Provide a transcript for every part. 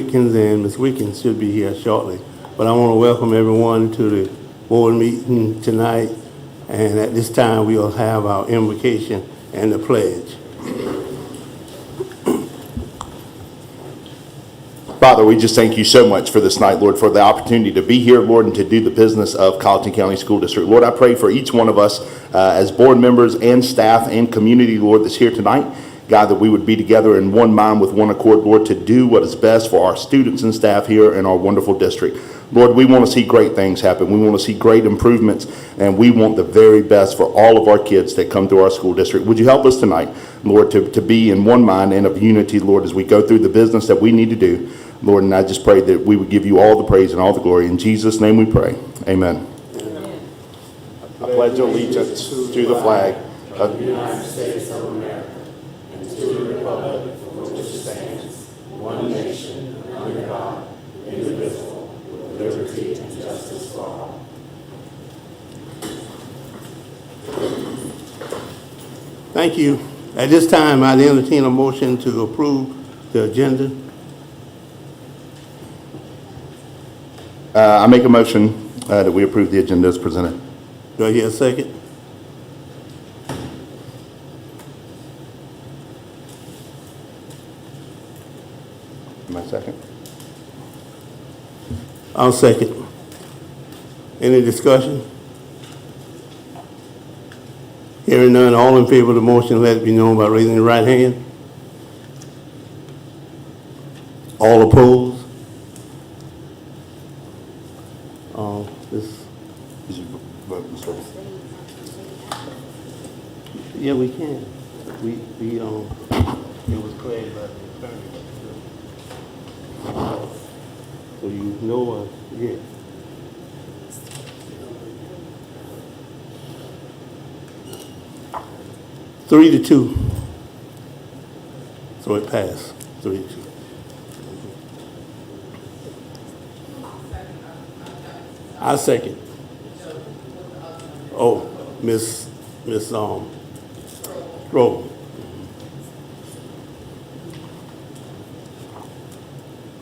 Wickens, and Ms. Wickens should be here shortly. But I want to welcome everyone to the board meeting tonight. And at this time, we'll have our invocation and the pledge. Father, we just thank you so much for this night, Lord, for the opportunity to be here, Lord, and to do the business of Colleton County School District. Lord, I pray for each one of us as board members and staff and community, Lord, that's here tonight. God, that we would be together in one mind with one accord, Lord, to do what is best for our students and staff here in our wonderful district. Lord, we want to see great things happen. We want to see great improvements, and we want the very best for all of our kids that come through our school district. Would you help us tonight, Lord, to be in one mind and of unity, Lord, as we go through the business that we need to do. Lord, and I just pray that we would give you all the praise and all the glory. In Jesus' name we pray. Amen. Amen. I pledge allegiance to the flag of the United States of America and to the republic for which it stands, one nation, under God, indivisible, with liberty and justice for all. Thank you. At this time, I'd entertain a motion to approve the agenda. I make a motion that we approve the agenda as presented. Do I hear a second? Am I second? I'll second. Any discussion? Hearing none, all in favor of the motion, let it be known by raising your right hand. All opposed? Did you vote, Mr. Yeah, we can. It was cleared by the attorney. So you know, yeah. Three to two. So it passed, 3-2. I second. Oh, Miss Stroll.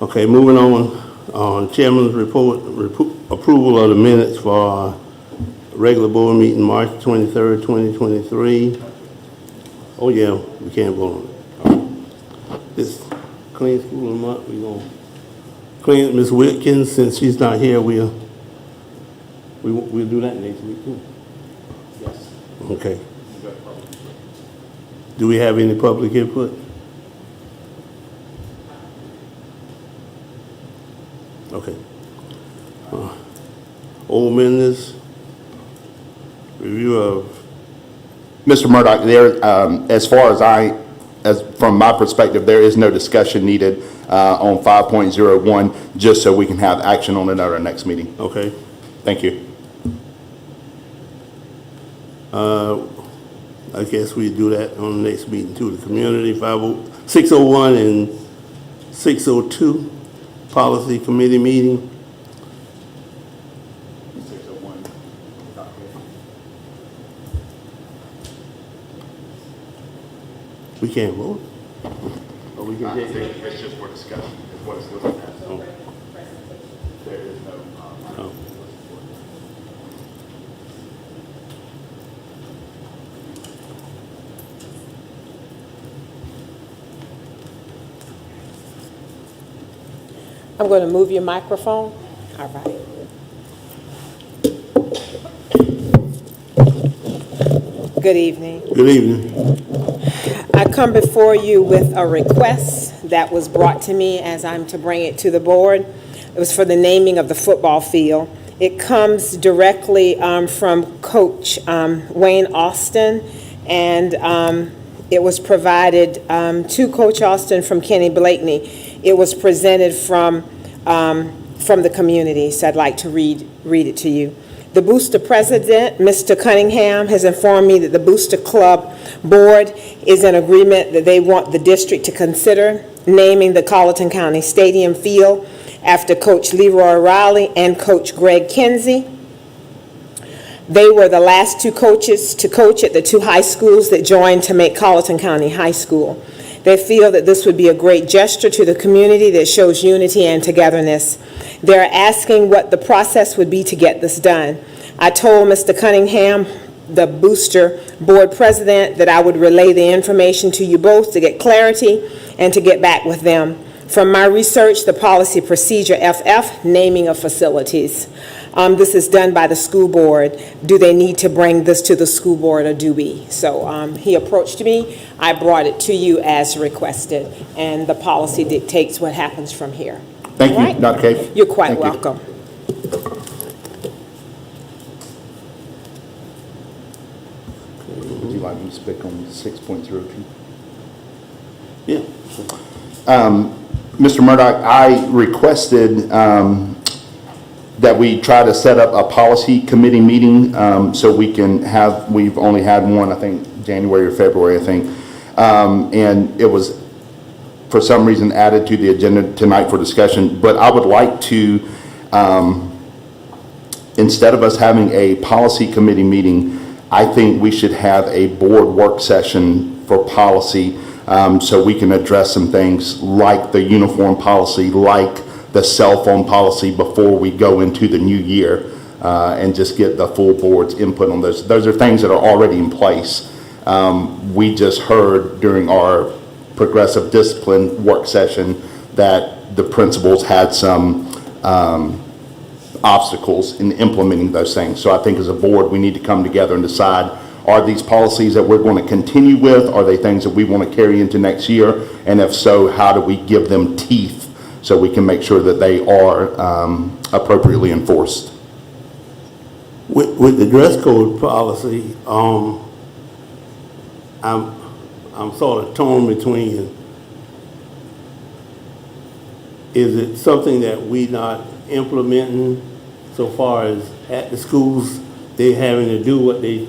Okay, moving on Chairman's report, approval of the minutes for our regular board meeting, March 23rd, 2023. Oh yeah, we can't vote on it. This clean school of the month, we're gonna clean Ms. Wickens. Since she's not here, we'll do that next week too. Yes. Okay. Do we have any public input? Okay. Old business, review of. Mr. Murdoch, there, as far as from my perspective, there is no discussion needed on 5.01, just so we can have action on it at our next meeting. Okay. Thank you. I guess we do that on the next meeting too. The community 601 and 602 policy committee meeting. 601. We can't vote. Or we can take it. It's just for discussion, is what it's listed as. Oh. There is no. Oh. I'm going to move your microphone. All right. Good evening. Good evening. I come before you with a request that was brought to me as I'm to bring it to the board. It was for the naming of the football field. It comes directly from Coach Wayne Austin, and it was provided to Coach Austin from Kenny Blakeney. It was presented from the community, so I'd like to read it to you. The Booster president, Mr. Cunningham, has informed me that the Booster Club board is in agreement that they want the district to consider naming the Colleton County Stadium field after Coach Leroy Riley and Coach Greg Kinsey. They were the last two coaches to coach at the two high schools that joined to make Colleton County High School. They feel that this would be a great gesture to the community that shows unity and togetherness. They're asking what the process would be to get this done. I told Mr. Cunningham, the Booster Board President, that I would relay the information to you both to get clarity and to get back with them. From my research, the policy procedure FF, naming of facilities. This is done by the school board. Do they need to bring this to the school board, or do we? So he approached me. I brought it to you as requested, and the policy dictates what happens from here. Thank All you, right? Dr. Cave. You're quite Thank you. welcome. Would you like me to speak on 6.02? Yeah. Mr. Murdock, I requested that we try to set up a policy committee meeting so we can have, we've only had one, I think, January or February, I think. And it was, for some reason, added to the agenda tonight for discussion. But I would like to, instead of us having a policy committee meeting, I think we should have a board work session for policy so we can address some things like the uniform policy, like the cell phone policy before we go into the new year and just get the full board's input on those. Those are things that are already in place. We just heard during our progressive discipline work session that the principals had some obstacles in implementing those things. So I think as a board, we need to come together and decide, are these policies that we're going to continue with? Are they things that we want to carry into next year? And if so, how do we give them teeth so we can make sure that they are appropriately enforced? With the dress code policy, I'm sort of torn between, is it something that we not implementing so far as at the schools, they having to do what they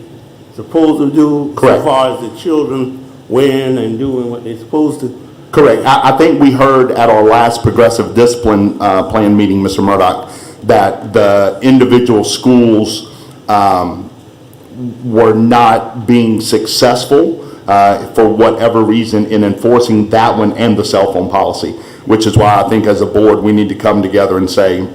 supposed to do? Correct. So far as the children wearing and doing what they're supposed to? Correct. I think we heard at our last progressive discipline plan meeting, Mr. Murdock, that the individual schools were not being successful for whatever reason in enforcing that one and the cell phone policy, which is why I think as a board we need to come together and say,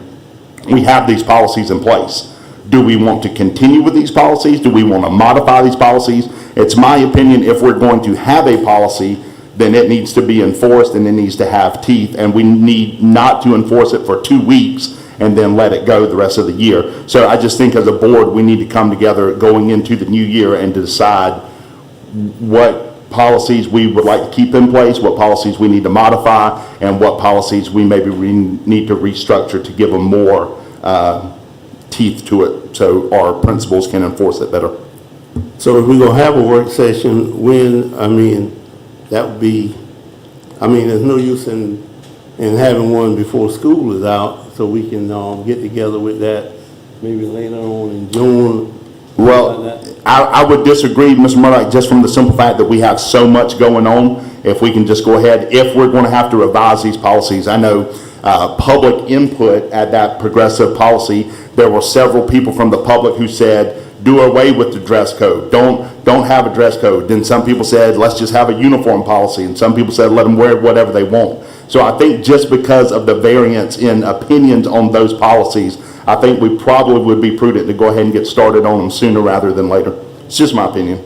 we have these policies in place. Do we want to continue with these policies? Do we want to modify these policies? It's my opinion, if we're going to have a policy, then it needs to be enforced and it needs to have teeth, and we need not to enforce it for 2 weeks and then let it go the rest of the year. So I just think as a board, we need to come together going into the new year and to decide what policies we would like to keep in place, what policies we need to modify, and what policies we maybe need to restructure to give them more teeth to it so our principals can enforce it better. So if we're gonna have a work session, that would be, there's no use in having one before school is out, so we can get together with that maybe later on in June. Well, I would disagree, Mr. Murdock, just from the simple fact that we have so much going on. If we can just go ahead, if we're going to have to revise these policies, I know public input at that progressive policy, there were several people from the public who said, do away with the dress code. Don't have a dress code. Then some people said, let's just have a uniform policy. And some people said, let them wear whatever they want. So I think just because of the variance in opinions on those policies, I think we probably would be prudent to go ahead and get started on them sooner rather than later. It's just my opinion.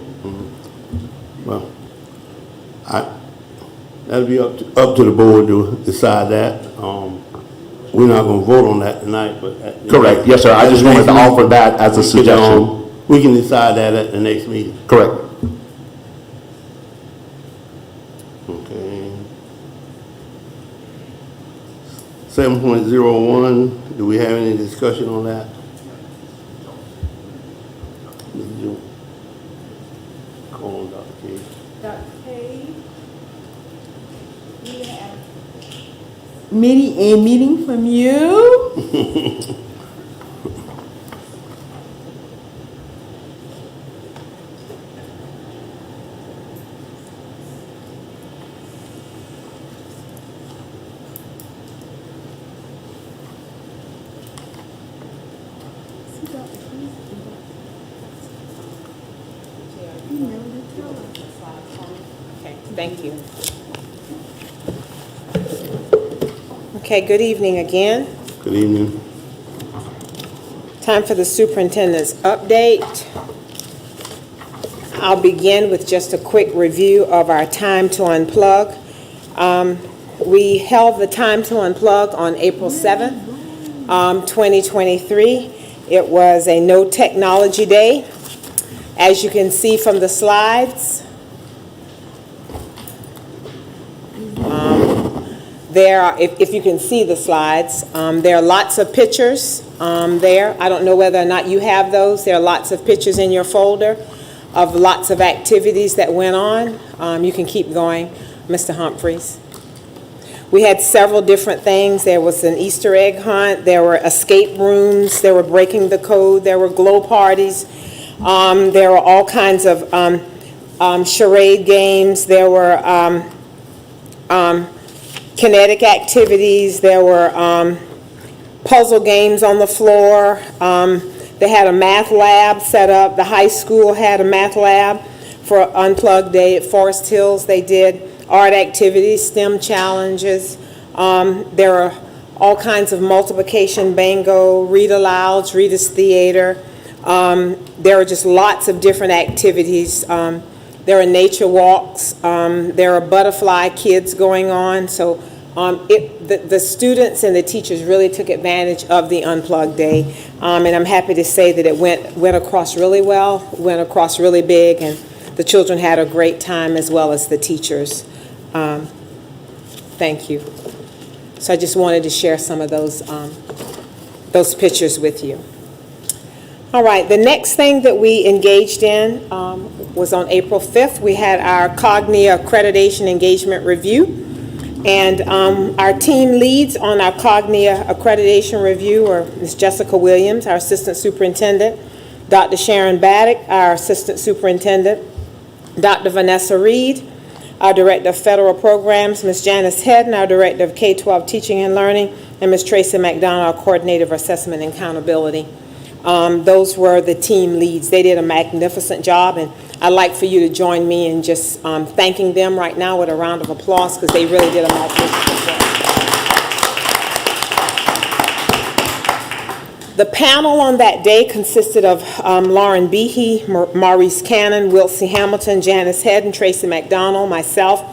Well, that'll be up to the board to decide that. We're not gonna vote on that tonight, but. Correct. Yes, sir. I just wanted to offer that as a suggestion. We can decide that at the next meeting. Correct. Okay. 7.01, do we have any discussion on that? Mr. Jewell? Call on Dr. Cage. Dr. Cage, we have meeting from you. Okay, thank you. Okay, good evening again. Good evening. Time for the superintendent's update. I'll begin with just a quick review of our Time to Unplug. We held the Time to Unplug on April 7th, 2023. It was a no technology day. As you can see from the slides, if you can see the slides, there are lots of pictures there. I don't know whether or not you have those. There are lots of pictures in your folder of lots of activities that went on. You can keep going, Mr. Humphreys. We had several different things. There was an Easter egg hunt. There were escape rooms. There were breaking the code. There were glow parties. There were all kinds of charade games. There were kinetic activities. There were puzzle games on the floor. They had a math lab set up. The high school had a math lab for Unplugged Day at Forest Hills. They did art activities, STEM challenges. There are all kinds of multiplication bingo, read alouds, Rita's Theater. There are just lots of different activities. There are nature walks. There are butterfly kids going on. So the students and the teachers really took advantage of the Unplugged Day. And I'm happy to say that it went across really well, went across really big, and the children had a great time as well as the teachers. Thank you. So I just wanted to share some of those pictures with you. All right, the next thing that we engaged in was on April 5th. We had our Cognia Accreditation Engagement Review. And our team leads on our Cognia Accreditation Review are Ms. Jessica Williams, our Assistant Superintendent, Dr. Sharon Baddock, our Assistant Superintendent, Dr. Vanessa Reed, our Director of Federal Programs, Ms. Janice Hedden, our Director of K-12 Teaching and Learning, and Ms. Tracy McDonald, our Coordinator of Assessment and Accountability. Those were the team leads. They did a magnificent job, and I'd like for you to join me in just thanking them right now with a round of applause, because they really did a magnificent job. The panel on that day consisted of Lauren Behe, Maurice Cannon, Wiltsey Hamilton, Janice Hedden, Tracy McDonald, myself,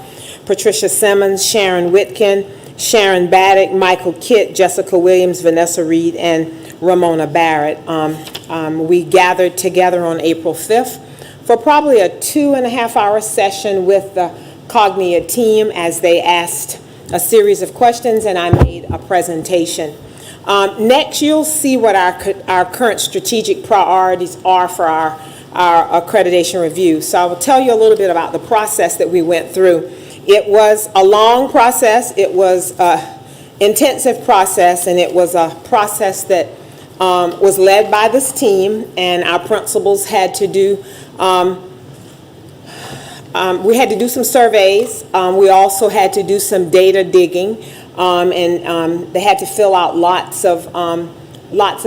Patricia Simmons, Sharon Whitkin, Sharon Baddock, Michael Kitt, Jessica Williams, Vanessa Reed, and Ramona Barrett. We gathered together on April 5th for probably a 2.5-hour session with the Cognia team as they asked a series of questions, and I made a presentation. Next, you'll see what our current strategic priorities are for our accreditation review. So I will tell you a little bit about the process that we went through. It was a long process. It was an intensive process, and it was a process that was led by this team, and our principals had to do, we had to do some surveys. We also had to do some data digging, and they had to fill out lots of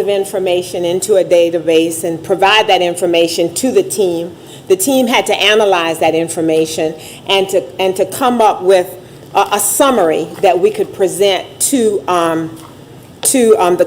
information into a database and provide that information to the team. The team had to analyze that information and to come up with a summary that we could present to the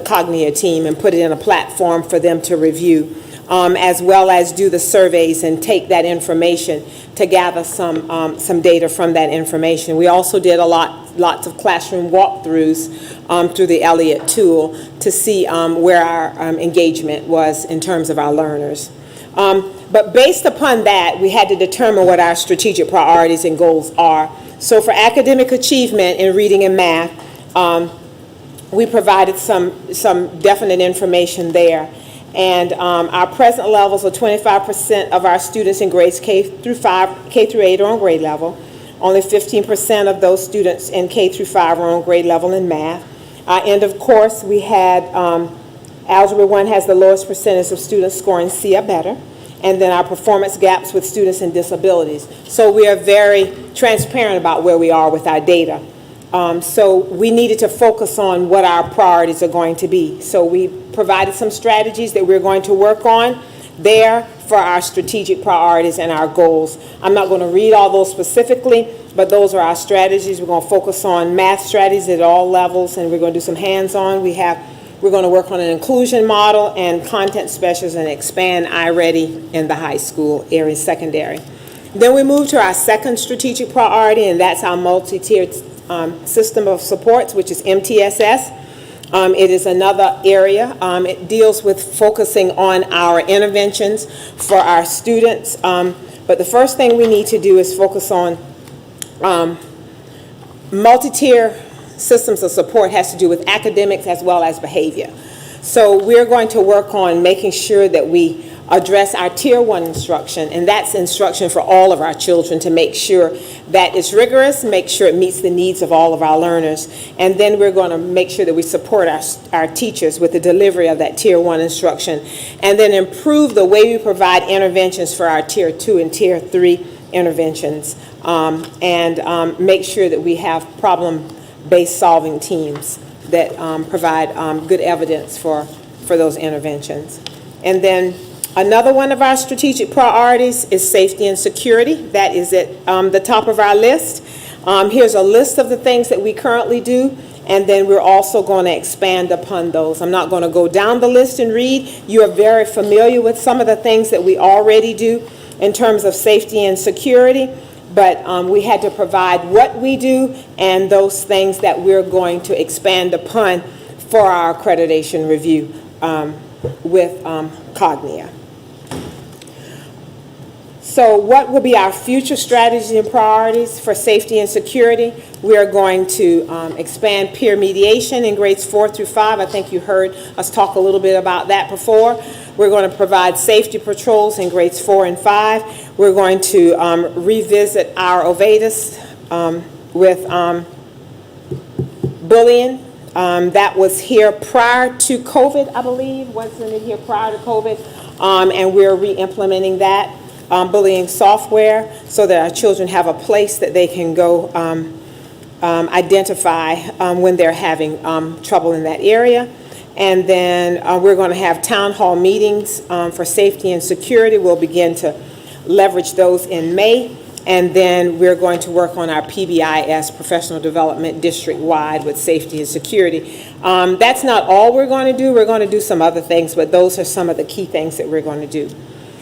Cognia team and put it in a platform for them to review, as well as do the surveys and take that information to gather some data from that information. We also did lots of classroom walkthroughs through the Elliott tool to see where our engagement was in terms of our learners. But based upon that, we had to determine what our strategic priorities and goals are. So for academic achievement in reading and math, we provided some definite information there. And our present levels are 25% of our students in grades K through 8 are on grade level. Only 15% of those students in K through 5 are on grade level in math. End of course, we had Algebra 1 has the lowest percentage of students scoring C or better, and then our performance gaps with students and disabilities. So we are very transparent about where we are with our data. So we needed to focus on what our priorities are going to be. So we provided some strategies that we're going to work on there for our strategic priorities and our goals. I'm not going to read all those specifically, but those are our strategies. We're going to focus on math strategies at all levels, and we're going to do some hands-on. We're going to work on an inclusion model and content specialists and expand iReady in the high school area, secondary. Then we move to our second strategic priority, and that's our multi-tiered system of supports, which is MTSS. It is another area. It deals with focusing on our interventions for our students. But the first thing we need to do is focus on multi-tier systems of support has to do with academics as well as behavior. So we're going to work on making sure that we address our Tier 1 instruction, and that's instruction for all of our children to make sure that it's rigorous, make sure it meets the needs of all of our learners, and then we're going to make sure that we support our teachers with the delivery of that Tier 1 instruction, and then improve the way we provide interventions for our Tier 2 and Tier 3 interventions, and make sure that we have problem-based solving teams that provide good evidence for those interventions. And then another one of our strategic priorities is safety and security. That is at the top of our list. Here's a list of the things that we currently do, and then we're also going to expand upon those. I'm not going to go down the list and read. You are very familiar with some of the things that we already do in terms of safety and security, but we had to provide what we do and those things that we're going to expand upon for our accreditation review with Cognia. So what will be our future strategies and priorities for safety and security? We are going to expand peer mediation in grades 4 through 5. I think you heard us talk a little bit about that before. We're going to provide safety patrols in grades 4 and 5. We're going to revisit our OVADIS with bullying. That was here prior to COVID, I believe. Wasn't it here prior to COVID? And we're re-implementing that bullying software so that our children have a place that they can go identify when they're having trouble in that area. And then we're going to have town hall meetings for safety and security. We'll begin to leverage those in May. And then we're going to work on our PBIS, Professional Development District-wide with safety and security. That's not all we're going to do. We're going to do some other things, but those are some of the key things that we're going to do.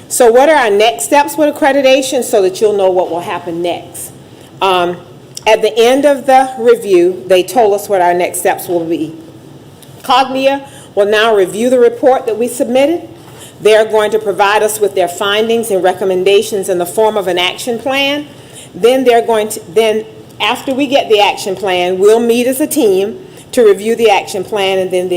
So what are our next steps with accreditation so that you'll know what will happen next? At the end of the review, they told us what our next steps will be. Cognia will now review the report that we submitted. They're going to provide us with their findings and recommendations in the form of an action plan. Then after we get the action plan, we'll meet as a team to review the action plan, and then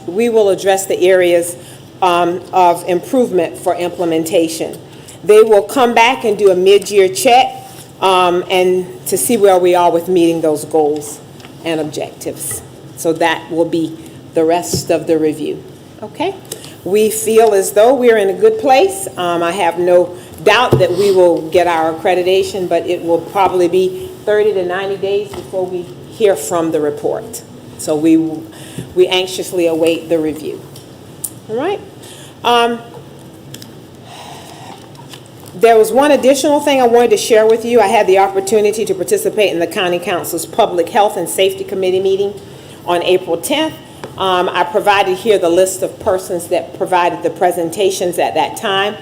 we will address the areas of improvement for implementation. They will come back and do a mid-year check and to see where we are with meeting those goals and objectives. So that will be the rest of the review. Okay? We feel as though we're in a good place. I have no doubt that we will get our accreditation, but it will probably be 30 to 90 days before we hear from the report. So we anxiously await the review. All right? There was one additional thing I wanted to share with you. I had the opportunity to participate in the County Council's Public Health and Safety Committee meeting on April 10th. I provided here the list of persons that provided the presentations at that time.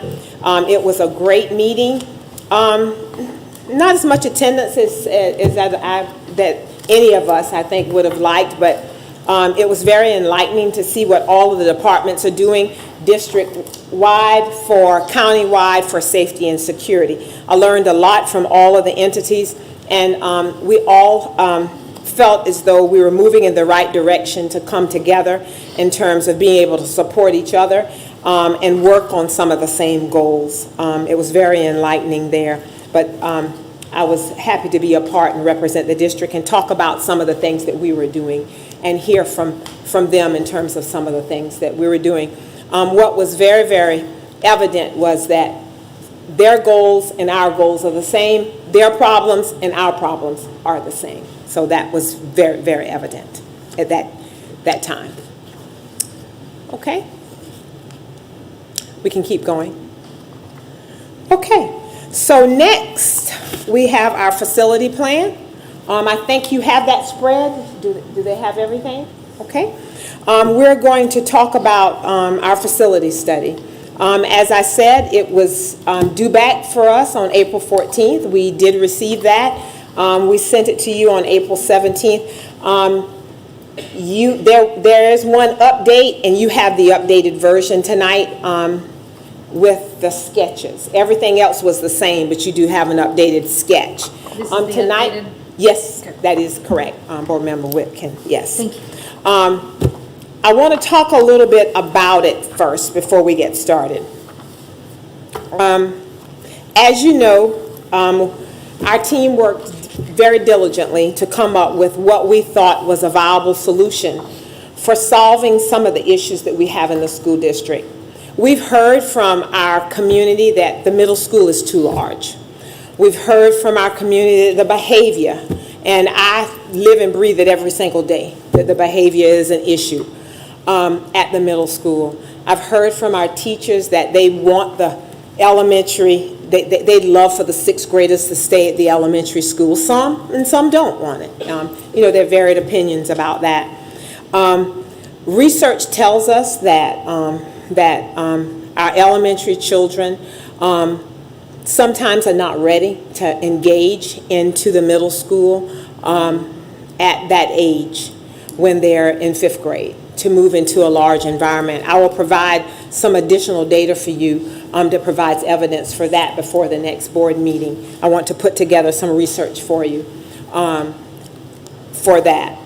It was a great meeting. Not as much attendance as that any of us, I think, would have liked, but it was very enlightening to see what all of the departments are doing district-wide for county-wide for safety and security. I learned a lot from all of the entities, and we all felt as though we were moving in the right direction to come together in terms of being able to support each other and work on some of the same goals. It was very enlightening there, but I was happy to be a part and represent the district and talk about some of the things that we were doing and hear from them in terms of some of the things that we were doing. What was very, very evident was that their goals and our goals are the same. Their problems and our problems are the same. So that was very, very evident at that time. Okay. We can keep going. Okay, so next we have our facility plan. I think you have that spread. Do they have everything? Okay. We're going to talk about our facility study. As I said, it was due back for us on April 14th. We did receive that. We sent it to you on April 17th. There is one update, and you have the updated version tonight with the sketches. Everything else was the same, but you do have an updated sketch. This is the Tonight, updated? yes, Okay. that is correct. Board Member Whitkin, yes. Thank you. I want to talk a little bit about it first before we get started. As you know, our team worked very diligently to come up with what we thought was a viable solution for solving some of the issues that we have in the school district. We've heard from our community that the middle school is too large. We've heard from our community the behavior, and I live and breathe it every single day, that the behavior is an issue at the middle school. I've heard from our teachers that they want the elementary, they'd love for the sixth graders to stay at the elementary school. Some, and some don't want it. There are varied opinions about that. Research tells us that, our elementary children sometimes are not ready to engage into the middle school at that age when they're in fifth grade, to move into a large environment. I will provide some additional data for you that provides evidence for that before the next board meeting. I want to put together some research for you for that.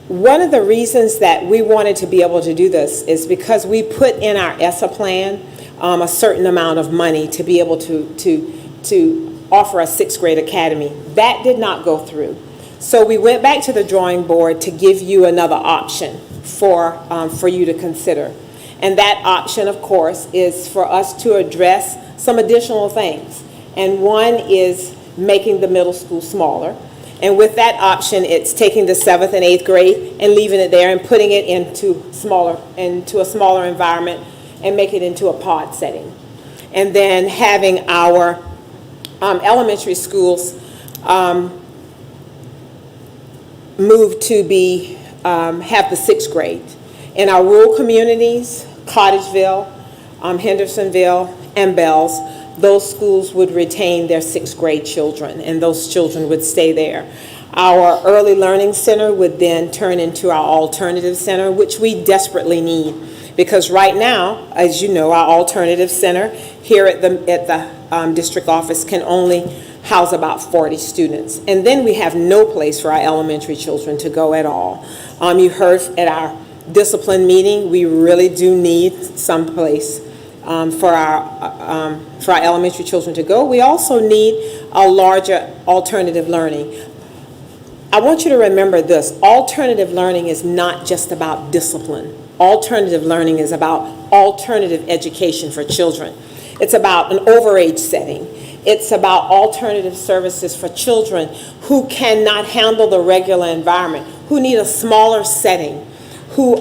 One of the reasons that we wanted to be able to do this is because we put in our ESSA plan a certain amount of money to be able to offer a sixth grade academy. That did not go through. So we went back to the drawing board to give you another option for you to consider. And that option, of course, is for us to address some additional things. And one is making the middle school smaller. And with that option, it's taking the 7th and 8th grade and leaving it there and putting it into a smaller environment and make it into a pod setting. And then having our elementary schools move to be, have the 6th grade. In our rural communities, Cottageville, Hendersonville, and Bells, those schools would retain their 6th grade children, and those children would stay there. Our early learning center would then turn into our alternative center, which we desperately need, because right now, as you know, our alternative center here at the district office can only house about 40 students. And then we have no place for our elementary children to go at all. You heard at our discipline meeting, we really do need some place for our elementary children to go. We also need a larger alternative learning. I want you to remember this: alternative learning is not just about discipline. Alternative learning is about alternative education for children. It's about an overage setting. It's about alternative services for children who cannot handle the regular environment, who need a smaller setting, who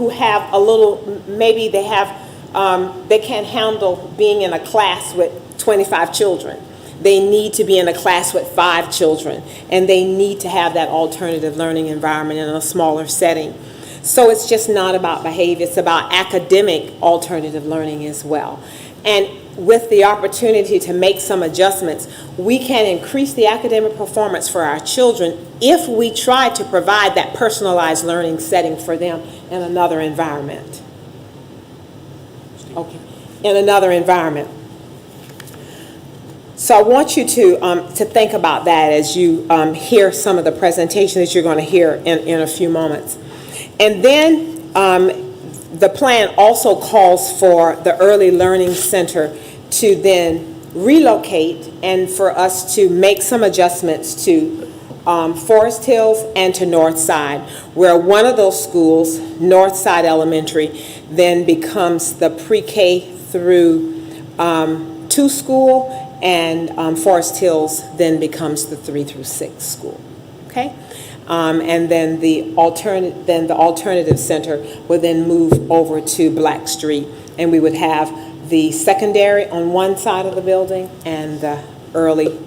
have a little, maybe they can't handle being in a class with 25 children. They need to be in a class with 5 children, and they need to have that alternative learning environment in a smaller setting. So it's just not about behavior, it's about academic alternative learning as well. And with the opportunity to make some adjustments, we can increase the academic performance for our children if we try to provide that personalized learning setting for them in another environment. Okay, in another environment. So I want you to think about that as you hear some of the presentations that you're going to hear in a few moments. And then the plan also calls for the Early Learning Center to then relocate and for us to make some adjustments to Forest Hills and to Northside, where one of those schools, Northside Elementary, then becomes the pre-K through 2 school, and Forest Hills then becomes the 3 through 6 school. Okay? And then the alternative center will then move over to Black Street, And we would have the secondary on one side of the building and the early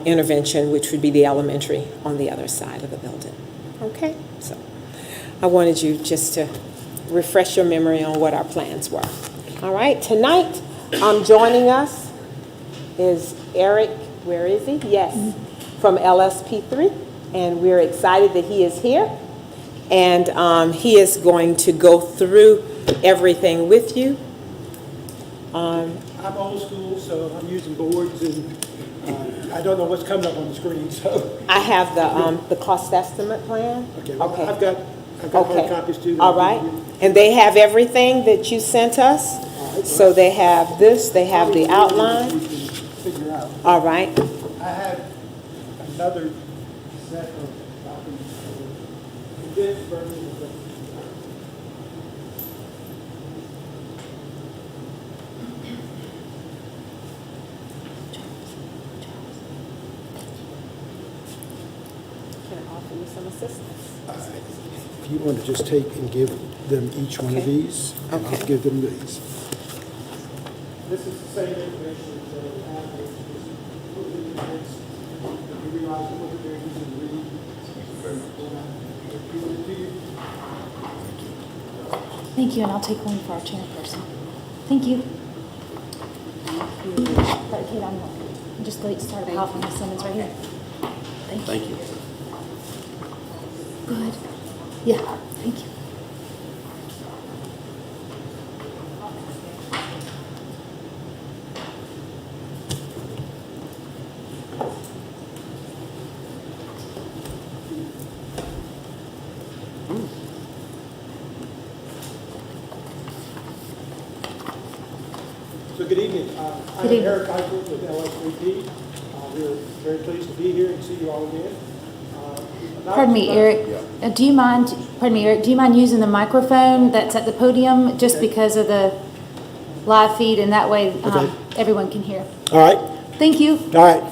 intervention, which would be the elementary, on the other side of the building. Okay, so I wanted you just to refresh your memory on what our plans were. All right, tonight, joining us is Eric, where is he? Yes, from LSP3, and we're excited that he is here. And he is going to go through everything with you. I'm old school, so I'm using boards, and I don't know what's coming up on the screen, so. I have the cost estimate plan. Okay, well, Okay. I've got hard copies too. All right, and they have everything that you sent us. So they have this, they have the outline. We can figure out. All right, I have another set of copies of condensed version of the. can I offer you some assistance? If you want to just take and give them each one of Okay. these, and I'll Okay. give them these. This is the same information that we have, it's just completely condensed. You realize it wasn't very easy to read. Give it to you. Thank you, and I'll take one for our chairperson. Thank you. But Kate, I'm just late to start off on the sentence right here. Thank you. Good. Yeah, thank you. So good evening. I'm Good evening. Eric Eifert with LS3P. We're very pleased to be here and see you all again. Pardon me, Eric, do you mind, Eric, do you mind using the microphone that's at the podium just Okay. because of the live feed, and that way Okay. everyone can hear? All right. Thank you. All right.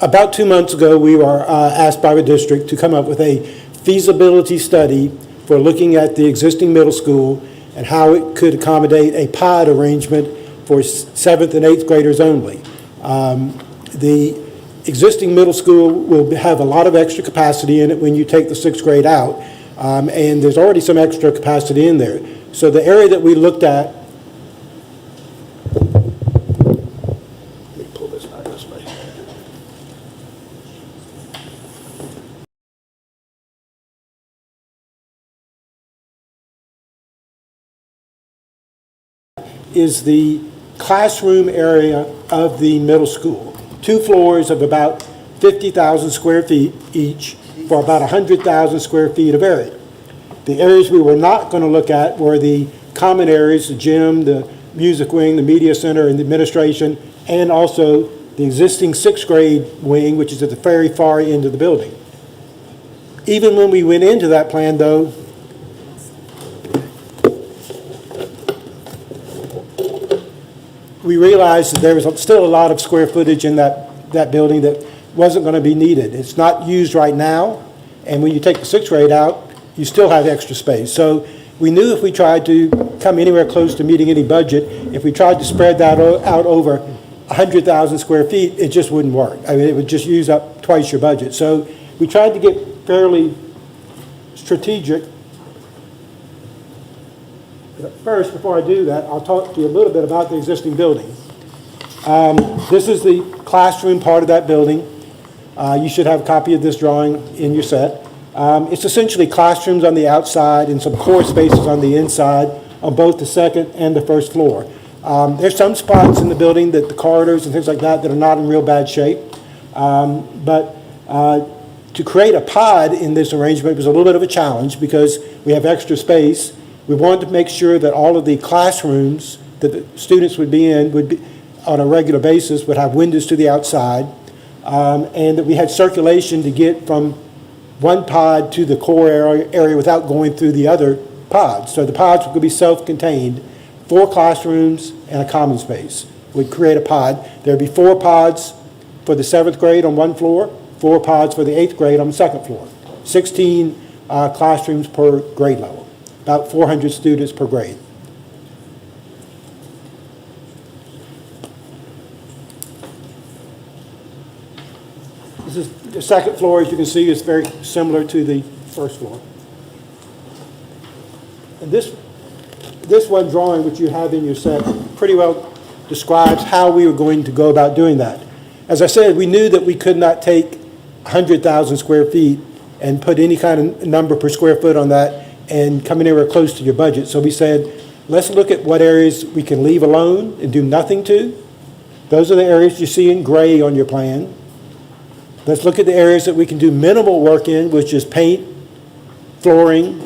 About 2 months ago, we were asked by the district to come up with a feasibility study for looking at the existing middle school and how it could accommodate a pod arrangement for 7th and 8th graders only. The existing middle school will have a lot of extra capacity in it when you take the 6th grade out, and there's already some extra capacity in there. So the area that we looked at. Let me pull this back this way. Is the classroom area of the middle school. 2 floors of about 50,000 square feet each for about 100,000 square feet of area. The areas we were not going to look at were the common areas, the gym, the music wing, the media center, and the administration, and also the existing 6th grade wing, which is at the very far end of the building. Even when we went into that plan, though, we realized that there was still a lot of square footage in that building that wasn't going to be needed. It's not used right now, and when you take the 6th grade out, you still have extra space. So we knew if we tried to come anywhere close to meeting any budget, if we tried to spread that out over 100,000 square feet, it just wouldn't work. I mean, it would just use up twice your budget. So we tried to get fairly strategic. But first, before I do that, I'll talk to you a little bit about the existing building. This is the classroom part of that building. You should have a copy of this drawing in your set. It's essentially classrooms on the outside and some core spaces on the inside on both the 2nd and the 1st floor. There's some spots in the building, that the corridors and things like that are not in real bad shape. But to create a pod in this arrangement was a little bit of a challenge because we have extra space. We wanted to make sure that all of the classrooms that the students would be in would be, on a regular basis, would have windows to the outside, and that we had circulation to get from one pod to the core area without going through the other pods. So the pods could be self-contained. 4 classrooms and a common space would create a pod. There'd be 4 pods for the 7th grade on one floor, 4 pods for the 8th grade on the 2nd floor. 16 classrooms per grade level, about 400 students per grade. This is the second floor, as you can see, is very similar to the first floor. And this one drawing, which you have in your set, pretty well describes how we were going to go about doing that. As I said, we knew that we could not take 100,000 square feet and put any kind of number per square foot on that and come anywhere close to your budget. So we said, let's look at what areas we can leave alone and do nothing to. Those are the areas you see in gray on your plan. Let's look at the areas that we can do minimal work in, which is paint, flooring,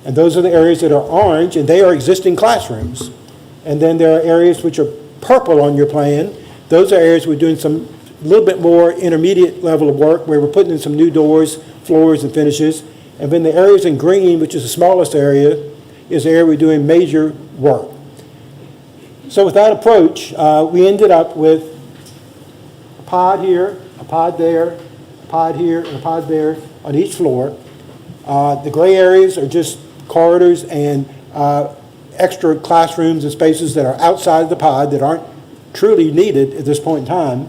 and those are the areas that are orange, and they are existing classrooms. And then there are areas which are purple on your plan. Those are areas we're doing some little bit more intermediate level of work where we're putting in some new doors, floors, and finishes. And then the areas in green, which is the smallest area, is the area we're doing major work. So with that approach, we ended up with a pod here, a pod there, a pod here, and a pod there on each floor. The gray areas are just corridors and extra classrooms and spaces that are outside of the pod that aren't truly needed at this point in time.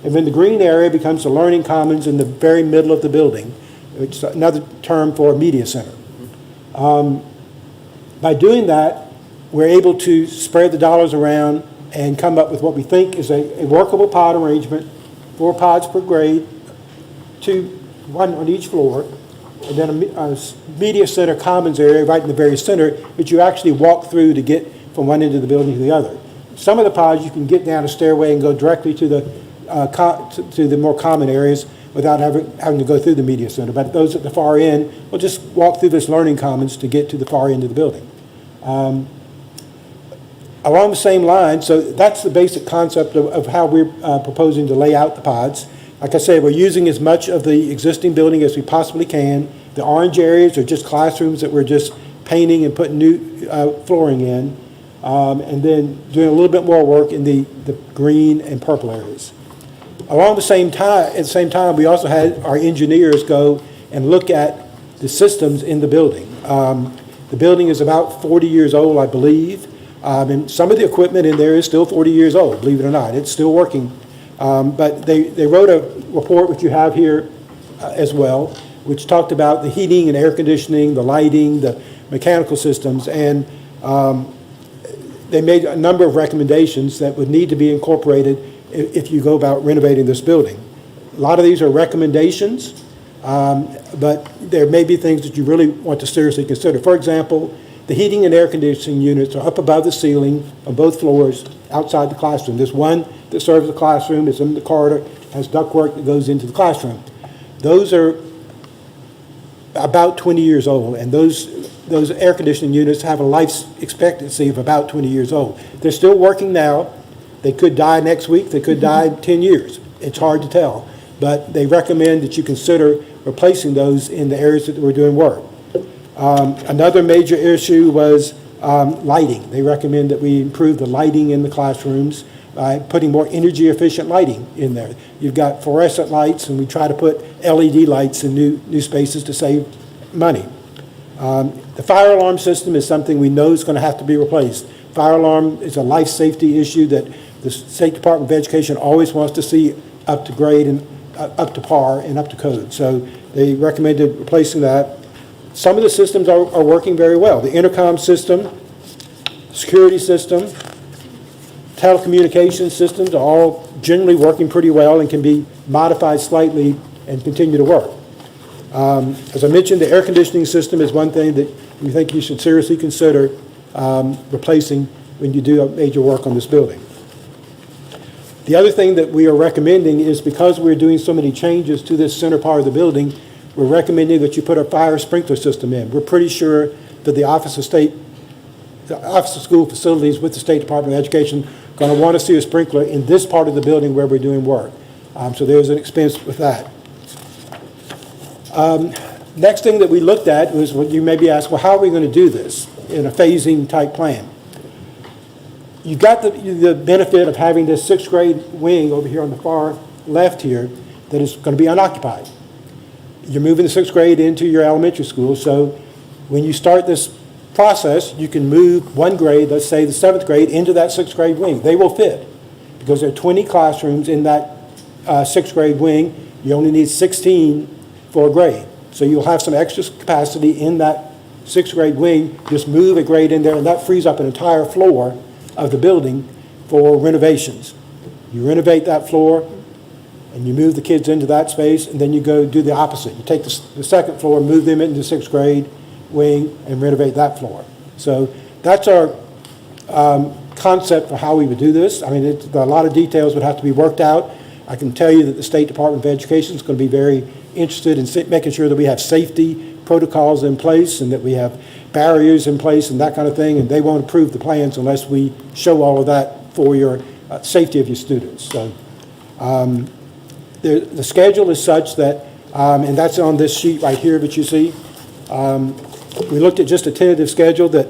And then the green area becomes the learning commons in the very middle of the building, which is another term for a media center. By doing that, we're able to spread the dollars around and come up with what we think is a workable pod arrangement, 4 pods per grade, 1 on each floor, and then a media center commons area right in the very center, which you actually walk through to get from one end of the building to the other. Some of the pods you can get down a stairway and go directly to the more common areas without having to go through the media center. But those at the far end will just walk through this learning commons to get to the far end of the building. Along the same line, so that's the basic concept of how we're proposing to lay out the pods. Like I said, we're using as much of the existing building as we possibly can. The orange areas are just classrooms that we're just painting and putting new flooring in, and then doing a little bit more work in the green and purple areas. Along the same time, at the same time, we also had our engineers go and look at the systems in the building. The building is about 40 years old, I believe, and some of the equipment in there is still 40 years old, believe it or not. It's still working. But they wrote a report, which you have here as well, which talked about the heating and air conditioning, the lighting, the mechanical systems, and they made a number of recommendations that would need to be incorporated if you go about renovating this building. A lot of these are recommendations, but there may be things that you really want to seriously consider. For example, the heating and air conditioning units are up above the ceiling on both floors outside the classroom. There's one that serves the classroom, it's in the corridor, has ductwork that goes into the classroom. Those are about 20 years old, and those air conditioning units have a life expectancy of about 20 years old. They're still working now. They could die next week, they could die in 10 years. It's hard to tell, but they recommend that you consider replacing those in the areas that we're doing work. Another major issue was lighting. They recommend that we improve the lighting in the classrooms by putting more energy efficient lighting in there. You've got fluorescent lights, and we try to put LED lights in new spaces to save money. The fire alarm system is something we know is going to have to be replaced. Fire alarm is a life safety issue that the State Department of Education always wants to see up to grade and up to par and up to code. So they recommended replacing that. Some of the systems are working very well. The intercom system, security system, telecommunication systems are all generally working pretty well and can be modified slightly and continue to work. As I mentioned, the air conditioning system is one thing that we think you should seriously consider replacing when you do major work on this building. The other thing that we are recommending is, because we're doing so many changes to this center part of the building, we're recommending that you put a fire sprinkler system in. We're pretty sure that the Office of School Facilities with the State Department of Education are going to want to see a sprinkler in this part of the building where we're doing work. So there's an expense with that. Next thing that we looked at was what you may be asked, well, how are we going to do this in a phasing type plan? You've got the benefit of having this 6th grade wing over here on the far left here that is going to be unoccupied. You're moving the 6th grade into your elementary school, so when you start this process, you can move one grade, let's say the 7th grade, into that 6th grade wing. They will fit because there are 20 classrooms in that 6th grade wing, You only need 16 for a grade. So you'll have some extra capacity in that sixth grade wing. Just move a grade in there, and that frees up an entire floor of the building for renovations. You renovate that floor, and you move the kids into that space, and then you go do the opposite. You take the second floor, move them into the sixth grade wing, and renovate that floor. So that's our concept for how we would do this. I mean, a lot of details would have to be worked out. I can tell you that the State Department of Education is going to be very interested in making sure that we have safety protocols in place and that we have barriers in place and that kind of thing, and they won't approve the plans unless we show all of that for your safety of your students. So the schedule is such that, and that's on this sheet right here that you see, we looked at just a tentative schedule that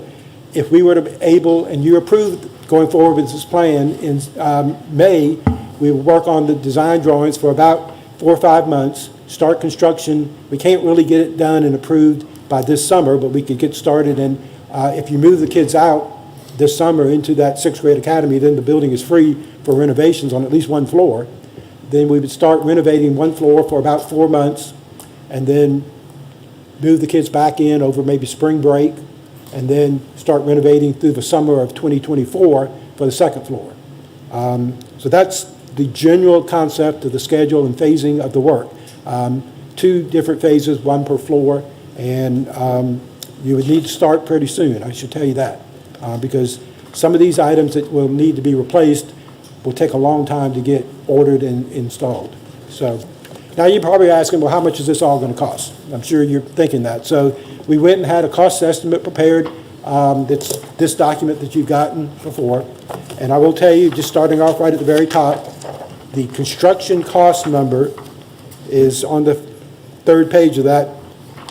if we were to be able, and you approved going forward with this plan in May, we will work on the design drawings for about 4 or 5 months, start construction. We can't really get it done and approved by this summer, but we could get started. And if you move the kids out this summer into that sixth grade academy, then the building is free for renovations on at least one floor. Then we would start renovating one floor for about 4 months, and then move the kids back in over maybe spring break, and then start renovating through the summer of 2024 for the second floor. So that's the general concept of the schedule and phasing of the work. 2 different phases, 1 per floor, and you would need to start pretty soon, I should tell you that, because some of these items that will need to be replaced will take a long time to get ordered and installed. So now you're probably asking, well, how much is this all going to cost? I'm sure you're thinking that. So we went and had a cost estimate prepared. That's this document that you've gotten before. And I will tell you, just starting off right at the very top, the construction cost number is on the 3rd page of that,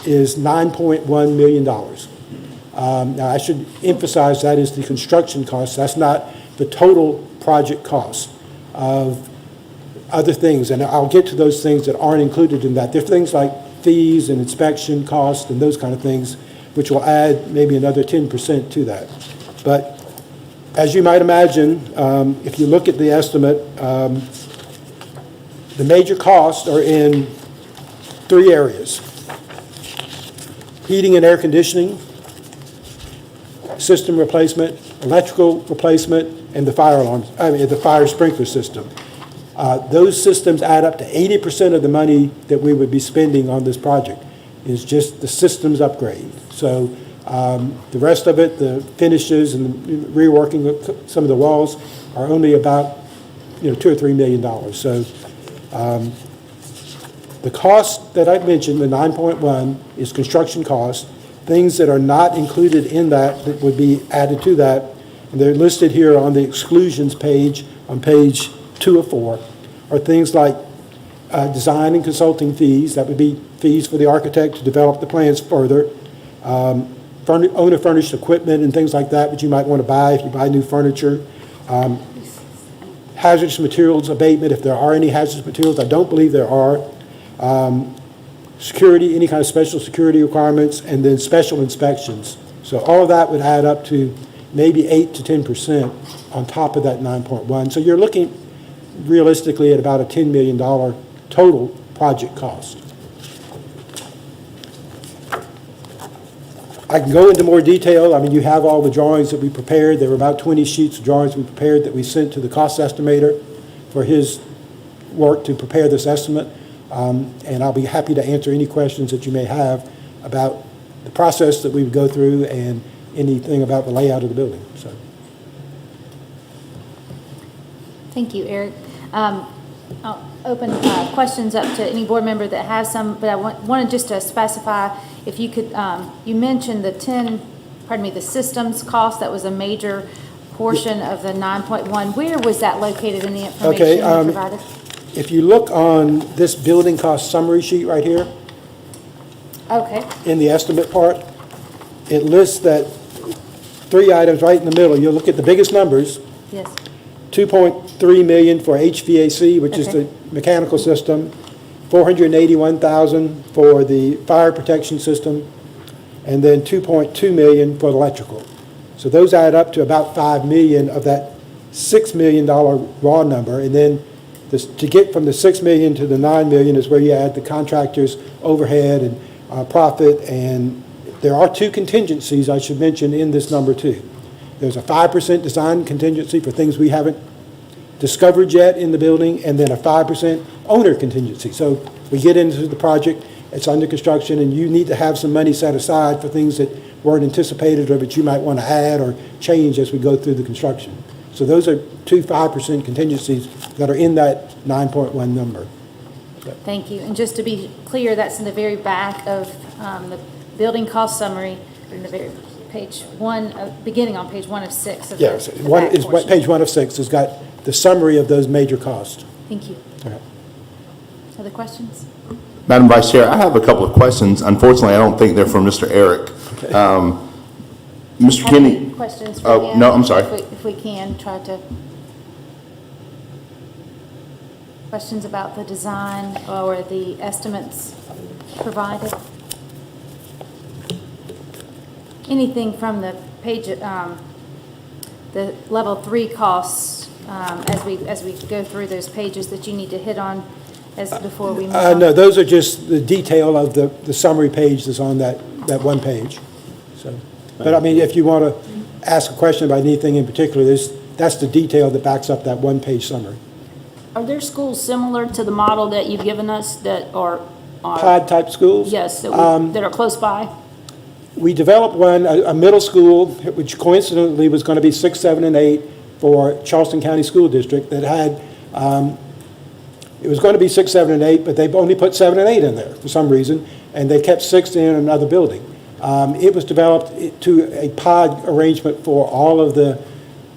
is $9.1 million. Now, I should emphasize that is the construction cost. That's not the total project cost of other things. And I'll get to those things that aren't included in that. There are things like fees and inspection costs and those kind of things, which will add maybe another 10% to that. But as you might imagine, if you look at the estimate, the major costs are in 3 areas: heating and air conditioning, system replacement, electrical replacement, and the fire sprinkler system. Those systems add up to 80% of the money that we would be spending on this project is just the systems upgrade. So the rest of it, the finishes and the reworking of some of the walls, are only about $2 or $3 million. So the cost that I mentioned, the 9.1, is construction cost. Things that are not included in that would be added to that, and they're listed here on the exclusions page on page 2 of 4, are things like design and consulting fees. That would be fees for the architect to develop the plans further, owner-furnished equipment and things like that you might want to buy if you buy new furniture, hazardous materials abatement, if there are any hazardous materials. I don't believe there are. Security, any kind of special security requirements, and then special inspections. So all of that would add up to maybe 8 to 10% on top of that 9.1. So you're looking realistically at about a $10 million total project cost. I can go into more detail. I mean, you have all the drawings that we prepared. There were about 20 sheets of drawings we prepared that we sent to the cost estimator for his work to prepare this estimate. And I'll be happy to answer any questions that you may have about the process that we would go through and anything about the layout of the building. So, Thank you, Eric. I'll open questions up to any board member that has some, but I wanted just to specify if you could, you mentioned the systems cost. That was a major portion of the 9.1. Where was that located in the information you provided? If you look on this building cost summary sheet right here, Okay. in the estimate part, it lists that 3 items right in the middle. You'll look at the biggest numbers, Yes. $2.3 million for HVAC, which is Okay. the mechanical system, $481,000 for the fire protection system, and then $2.2 million for the electrical. So those add up to about $5 million of that $6 million raw number, and then To get from the 6 million to the 9 million is where you add the contractor's overhead and profit, and there are two contingencies I should mention in this number too. There's a 5% design contingency for things we haven't discovered yet in the building, and then a 5% owner contingency. So we get into the project, it's under construction, and you need to have some money set aside for things that weren't anticipated or that you might want to add or change as we go through the construction. So those are two 5% contingencies that are in that 9.1 number. Thank you. And just to be clear, that's in the very back of the building cost summary, in the very page one, beginning on page 1 of 6 of the Yes, the back portion. page 1 of 6 has got the summary of those major costs. Thank you. All right. Other questions? Madam Vice Chair, I have a couple of questions. Unfortunately, I don't think they're from Mr. Eric. Mr. Have any Kenny, questions for oh, him? no, I'm sorry. If we can, try to. Questions about the design or the estimates provided? Anything from the page, the level 3 costs, as we go through those pages that you need to hit on before we move on? No, those are just the detail of the summary page that's on that one page. So, but I mean, if you want to ask a question about anything in particular, that's the detail that backs up that one-page summary. Are there schools similar to the model that you've given us that are? Pod-type schools? Yes, that are close by? We developed one, a middle school, which coincidentally was going to be 6, 7, and 8 for Charleston County School District that had, it was going to be 6, 7, and 8, but they only put 7 and 8 in there for some reason, and they kept 6 in another building. It was developed to a pod arrangement for all of the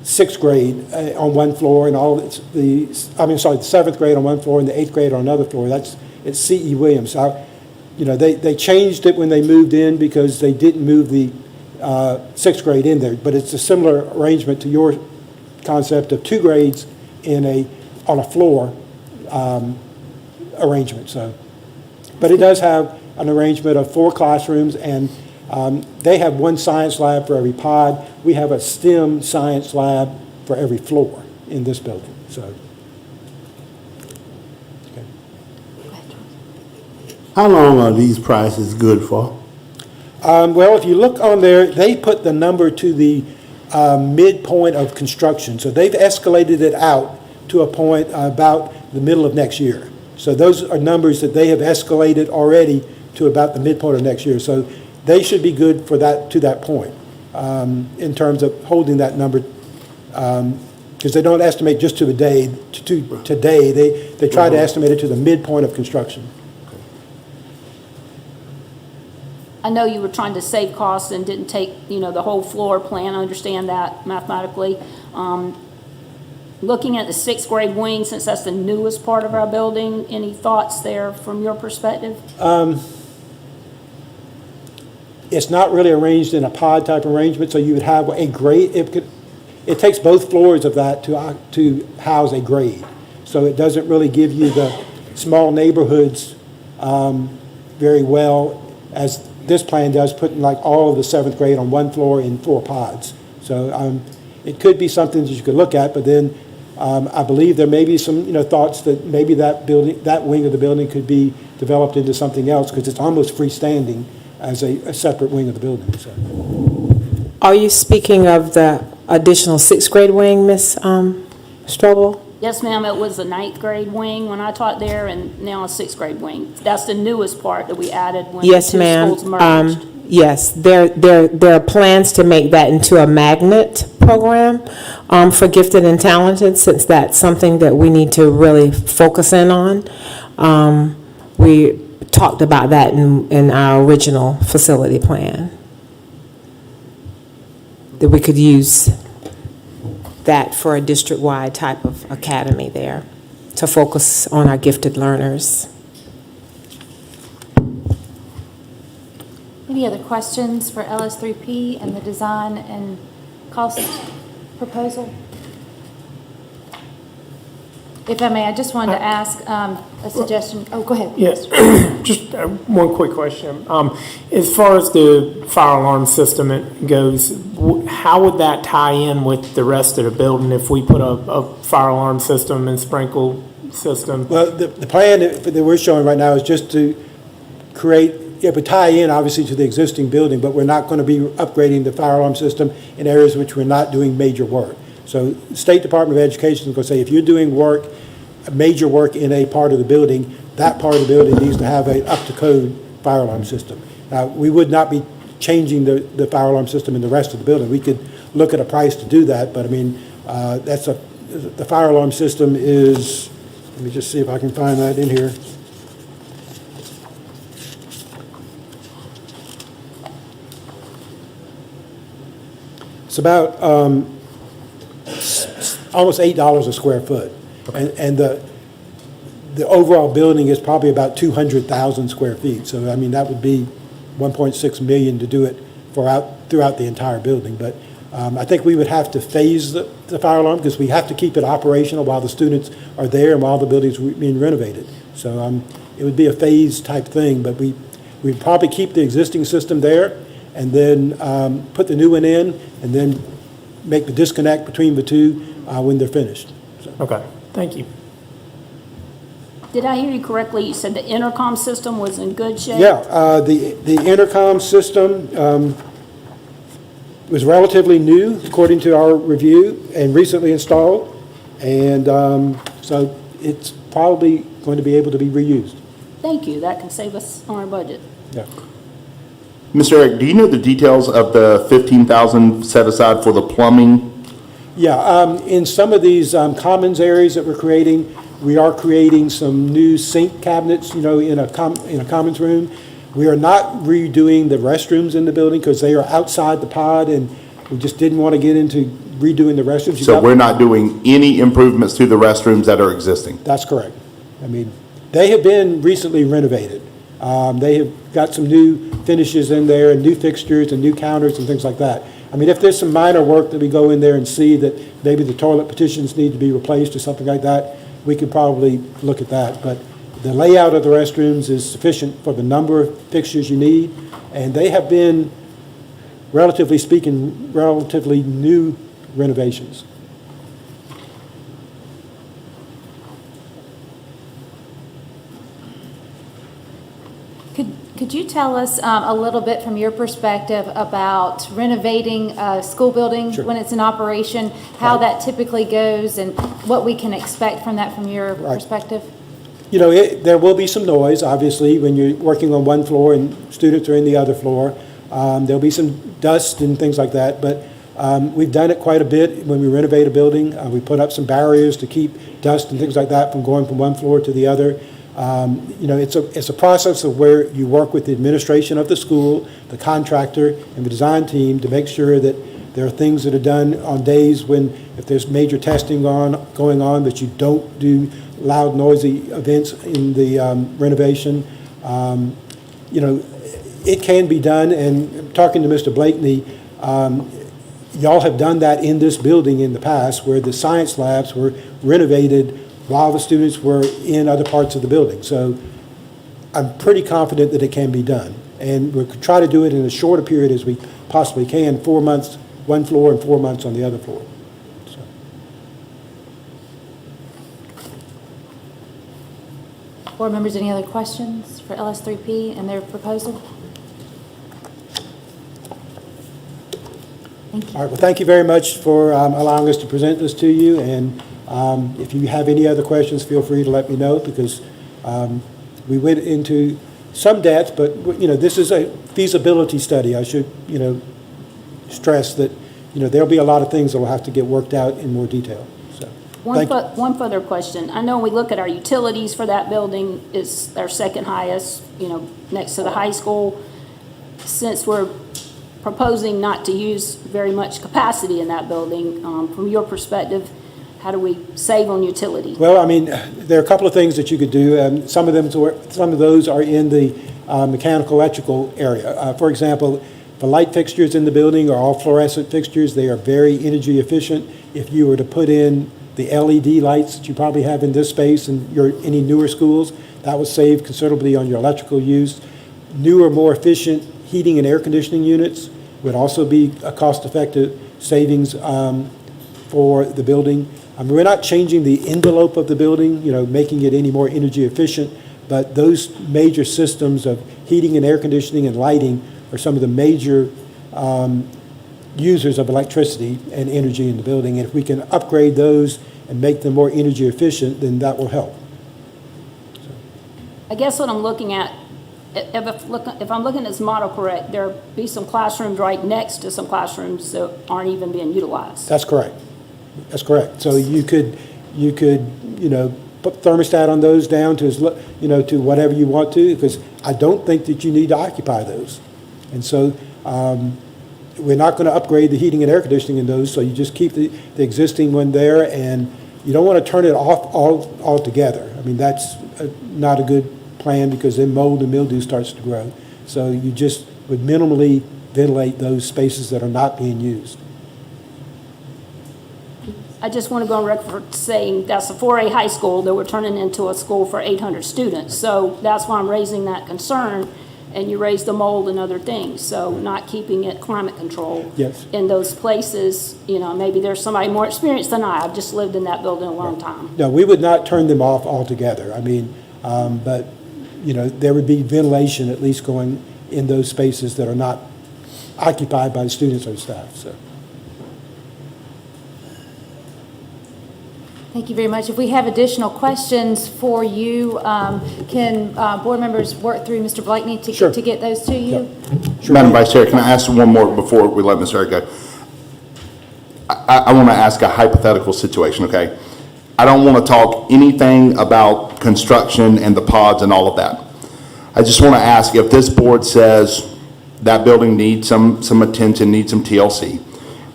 6th grade on one floor and all the 7th grade on one floor and the 8th grade on another floor. It's C.E. Williams. They changed it when they moved in because they didn't move the 6th grade in there, but it's a similar arrangement to your concept of 2 grades on a floor arrangement. So, but it does have an arrangement of 4 classrooms, and they have one science lab for every pod. We have a STEM science lab for every floor in this building. So. How long are these prices good for? Well, if you look on there, they put the number to the midpoint of construction. So they've escalated it out to a point about the middle of next year. So those are numbers that they have escalated already to about the midpoint of next year. So they should be good for that, to that point, in terms of holding that number, because they don't estimate just to the day, to today. They try to estimate it to the midpoint of construction. I know you were trying to save costs and didn't take, the whole floor plan. I understand that mathematically. Looking at the 6th grade wing, since that's the newest part of our building, any thoughts there from your perspective? It's not really arranged in a pod type arrangement, so you would have a grade. It takes both floors of that to house a grade. So it doesn't really give you the small neighborhoods very well, as this plan does, putting like all of the 7th grade on one floor in 4 pods. So it could be something that you could look at, but then I believe there may be some thoughts that maybe that wing of the building could be developed into something else, because it's almost freestanding as a separate wing of the building. So. Are you speaking of the additional 6th grade wing, Ms. Strobel? Yes, ma'am, it was the 9th grade wing when I taught there, and now a 6th grade wing. That's the newest part that we added when the Yes, two ma'am. schools merged. Yes, there are plans to make that into a magnet program for gifted and talented, since that's something that we need to really focus in on. We talked about that in our original facility plan, that we could use that for a district-wide type of academy there to focus on our gifted learners. Any other questions for LS3P and the design and cost proposal? If I may, I just wanted to ask a suggestion. Oh, go ahead. Yes, just one quick question. As far as the fire alarm system goes, how would that tie in with the rest of the building if we put a fire alarm system and sprinkle system. Well, the plan that we're showing right now is just to create, it would tie in obviously to the existing building, but we're not going to be upgrading the fire alarm system in areas which we're not doing major work. So the State Department of Education is going to say, if you're doing work, major work in a part of the building, that part of the building needs to have a up-to-code fire alarm system. Now, we would not be changing the fire alarm system in the rest of the building. We could look at a price to do that, but I mean, the fire alarm system is, let me just see if I can find that in here. It's about almost $8 a square foot. And the overall building is probably about 200,000 square feet. So, I mean, that would be 1.6 million to do it throughout the entire building. But I think we would have to phase the fire alarm because we have to keep it operational while the students are there and while the building's being renovated. So it would be a phase type thing, but we'd probably keep the existing system there and then put the new one in and then make the disconnect between the two when they're finished. So. Okay, thank you. Did I hear you correctly? You said the intercom system was in good shape? Yeah, the intercom system was relatively new, according to our review, and recently installed. And so it's probably going to be able to be reused. Thank you. That can save us on our budget. Yeah. Mr. Eric, do you know the details of the $15,000 set aside for the plumbing? Yeah, in some of these commons areas that we're creating, we are creating some new sink cabinets, you know, in a commons room. We are not redoing the restrooms in the building because they are outside the pod, and we just didn't want to get into redoing the restrooms. So we're not doing any improvements to the restrooms that are existing? That's correct. I mean, they have been recently renovated. They have got some new finishes in there and new fixtures and new counters and things like that. I mean, if there's some minor work that we go in there and see that maybe the toilet partitions need to be replaced or something like that, we could probably look at that. But the layout of the restrooms is sufficient for the number of fixtures you need, and they have been, relatively speaking, relatively new renovations. Could you tell us a little bit from your perspective about renovating a school building Sure. when it's in operation, how Right. that typically goes, and what we can expect from that from your Right. perspective? You know, there will be some noise, obviously, when you're working on one floor and students are in the other floor. There'll be some dust and things like that, but we've done it quite a bit when we renovate a building. We put up some barriers to keep dust and things like that from going from one floor to the other. You know, it's a process of where you work with the administration of the school, the contractor, and the design team to make sure that there are things that are done on days when, if there's major testing going on, that you don't do loud, noisy events in the renovation. You know, it can be done, and talking to Mr. Blakeney, y'all have done that in this building in the past, where the science labs were renovated while the students were in other parts of the building. So I'm pretty confident that it can be done. And we'll try to do it in as short a period as we possibly can, 4 months, one floor, and 4 months on the other floor. So. Board members, any other questions for LS3P and their proposal? Thank you. All right, well, thank you very much for allowing us to present this to you. And if you have any other questions, feel free to let me know, because we went into some depth, but, you know, this is a feasibility study. I should, you know, stress that, you know, there'll be a lot of things that will have to get worked out in more detail. So, thank you. One further question. I know we look at our utilities for that building is our second highest, you know, next to the high school. Since we're proposing not to use very much capacity in that building, from your perspective, how do we save on utilities? Well, I mean, there are a couple of things that you could do. Some of those are in the mechanical electrical area. For example, the light fixtures in the building are all fluorescent fixtures. They are very energy efficient. If you were to put in the LED lights that you probably have in this space and any newer schools, that would save considerably on your electrical use. Newer, more efficient heating and air conditioning units would also be a cost-effective savings for the building. We're not changing the envelope of the building, making it any more energy efficient, but those major systems of heating and air conditioning and lighting are some of the major users of electricity and energy in the building. And if we can upgrade those and make them more energy efficient, then that will help. I guess what I'm looking at, if I'm looking at this model correct, there'll be some classrooms right next to some classrooms that aren't even being utilized. That's correct. That's correct. So you could, put thermostat on those down to, to whatever you want to, because I don't think that you need to occupy those. And so we're not going to upgrade the heating and air conditioning in those, so you just keep the existing one there, and you don't want to turn it off altogether. I mean, that's not a good plan, because then mold and mildew starts to grow. So you just would minimally ventilate those spaces that are not being used. I just want to go on record for saying that's a 4A high school that we're turning into a school for 800 students. So that's why I'm raising that concern, and you raise the mold and other things. So not keeping it climate control Yes. in those places, maybe there's somebody more experienced than I. I've just lived in that building a long time. No, we would not turn them off altogether. I mean, but, there would be ventilation at least going in those spaces that are not occupied by the students or staff, so. Thank you very much. If we have additional questions for you, can board members work through Mr. Blakeney Sure. to get those to you? Madam Vice Chair, can I ask one more before we let Ms. Eric go? I want to ask a hypothetical situation, okay? I don't want to talk anything about construction and the pods and all of that. I just want to ask, if this board says that building needs some attention, needs some TLC,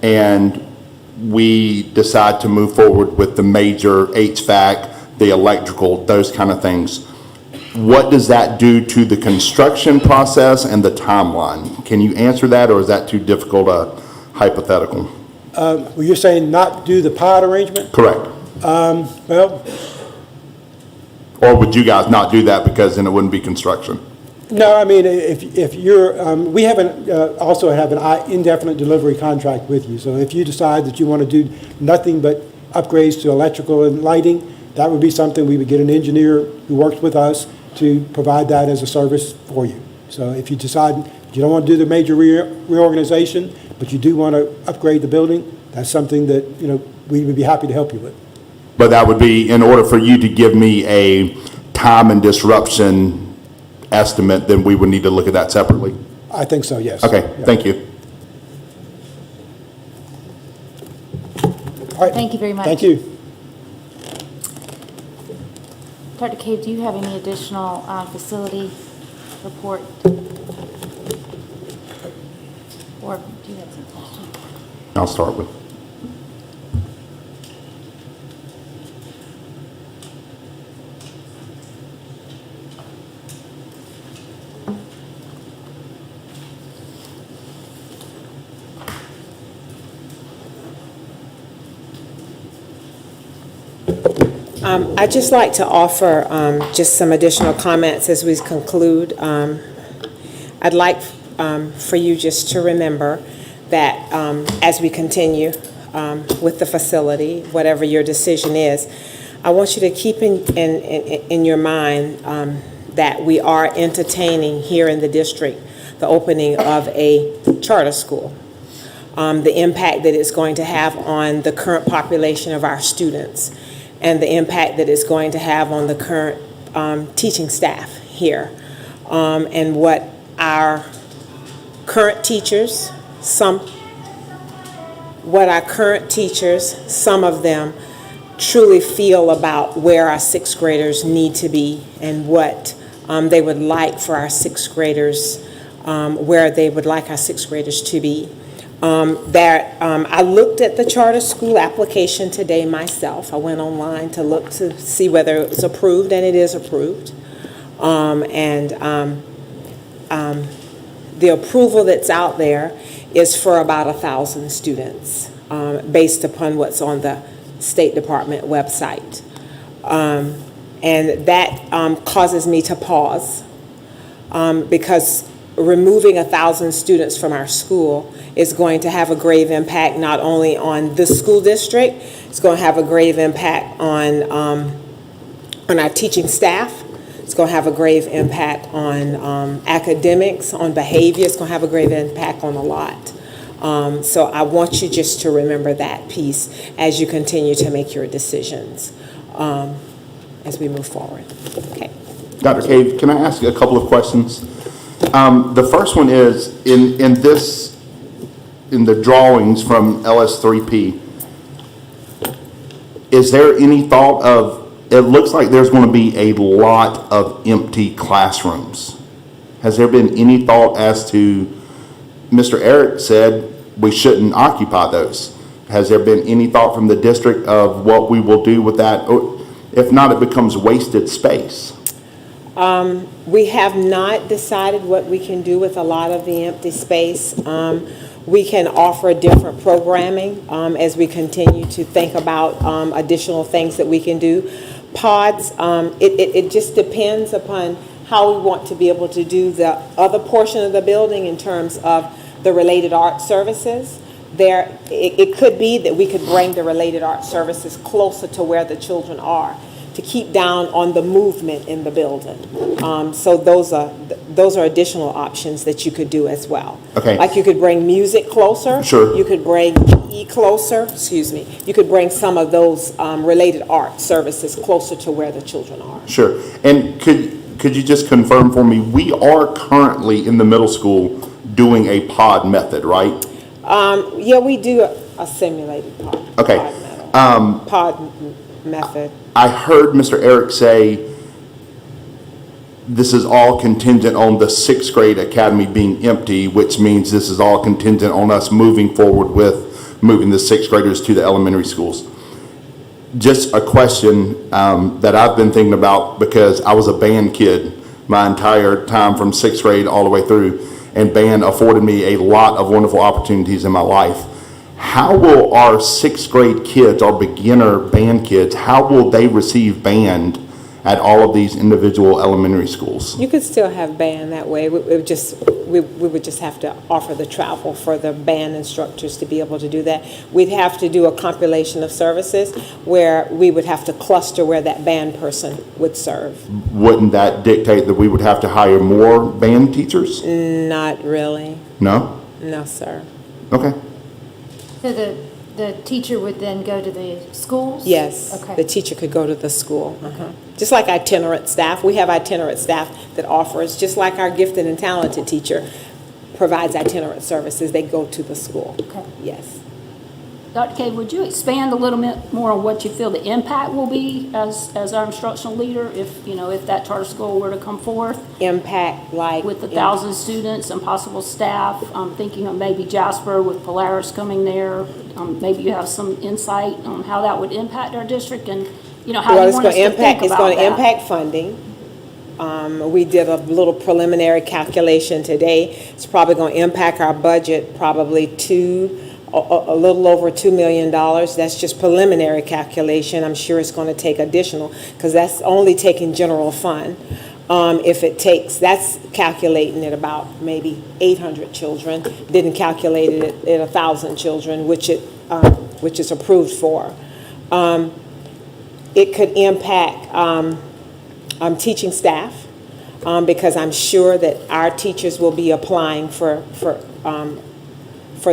and we decide to move forward with the major HVAC, the electrical, those kind of things, what does that do to the construction process and the timeline? Can you answer that, or is that too difficult a hypothetical? Well, you're saying not do the pod arrangement? Correct. Well, Or would you guys not do that because then it wouldn't be construction? no, I mean, if you're, we haven't, also have an indefinite delivery contract with you. So if you decide that you want to do nothing but upgrades to electrical and lighting, that would be something we would get an engineer who works with us to provide that as a service for you. So if you decide you don't want to do the major reorganization, but you do want to upgrade the building, that's something that, we would be happy to help you with. But that would be, in order for you to give me a time and disruption estimate, then we would need to look at that separately. I think so, yes. Okay, Yeah. thank you. All right. Thank you very much. Thank you. Dr. Cave, do you have any additional facility report? Or do you have some questions? I'll start with. I'd just like to offer just some additional comments as we conclude. I'd like for you just to remember that as we continue with the facility, whatever your decision is, I want you to keep in your mind that we are entertaining here in the district the opening of a charter school. The impact that it's going to have on the current population of our students, and the impact that it's going to have on the current teaching staff here, and what our current teachers, some of them truly feel about where our sixth graders need to be, and what they would like for our sixth graders, where they would like our sixth graders to be. I looked at the charter school application today myself. I went online to look to see whether it was approved, and it is approved. The approval that's out there is for about 1,000 students, based upon what's on the State Department website. And that causes me to pause, because removing 1,000 students from our school is going to have a grave impact not only on this school district, It's going to have a grave impact on our teaching staff. It's going to have a grave impact on academics, on behavior. It's going to have a grave impact on a lot. So I want you just to remember that piece as you continue to make your decisions as we move forward. Okay. Dr. Cave, can I ask you a couple of questions? The first one is, in the drawings from LS3P, is there any thought of, it looks like there's going to be a lot of empty classrooms. Has there been any thought as to, Mr. Eric said we shouldn't occupy those. Has there been any thought from the district of what we will do with that? Or if not, it becomes wasted space. We have not decided what we can do with a lot of the empty space. We can offer different programming as we continue to think about additional things that we can do. Pods, it just depends upon how we want to be able to do the other portion of the building in terms of the related art services. It could be that we could bring the related art services closer to where the children are to keep down on the movement in the building. So those are additional options that you could do as well. Okay. Like you could bring music closer. Sure. You could bring PE closer, You could bring some of those related art services closer to where the children are. Sure. And could you just confirm for me, we are currently in the middle school doing a pod method, right? Yeah, we do a simulated pod. Okay. Pod method. I heard Mr. Eric say this is all contingent on the sixth grade academy being empty, which means this is all contingent on us moving forward with moving the sixth graders to the elementary schools. Just a question that I've been thinking about, because I was a band kid my entire time from sixth grade all the way through, and band afforded me a lot of wonderful opportunities in my life. How will our sixth grade kids, our beginner band kids, how will they receive band at all of these individual elementary schools? You could still have band that way. We would just have to offer the travel for the band instructors to be able to do that. We'd have to do a compilation of services where we would have to cluster where that band person would serve. Wouldn't that dictate that we would have to hire more band teachers? Not really. No? No, sir. Okay. So the teacher would then go to the schools? Yes. Okay. The teacher could go to the school. Just like itinerant staff. We have itinerant staff that offers, just like our gifted and talented teacher provides itinerant services, they go to the school. Okay. Yes. Dr. Cave, would you expand a little bit more on what you feel the impact will be as our instructional leader if that charter school were to come forth Impact like? with 1,000 students and possible staff? I'm thinking of maybe Jasper with Polaris coming there. Maybe you have some insight on how that would impact our district and, how Well, you want us to think about that. it's going to impact funding. We did a little preliminary calculation today. It's probably going to impact our budget probably a little over $2 million. That's just preliminary calculation. I'm sure it's going to take additional because that's only taking general fund. That's calculating at about maybe 800 children. Didn't calculate it at 1,000 children, which is approved for. It could impact teaching staff because I'm sure that our teachers will be applying for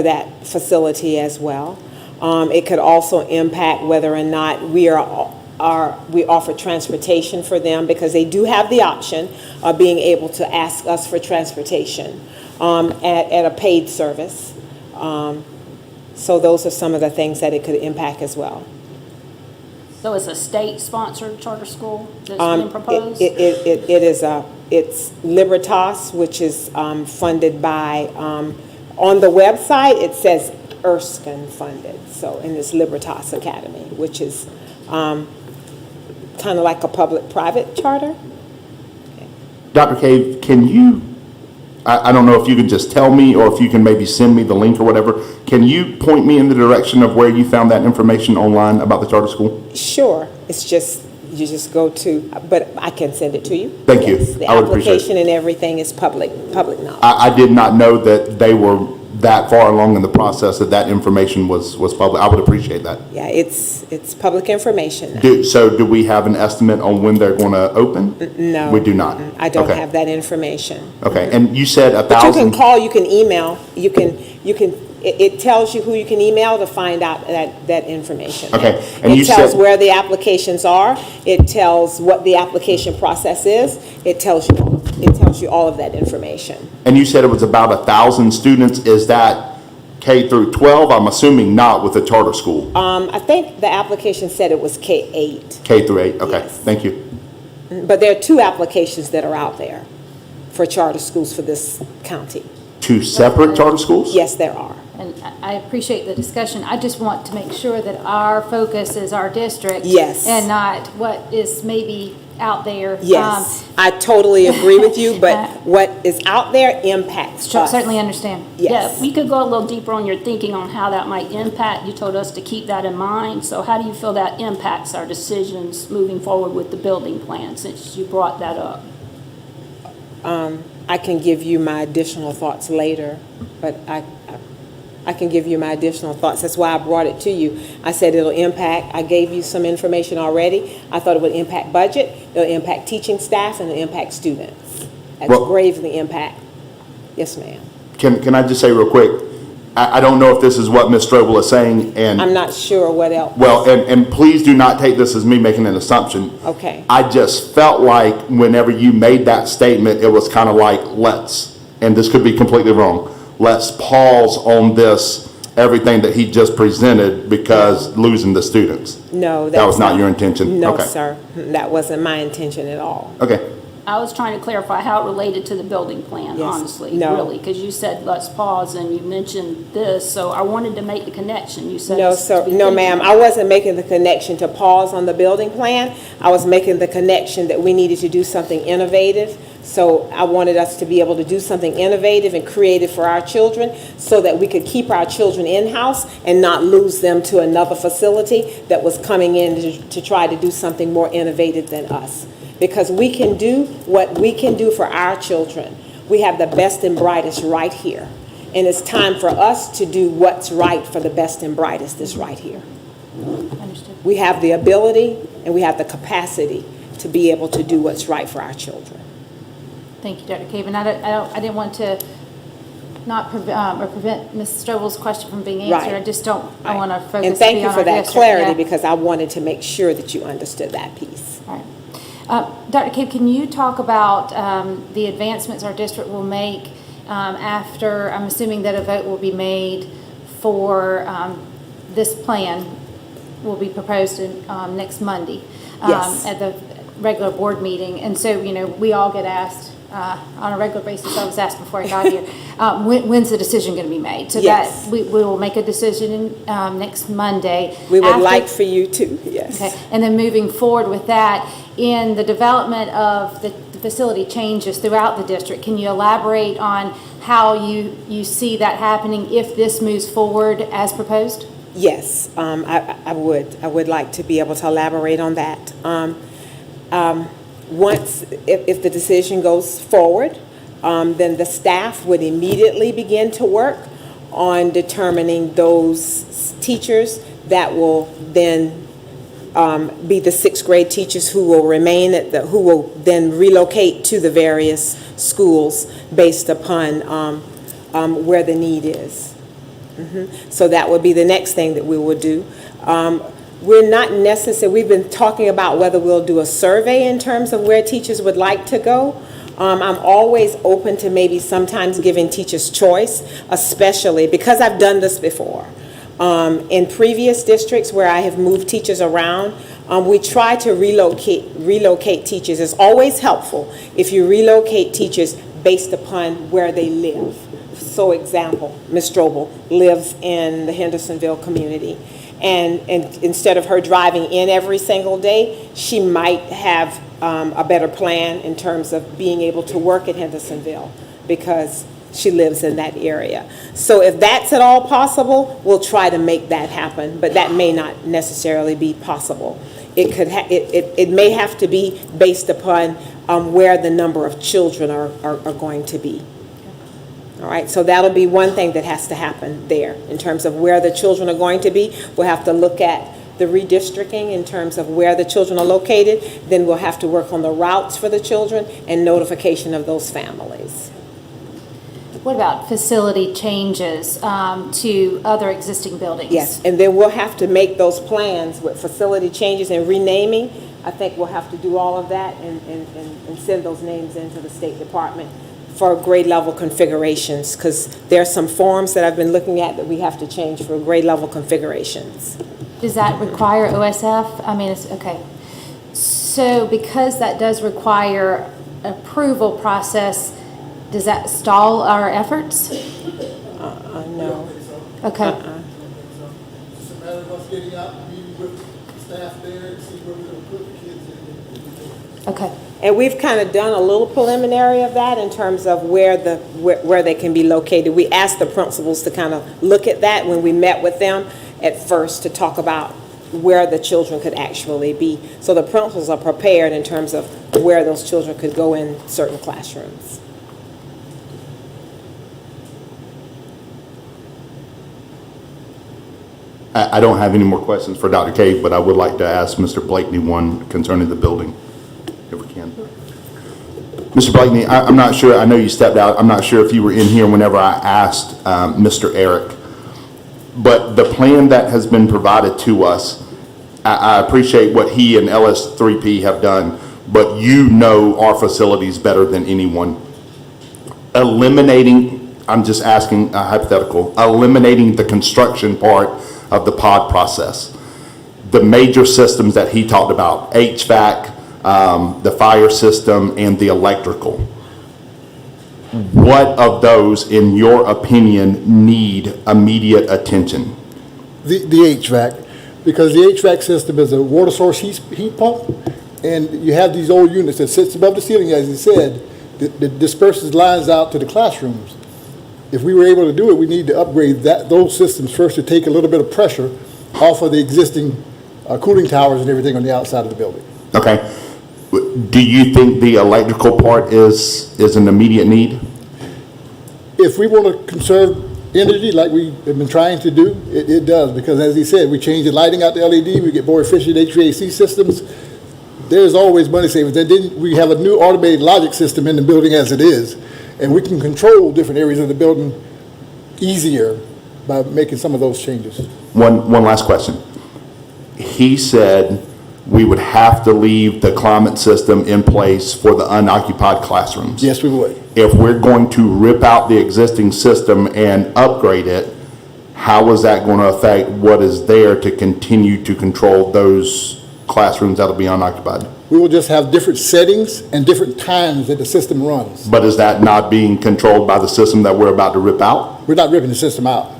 that facility as well. It could also impact whether or not we offer transportation for them because they do have the option of being able to ask us for transportation at a paid service. So those are some of the things that it could impact as well. So it's a state-sponsored charter school that's being proposed? It's Libertas, which is funded by, on the website, it says Erskine funded. So, and it's Libertas Academy, which is kind of like a public-private charter. Dr. Cave, can you, I don't know if you can just tell me or if you can maybe send me the link or whatever, can you point me in the direction of where you found that information online about the charter school? Sure. It's just, you just go to, but I can send it to you. Thank you. Yes, the I would appreciate it. application and everything is public knowledge. I did not know that they were that far along in the process that information was public. I would appreciate that. Yeah, it's public information now. Do we have an estimate on when they're going to open? No. We do not. I don't Okay. have that information. Okay, and you said But you 1,000. can call, you can email, it tells you who you can email to find out that information. Okay, and you It tells said- where the applications are, it tells what the application process is, it tells you all of that information. And you said it was about 1,000 students. Is that K through 12? I'm assuming not with a charter school. I think the application said it was K-8, K through 8, okay, Yes. thank you. but there are 2 applications that are out there for charter schools for this county. 2 separate charter schools? Yes, there are. And I appreciate the discussion. I just want to make sure that our focus is our district. Yes. And not what is maybe out there. Yes, I totally agree with you, but what is out there impacts us. Certainly understand. Yes. Yeah, we could go a little deeper on your thinking on how that might impact. You told us to keep that in mind. So how do you feel that impacts our decisions moving forward with the building plan, since you brought that up? I can give you my additional thoughts later, but I can give you my additional thoughts. That's why I brought it to you. I said it'll impact, I gave you some information already. I thought it would impact budget, it'll impact teaching staff, and it'll impact students. That's Well- gravely impact. Yes, ma'am. Can I just say real quick, I don't know if this is what Ms. Strobel is saying, and. I'm not sure what else. Well, and please do not take this as me making an assumption. Okay. I just felt like whenever you made that statement, it was kind of like, and this could be completely wrong, let's pause on this, everything that he just presented, because losing the students. No, That was not your intention? No, Okay. sir. That wasn't my intention at all. Okay, I was trying to clarify how it related to the building plan, Yes. honestly, No. really, because you said, let's pause, and you mentioned this, so I wanted to make the connection. You said. No, it's sir, to be no, thinking ma'am, about. I wasn't making the connection to pause on the building plan. I was making the connection that we needed to do something innovative. So I wanted us to be able to do something innovative and creative for our children so that we could keep our children in-house and not lose them to another facility that was coming in to try to do something more innovative than us. Because we can do what we can do for our children. We have the best and brightest right here. And it's time for us to do what's right for the best and brightest that's right here. Understood. We have the ability and we have the capacity to be able to do what's right for our children. Thank you, Dr. Caven. I didn't want to not prevent Ms. Strobel's question from being answered. Right. I just don't, I want to focus. And thank you beyond for our that district. clarity Yeah. because I wanted to make sure that you understood that piece. All right. Dr. Cape, can you talk about the advancements our district will make after, I'm assuming that a vote will be made for this plan will be proposed next Monday Yes. at the regular board meeting. And so, you know, we all get asked on a regular basis, I was asked before I got here, when's the decision going to be made? So Yes. that we will make a decision next Monday. We would After- like for you to, yes. Okay, and then moving forward with that, in the development of the facility changes throughout the district, can you elaborate on how you see that happening if this moves forward as proposed? Yes, I would like to be able to elaborate on that. Once, if the decision goes forward, then the staff would immediately begin to work on determining those teachers that will then be the sixth grade teachers who will remain who will then relocate to the various schools based upon where the need is. So that would be the next thing that we will do. We're not necessarily, we've been talking about whether we'll do a survey in terms of where teachers would like to go. I'm always open to maybe sometimes giving teachers choice, especially because I've done this before. In previous districts where I have moved teachers around, we try to relocate teachers. It's always helpful if you relocate teachers based upon where they live. So example, Ms. Strobel lives in the Hendersonville community. And instead of her driving in every single day, she might have a better plan in terms of being able to work at Hendersonville because she lives in that area. So if that's at all possible, we'll try to make that happen, but that may not necessarily be possible. It may have to be based upon where the number of children are going to be. All right, so that'll be one thing that has to happen there in terms of where the children are going to be. We'll have to look at the redistricting in terms of where the children are located. Then we'll have to work on the routes for the children and notification of those families. What about facility changes to other existing buildings? Yes, and then we'll have to make those plans with facility changes and renaming. I think we'll have to do all of that and send those names into the State Department for grade level configurations, because there are some forms that I've been looking at that we have to change for grade level configurations. Does that require OSF? I mean, it's, okay. So because that does require approval process, does that stall our efforts? No. Okay. It's a matter of us getting out and meeting with staff there and see where we're gonna put the kids in. Okay. And we've kind of done a little preliminary of that in terms of where they can be located. We asked the principals to kind of look at that when we met with them at first to talk about where the children could actually be. So the principals are prepared in terms of where those children could go in certain classrooms. I don't have any more questions for Dr. Cave, but I would like to ask Mr. Blakeney one concerning the building, if we can. Mr. Blakeney, I'm not sure, I know you stepped out, I'm not sure if you were in here whenever I asked Mr. Eric, but the plan that has been provided to us, I appreciate what he and LS3P have done, but you know our facilities better than anyone. Eliminating, I'm just asking a hypothetical, eliminating the construction part of the pod process. The major systems that he talked about, HVAC, the fire system, and the electrical. What of those, in your opinion, need immediate attention? The HVAC, because the HVAC system is a water source heat pump, and you have these old units that sits above the ceiling, as you said, that disperses lines out to the classrooms. If we were able to do it, we need to upgrade those systems first to take a little bit of pressure off of the existing cooling towers and everything on the outside of the building. Okay. Do you think the electrical part is an immediate need? If we want to conserve energy like we have been trying to do, it does, because as he said, we change the lighting out to LED, we get more efficient HVAC systems. There's always money savings. And then we have a new automated logic system in the building as it is, and we can control different areas of the building easier by making some of those changes. One last question. He said we would have to leave the climate system in place for the unoccupied classrooms. Yes, we would. If we're going to rip out the existing system and upgrade it, how is that going to affect what is there to continue to control those classrooms that'll be unoccupied? We will just have different settings and different times that the system runs. But is that not being controlled by the system that we're about to rip out? We're not ripping the system out.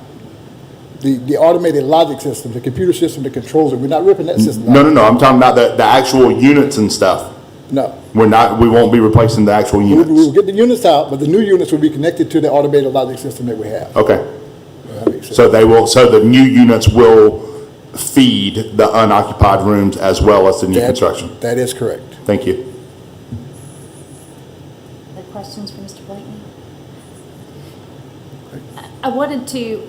The automated logic system, the computer system that controls it, we're not ripping that system out. No, I'm talking about the actual units and stuff. No. We won't be replacing the actual units. We'll get the units out, but the new units will be connected to the automated logic system that we have. Okay. That makes sense. So the new units will feed the unoccupied rooms as well as the new construction. That is correct. Thank you. Other questions for Mr. Blakeney? I wanted to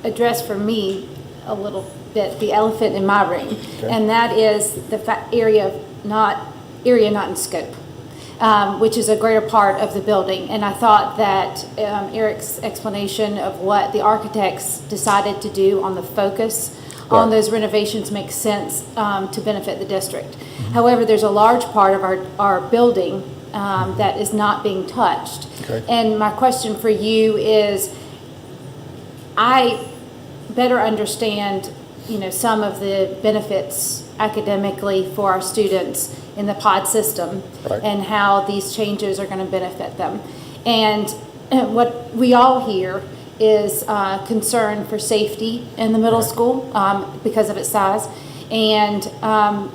address for me a little bit the elephant in my room, and that is the area not in scope, which is a greater part of the building. And I thought that Eric's explanation of what the architects decided to do on the focus on those renovations makes sense to benefit the district. However, there's a large part of our building that is not being touched. Okay. And my question for you is, I better understand, some of the benefits academically for our students in the pod system, Right. and how these changes are going to benefit them. And what we all hear is concern for safety in the middle school because of its size, and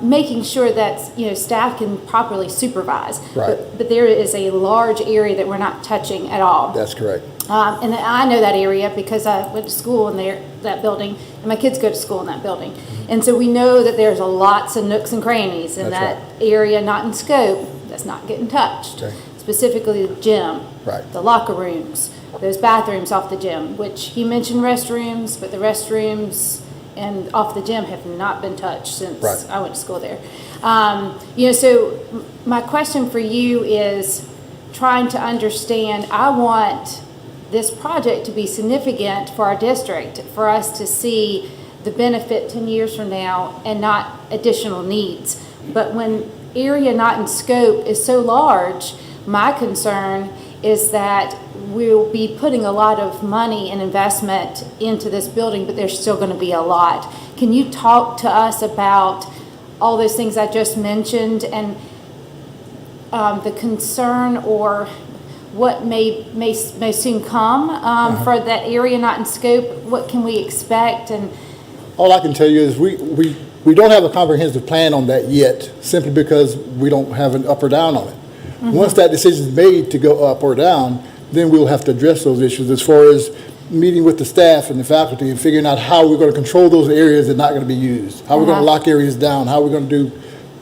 making sure that staff can properly supervise. Right. But there is a large area that we're not touching at all. That's correct. And I know that area because I went to school in that building, and my kids go to school in that building. And so we know that there's lots of nooks and crannies in That's that area not in scope that's not getting touched. Okay. specifically the gym. Right. The locker rooms, those bathrooms off the gym, which he mentioned restrooms, but the restrooms and off the gym have not been touched since Right. I went to school there. So my question for you is trying to understand, I want this project to be significant for our district, for us to see the benefit 10 years from now and not additional needs. But when area not in scope is so large, my concern is that we'll be putting a lot of money and investment into this building, but there's still going to be a lot. Can you talk to us about all those things I just mentioned and the concern or what may soon come for that area not in scope? What can we expect? And All I can tell you is we don't have a comprehensive plan on that yet, simply because we don't have an up or down on it. Once that decision is made to go up or down, then we'll have to address those issues as far as meeting with the staff and the faculty and figuring out how we're going to control those areas that are not going to be used, how we're going to lock areas down, how we're going to do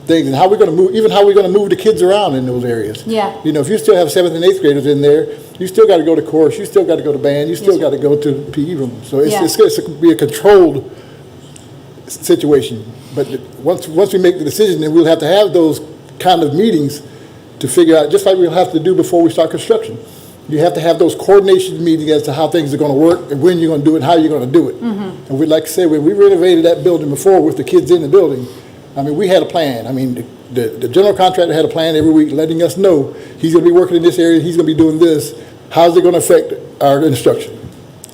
things, and how we're going to move, even how we're going to move the kids around in those areas. Yeah. You know, if you still have 7th and 8th graders in there, you still got to go to chorus, you still got to go to band, you still got to go to the PE room. So it's going to be a controlled situation. But once we make the decision, then we'll have to have those kind of meetings to figure out, just like we'll have to do before we start construction. You have to have those coordination meetings as to how things are going to work and when you're going to do it and how you're going to do it. And we'd like to say, when we renovated that building before with the kids in the building, I mean, we had a plan. I mean, the general contractor had a plan every week letting us know he's going to be working in this area, he's going to be doing this, how's it going to affect our instruction?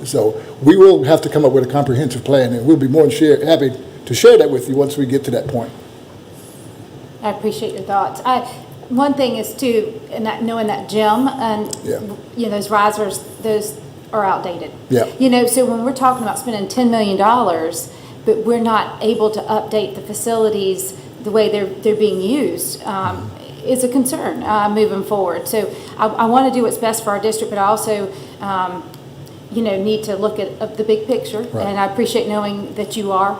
So we will have to come up with a comprehensive plan, and we'll be more than happy to share that with you once we get to that point. I appreciate your thoughts. One thing is too, and that, knowing that gym and those risers, those are outdated. Yeah. So when we're talking about spending $10 million, but we're not able to update the facilities the way they're being used, is a concern moving forward. So I want to do what's best for our district, but I also need to look at the big picture. Right. And I appreciate knowing that you are.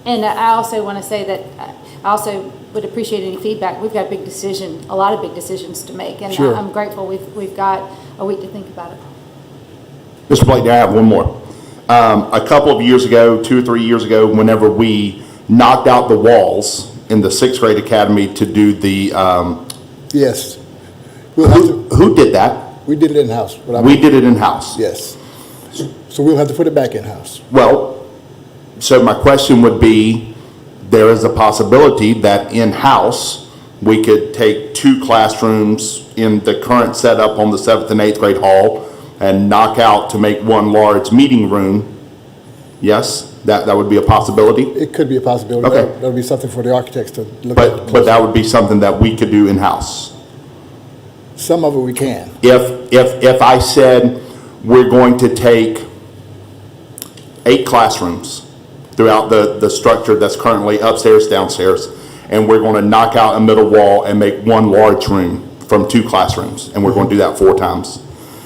And I also want to say that I also would appreciate any feedback. We've got a lot of big decisions to make, and Sure. I'm grateful we've got a week to think about it. Mr. Blakeney, I have one more. A couple of years ago, 2 or 3 years ago, whenever we knocked out the walls in the 6th grade academy to do the, Yes. We'll have to, who did that? we did it in-house. We did it in-house. Yes. So we'll have to put it back in-house. Well, so my question would be, there is a possibility that in-house, we could take 2 classrooms in the current setup on the 7th and 8th grade hall and knock out to make one large meeting room. Yes, that would be a possibility? It could be a possibility. Okay. That'll be something for the architects to look at. But that would be something that we could do in-house. Some of it we can. If I said, we're going to take 8 classrooms throughout the structure that's currently upstairs, downstairs, and we're going to knock out a middle wall and make one large room from 2 classrooms, and we're going to do that 4 times.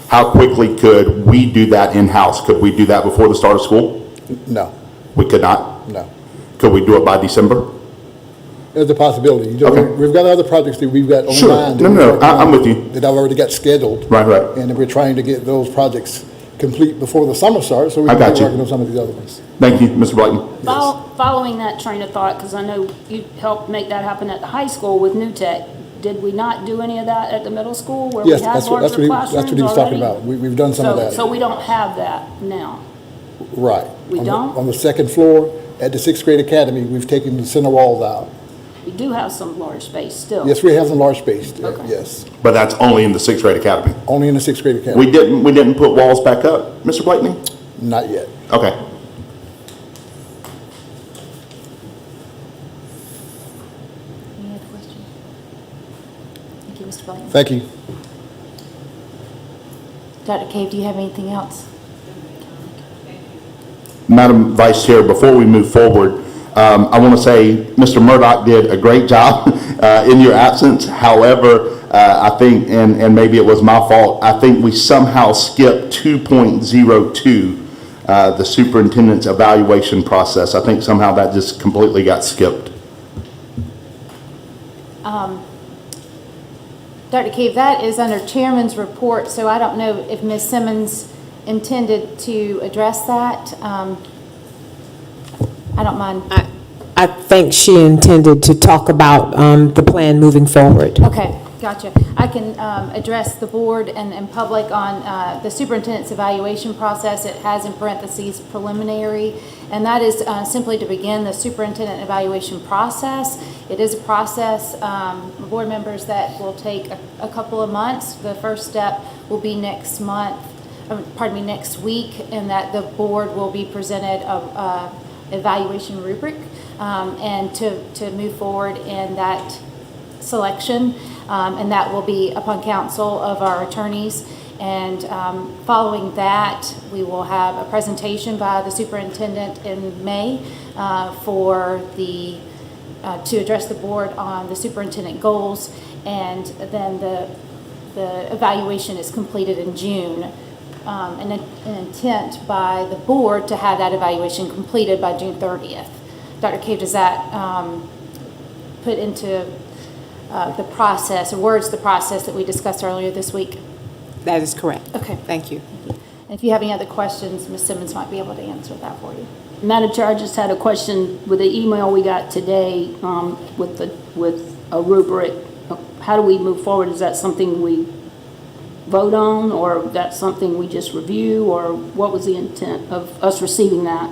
How quickly could we do that in-house? Could we do that before the start of school? No, We could not? no. Could we do it by December? There's a possibility. Okay. We've got other projects that we've got Sure. online. No, I'm with you. That I've already got scheduled. Right. And we're trying to get those projects complete before the summer starts, so we I can got get you. working on some of these other ones. Thank you, Mr. Blakeney. Following that train of thought, because I know you helped make that happen at the high school with New Tech, did we not do any of that at the middle school where we Yes, had that's what larger he classrooms was talking already? about. We've done some of that. So we don't have that now. Right. We don't? On the 2nd floor at the 6th grade academy, we've taken the center walls out. We do have some large space still. Yes, we have some large space, Okay. yes. But that's only in the 6th grade academy. Only in the 6th grade academy. We didn't put walls back up, Mr. Blakeney? Not yet. Okay. Any other questions? Thank you, Mr. Blaine. Thank you. Dr. Cave, do you have anything else? Madam Vice Chair, before we move forward, I want to say Mr. Murdoch did a great job in your absence. However, I think, and maybe it was my fault, I think we somehow skipped 2.02, the superintendent's evaluation process. I think somehow that just completely got skipped. Dr. Cave, that is under Chairman's report, so I don't know if Ms. Simmons intended to address that. I don't mind. I think she intended to talk about the plan moving forward. Okay, gotcha. I can address the board and public on the superintendent's evaluation process. It has in parentheses preliminary, and that is simply to begin the superintendent evaluation process. It is a process, board members, that will take a couple of months. The first step will be next week, and that the board will be presented a evaluation rubric, and to move forward in that selection, and that will be upon counsel of our attorneys. And following that, we will have a presentation by the superintendent in May to address the board on the superintendent goals, and then the evaluation is completed in June. An intent by the board to have that evaluation completed by June 30th. Dr. Cave, does that put into the process, or words the process that we discussed earlier this week? That is correct. Okay. Thank you. And if you have any other questions, Ms. Simmons might be able to answer that for you. Madam Chair, I just had a question with the email we got today with a rubric. How do we move forward? Is that something we vote on, or that's something we just review, or what was the intent of us receiving that?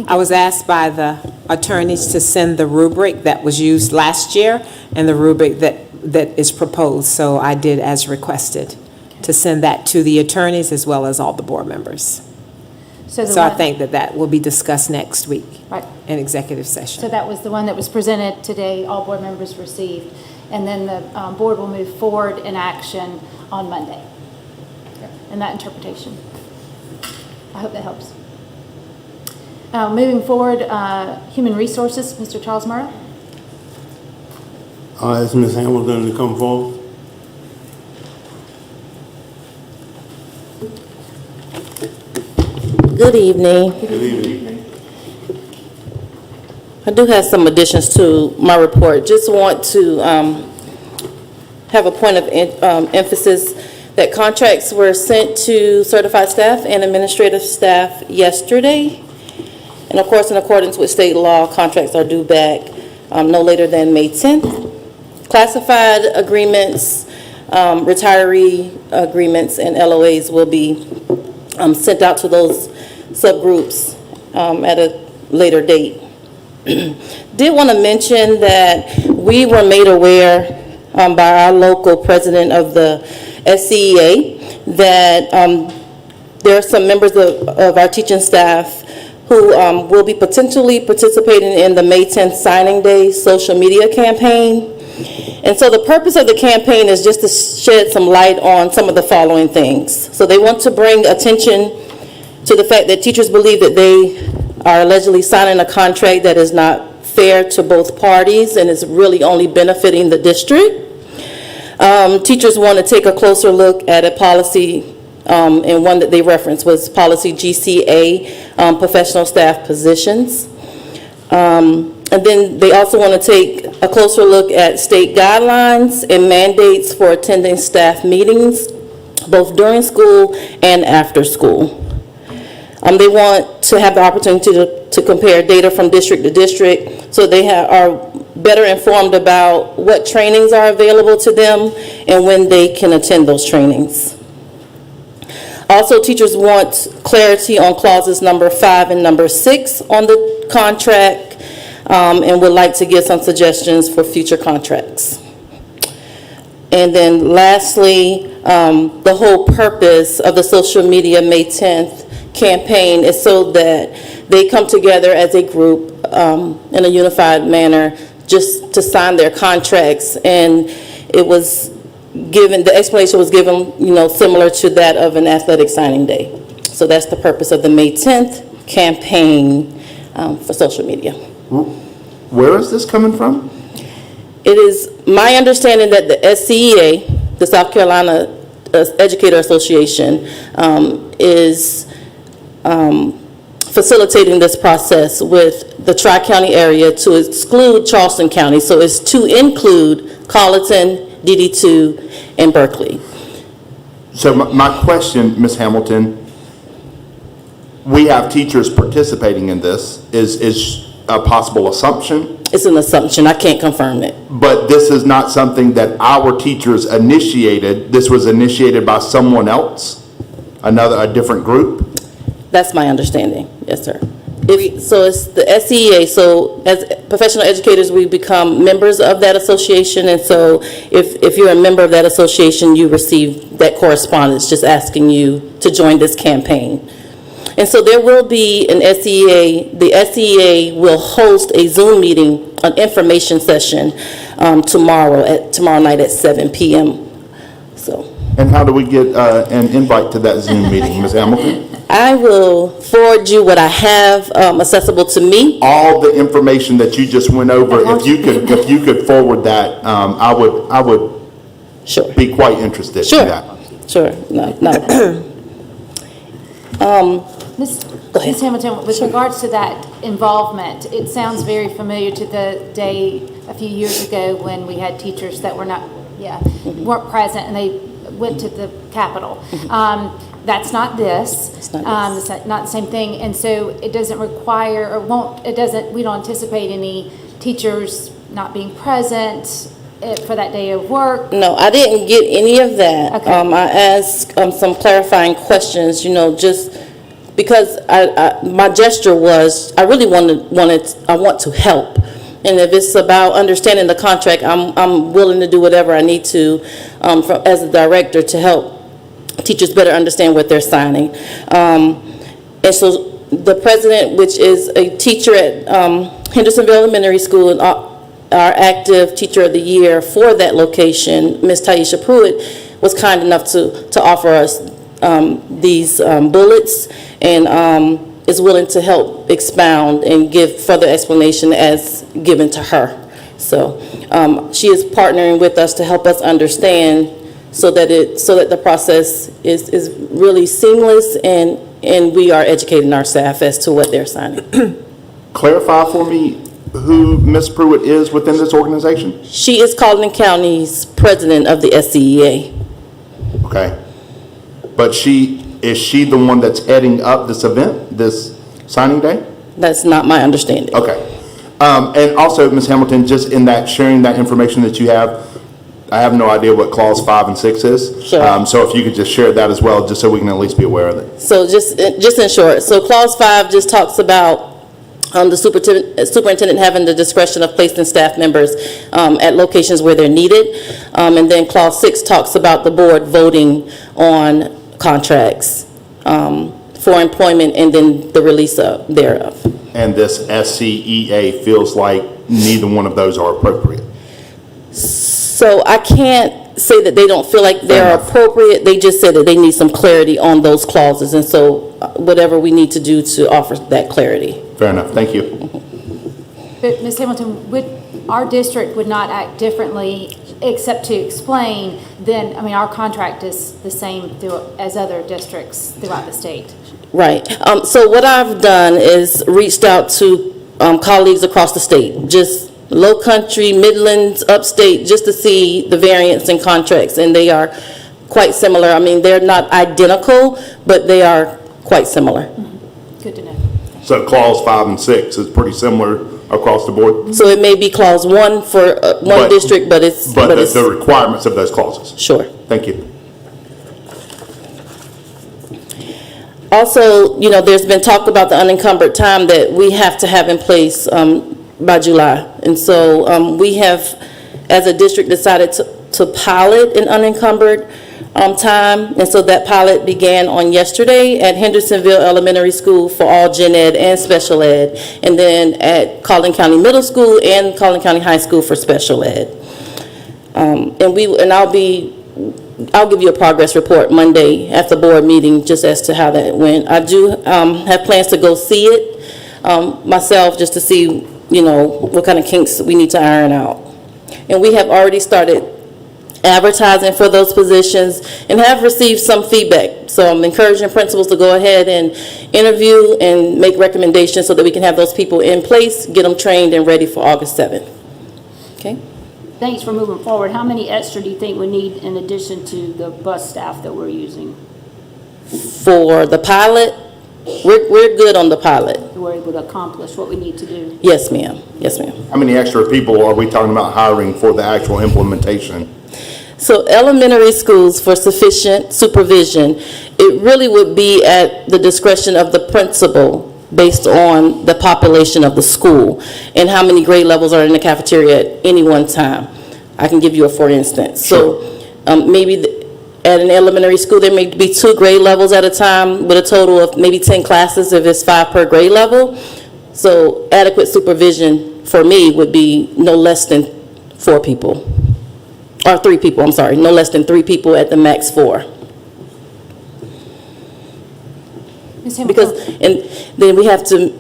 I was asked by the attorneys to send the rubric that was used last year and the rubric that is proposed, so I did as requested to send that to the attorneys as well as all the board members. So I think that will be discussed next week in executive session. So that was the one that was presented today, all board members received, and then the board will move forward in action on Monday in that interpretation. I hope that helps. Moving forward, Human Resources, Mr. Charles Murrow. I'll ask Ms. Hamilton to come forward. Good evening. Good evening. I do have some additions to my report. Just want to have a point of emphasis that contracts were sent to certified staff and administrative staff yesterday. And of course, in accordance with state law, contracts are due back no later than May 10th. Classified agreements, retiree agreements, and LOAs will be sent out to those subgroups at a later date. Did want to mention that we were made aware by our local president of the SCEA that there are some members of our teaching staff who will be potentially participating in the May 10th signing day social media campaign. And so the purpose of the campaign is just to shed some light on some of the following things. So they want to bring attention to the fact that teachers believe that they are allegedly signing a contract that is not fair to both parties and is really only benefiting the district. Teachers want to take a closer look at a policy, and one that they referenced was policy GCA, professional staff positions. And then they also want to take a closer look at state guidelines and mandates for attending staff meetings, both during school and after school. They want to have the opportunity to compare data from district to district so they are better informed about what trainings are available to them and when they can attend those trainings. Also, teachers want clarity on clauses number 5 and number 6 on the contract, and would like to get some suggestions for future contracts. And then lastly, the whole purpose of the social media May 10th campaign is so that they come together as a group in a unified manner just to sign their contracts. And it was given, the explanation was given, similar to that of an athletic signing day. So that's the purpose of the May 10th campaign for social media. Where is this coming from? It is my understanding that the SCEA, the South Carolina Educator Association, is facilitating this process with the Tri-County area to exclude Charleston County. So it's to include Colleton DD2, and Berkeley. So my question, Ms. Hamilton, we have teachers participating in this, is a possible assumption, It's an assumption, I can't confirm it. but this is not something that our teachers initiated. This was initiated by someone else, a different group? That's my understanding, yes, sir. So it's the SEA, so as professional educators, we become members of that association, and so if you're a member of that association, you receive that correspondence just asking you to join this campaign. And so there will be an SEA, the SEA will host a Zoom meeting, an information session tomorrow night at 7 p.m. So And how do we get an invite to that Zoom meeting, Ms. Hamilton? I will forward you what I have accessible to me. All the information that you just went over, if you could forward that, I would Sure. be quite interested Sure. in that. Sure, not a problem. Ms. Go ahead. Ms. Hamilton, with regards to that involvement, it sounds very familiar to the day a few years ago when we had teachers that were not, weren't present and they went to the Capitol. That's not this. It's not this. It's not the same thing. And so it doesn't require or we don't anticipate any teachers not being present for that day of work. No, I didn't get any of that. Okay. I asked some clarifying questions, just because my gesture was, I really I want to help. And if it's about understanding the contract, I'm willing to do whatever I need to as a director to help teachers better understand what they're signing. And so the president, which is a teacher at Hendersonville Elementary School, and our active teacher of the year for that location, Ms. Taisha Pruitt, was kind enough to offer us these bullets and is willing to help expound and give further explanation as given to her. So she is partnering with us to help us understand so that the process is really seamless and we are educating our staff as to what they're signing. Clarify for me who Ms. Pruitt is within this organization? She is Colleton County's president of the SCEA. Okay. But is she the one that's heading up this event, this signing day? That's not my understanding. Okay. And also, Ms. Hamilton, just in that, sharing that information that you have, I have no idea what clause 5 and 6 is. Sure. So if you could just share that as well, just so we can at least be aware of it. So just in short, so clause 5 just talks about the superintendent having the discretion of placing staff members at locations where they're needed. And then clause 6 talks about the board voting on contracts for employment and then the release thereof. And this SCEA feels like neither one of those are appropriate. So I can't say that they don't feel like they're appropriate. They just said that they need some clarity on those clauses. And so whatever we need to do to offer that clarity. Fair enough. Thank you. But Ms. Hamilton, our district would not act differently except to explain then, our contract is the same as other districts throughout the state. Right. So what I've done is reached out to colleagues across the state, just Low Country, Midlands, Upstate, just to see the variance in contracts, and they are quite similar. They're not identical, but they are quite similar. Good to know. So clause 5 and 6 is pretty similar across the board? So it may be clause 1 for one district, but it's... But the requirements of those clauses? Sure. Thank you. Also, there's been talk about the unencumbered time that we have to have in place by July. And so we have, as a district, decided to pilot an unencumbered time. And so that pilot began on yesterday at Hendersonville Elementary School for all gen ed and special ed, and then at Colleton County Middle School and Colleton County High School for special ed. I'll give you a progress report Monday at the board meeting just as to how that went. I do have plans to go see it myself just to see, what kind of kinks we need to iron out. And we have already started advertising for those positions and have received some feedback. So I'm encouraging principals to go ahead and interview and make recommendations so that we can have those people in place, get them trained and ready for August 7th. Okay? thanks for moving forward. How many extra do you think we need in addition to the bus staff that we're using? For the pilot, we're good on the pilot. We're able to accomplish what we need to do? Yes, ma'am. Yes, ma'am. How many extra people are we talking about hiring for the actual implementation? So elementary schools, for sufficient supervision, it really would be at the discretion of the principal based on the population of the school and how many grade levels are in the cafeteria at any one time. I can give you a for instance. So maybe at an elementary school, there may be 2 grade levels at a time with a total of maybe 10 classes if it's 5 per grade level. So adequate supervision for me would be no less than 4 people. Or 3 people, I'm sorry, no less than 3 people at the max 4. Ms. Hamilton? Because, and then we have to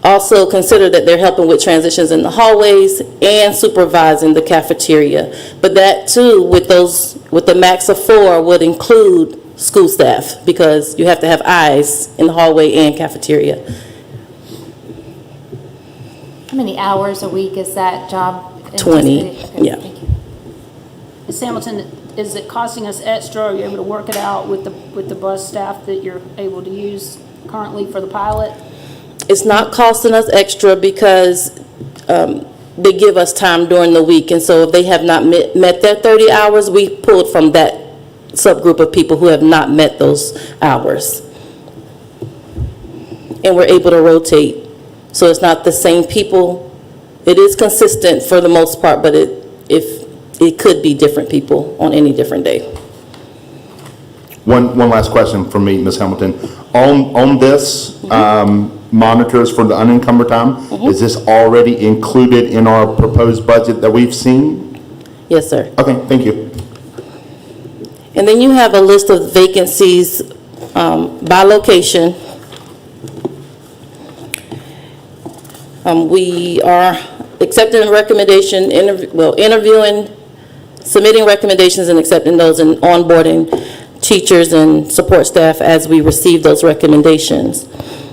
also consider that they're helping with transitions in the hallways and supervising the cafeteria. But that too, with the max of 4 would include school staff because you have to have eyes in the hallway and cafeteria. How many hours a week is that job? 20, anticipated? Okay, yeah. Thank you. Ms. Hamilton, is it costing us extra? Are you able to work it out with the bus staff that you're able to use currently for the pilot? It's not costing us extra because they give us time during the week. And so if they have not met their 30 hours, we pulled from that subgroup of people who have not met those hours. And we're able to rotate. So it's not the same people. It is consistent for the most part, but it could be different people on any different day. One last question from me, Ms. Hamilton. On this, monitors for the unencumbered time, is this already included in our proposed budget that we've seen? Yes, sir. Okay, thank you. And then you have a list of vacancies by location. We are accepting a recommendation, interviewing, submitting recommendations and accepting those and onboarding teachers and support staff as we receive those recommendations.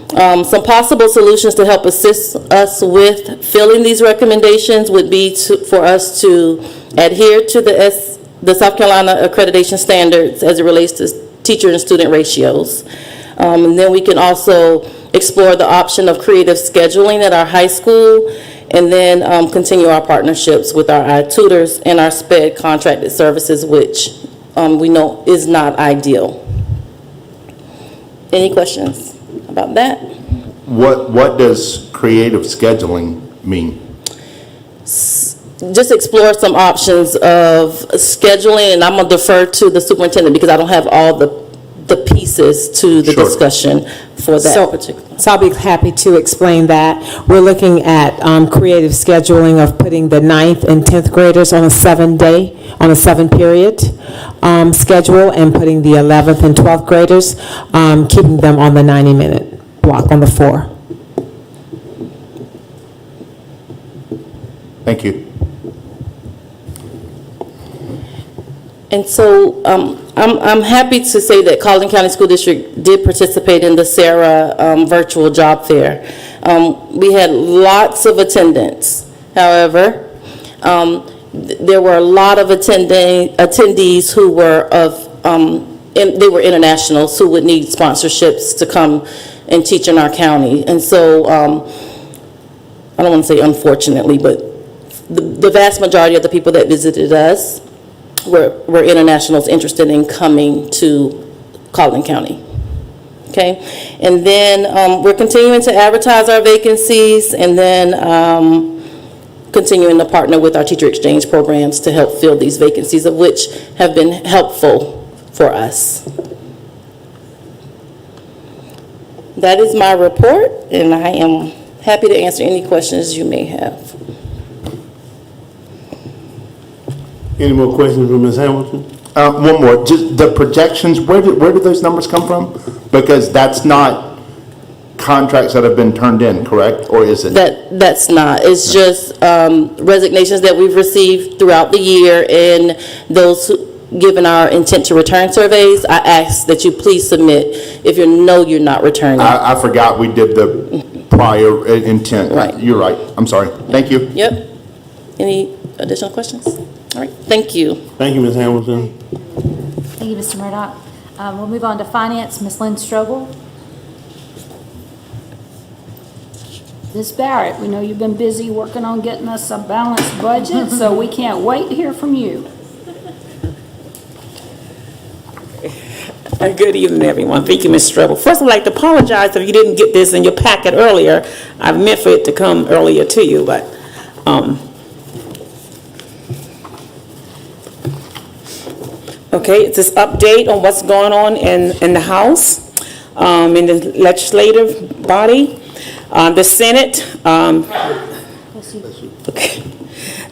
Some possible solutions to help assist us with filling these recommendations would be for us to adhere to the South Carolina accreditation standards as it relates to teacher and student ratios. And then we can also explore the option of creative scheduling at our high school, and then continue our partnerships with our tutors and our SPED contracted services, which we know is not ideal. Any questions about that? What does creative scheduling mean? Just explore some options of scheduling, and I'm going to defer to the superintendent because I don't have all the pieces to the Sure. discussion for that particular. So I'll be happy to explain that. We're looking at creative scheduling of putting the 9th and 10th graders on a 7-period schedule, and putting the 11th and 12th graders, keeping them on the 90-minute block on the 4. Thank you. And so I'm happy to say that Colleton County School District did participate in the Sarah virtual job fair. We had lots of attendance. However, there were a lot of attendees who were they were internationals who would need sponsorships to come and teach in our county. And so I don't want to say unfortunately, but the vast majority of the people that visited us were internationals interested in coming to Colleton County. Okay, and then we're continuing to advertise our vacancies, and then continuing to partner with our teacher exchange programs to help fill these vacancies, of which have been helpful for us. That is my report, and I am happy to answer any questions you may have. Any more questions for Ms. Hamilton? One more, just the projections, where do those numbers come from? Because that's not contracts that have been turned in, correct? Or is it? That's not. It's just resignations that we've received throughout the year, and those given our intent to return surveys, I ask that you please submit if you know you're not returning. I forgot we did the prior intent. Right. You're right. I'm sorry. Thank you. Yep. Any additional questions? All right, thank you. Thank you, Ms. Hamilton. Thank you, Mr. Murdock. We'll move on to finance, Ms. Lynn Strobel. Ms. Barrett, we know you've been busy working on getting us a balanced budget, so we can't wait to hear from you. Good evening, everyone. Thank you, Ms. Strobel. First, I'd like to apologize if you didn't get this in your packet earlier. I meant for it to come earlier to you, but okay, it's this update on what's going on in the House, in the legislative body. The Senate, okay.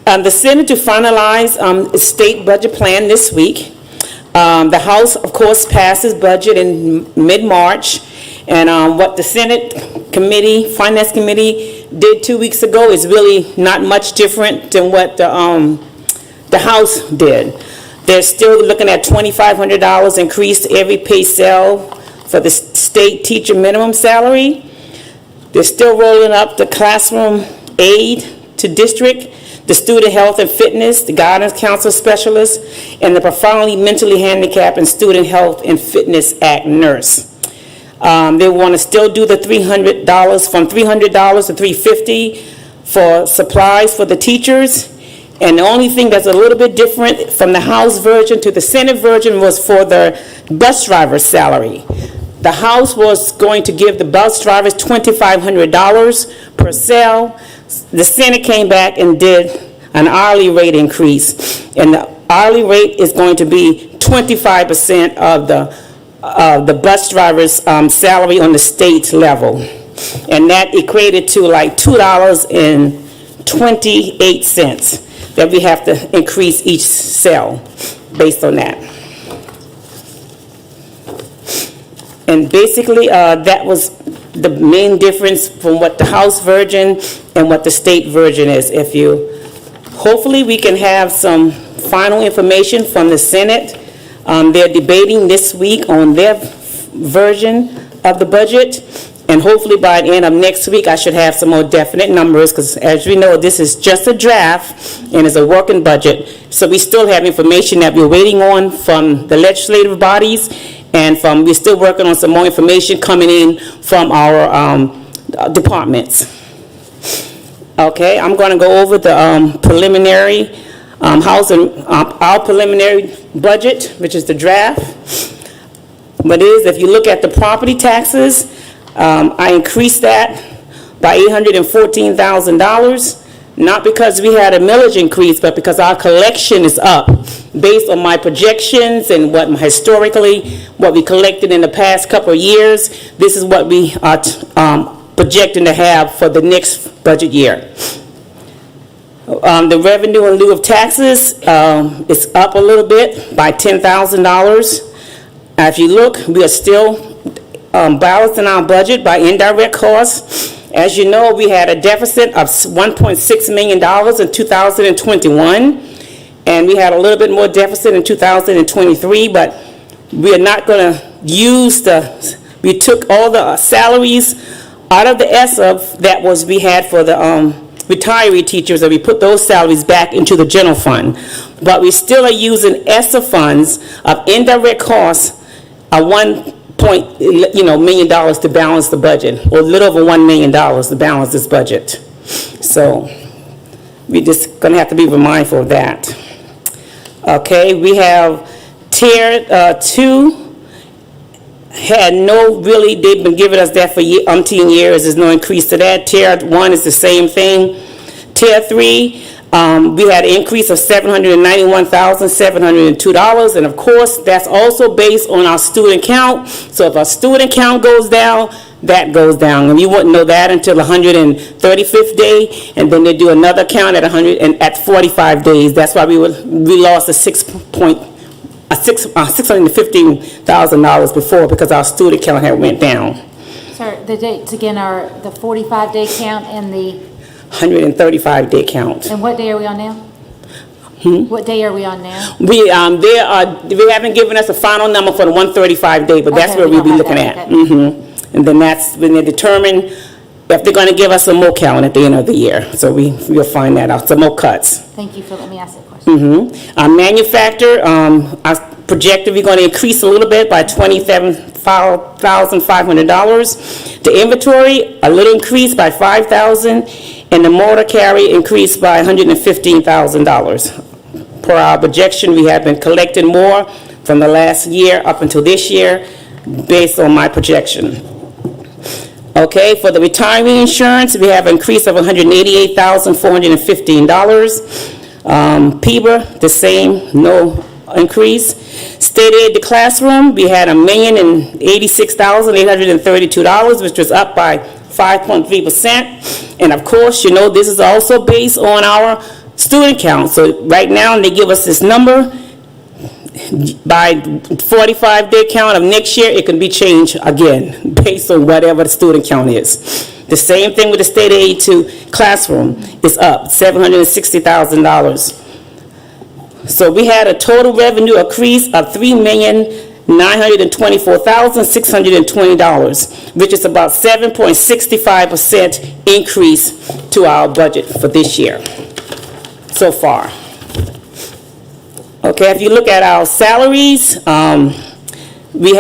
The Senate to finalize its state budget plan this week. The House, of course, passes budget in mid-March, and what the Senate committee, Finance Committee, did 2 weeks ago is really not much different than what the House did. They're still looking at $2,500 increase to every pay scale for the state teacher minimum salary. They're still rolling up the classroom aid to district, the student health and fitness, the guidance counselor specialist, and the profoundly mentally handicapped and student health and fitness act nurse. They want to still do the $300 from $300 to $350 for supplies for the teachers. And the only thing that's a little bit different from the House version to the Senate version was for the bus driver's salary. The House was going to give the bus drivers $2,500 per sale. The Senate came back and did an hourly rate increase, and the hourly rate is going to be 25% of the bus driver's salary on the state level, and that equated to like $2.28 that we have to increase each cell based on that. And basically, that was the main difference from what the House version and what the state version is. Hopefully we can have some final information from the Senate. They're debating this week on their version of the budget. And hopefully by the end of next week, I should have some more definite numbers, because as we know, this is just a draft and it's a working budget. So we still have information that we're waiting on from the legislative bodies, and we're still working on some more information coming in from our departments. Okay, I'm going to go over the preliminary our preliminary budget, which is the draft. But if you look at the property taxes, I increased that by $814,000, not because we had a millage increase, but because our collection is up. Based on my projections and what we collected in the past couple of years, this is what we are projecting to have for the next budget year. The revenue in lieu of taxes is up a little bit by $10,000. If you look, we are still balancing our budget by indirect costs. As you know, we had a deficit of $1.6 million in 2021, and we had a little bit more deficit in 2023, but we are not going to use we took all the salaries out of the ESSA that we had for the retiree teachers, and we put those salaries back into the general fund. But we still are using ESSA funds of indirect costs of $1 million to balance the budget, or a little over $1 million to balance this budget. So we're just going to have to be mindful of that. Okay, we have Tier 2 had they've been giving us that for umpteen years. There's no increase to that. Tier 1 is the same thing. Tier 3, we had an increase of $791,702, and of course, that's also based on our student count. So if our student count goes down, that goes down, and you wouldn't know that until the 135th day, and then they do another count at 45 days. That's why we lost $615,000 before, because our student count had went down. Sir, the dates again are the 45-day count and the... 135-day count. And what day are we on now? What day are we on now? We haven't given us a final number for the 135 day, but that's where we'll be looking at. And then that's when they determine if they're gonna give us some more count at the end of the year. So we'll find that out, some more cuts. Thank you for letting me ask that question. Our manufacturer, I projected we're gonna increase a little bit by $27,500. The inventory, a little increase by $5,000, and the motor carry increased by $115,000. Per our projection, we have been collecting more from the last year up until this year, based on my projection. Okay, for the retiree insurance, we have an increase of $188,415. PEBA, the same, no increase. State aid to classroom, we had $1,086,832, which was up by 5.3%. And of course, you know, this is also based on our student count. So right now, they give us this number. By 45-day count of next year, it can be changed again, based on whatever the student count is. The same thing with the state aid to classroom is up, $760,000. So we had a total revenue increase of $3,924,620, which is about 7.65% increase to our budget for this year so far. Okay, if you look at our salaries, we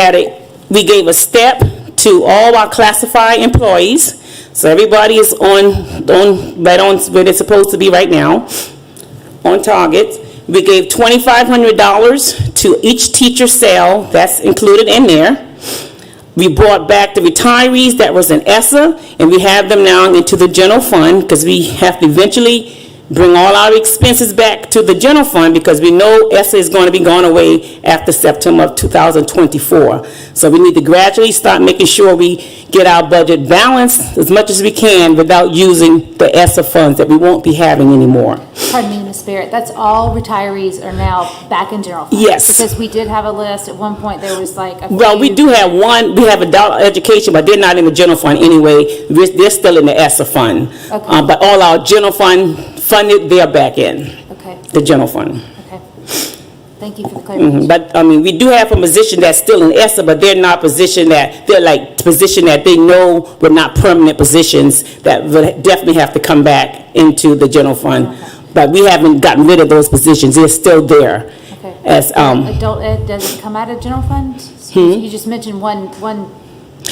gave a step to all our classified employees. So everybody is right on where they're supposed to be right now, on target. We gave $2,500 to each teacher sale, that's included in there. We brought back the retirees that was in ESSA, and we have them now into the general fund, because we have to eventually bring all our expenses back to the general fund, because we know ESSA is going to be going away after September of 2024. So we need to gradually start making sure we get our budget balanced as much as we can without using the ESSA funds that we won't be having anymore. Pardon me, Ms. Barrett, that's all retirees are now back in general fund? Yes. Because we did have a list, at one point, there was like a Well, we do have one, we have adult education, but they're not in the general fund anyway. They're still in the ESSA fund. Okay. But all our general fund funded, they're back in Okay, the general fund. okay. Thank you for the clarification. But, I mean, we do have a position that's still in ESSA, but they're not position that, they're like position that they know were not permanent positions that would definitely have to come back into the general fund. But we haven't gotten rid of those positions, they're still there. Okay. As, Adult ed, does it come out of general fund? You just mentioned one.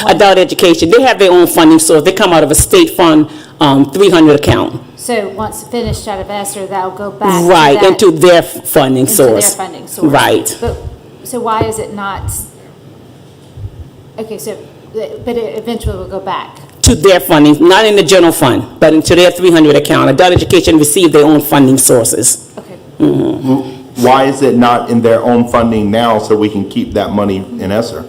adult education, they have their own funding source, they come out of a state fund, 300 account. So once finished out of ESSER, that'll go back to Right, that- into their funding into source. their funding source. Right. But, so why is it not, okay, so, but it eventually will go back? To their funding, not in the general fund, but into their 300 account. Adult education receive their own funding sources. Okay. Why is it not in their own funding now so we can keep that money in ESSER?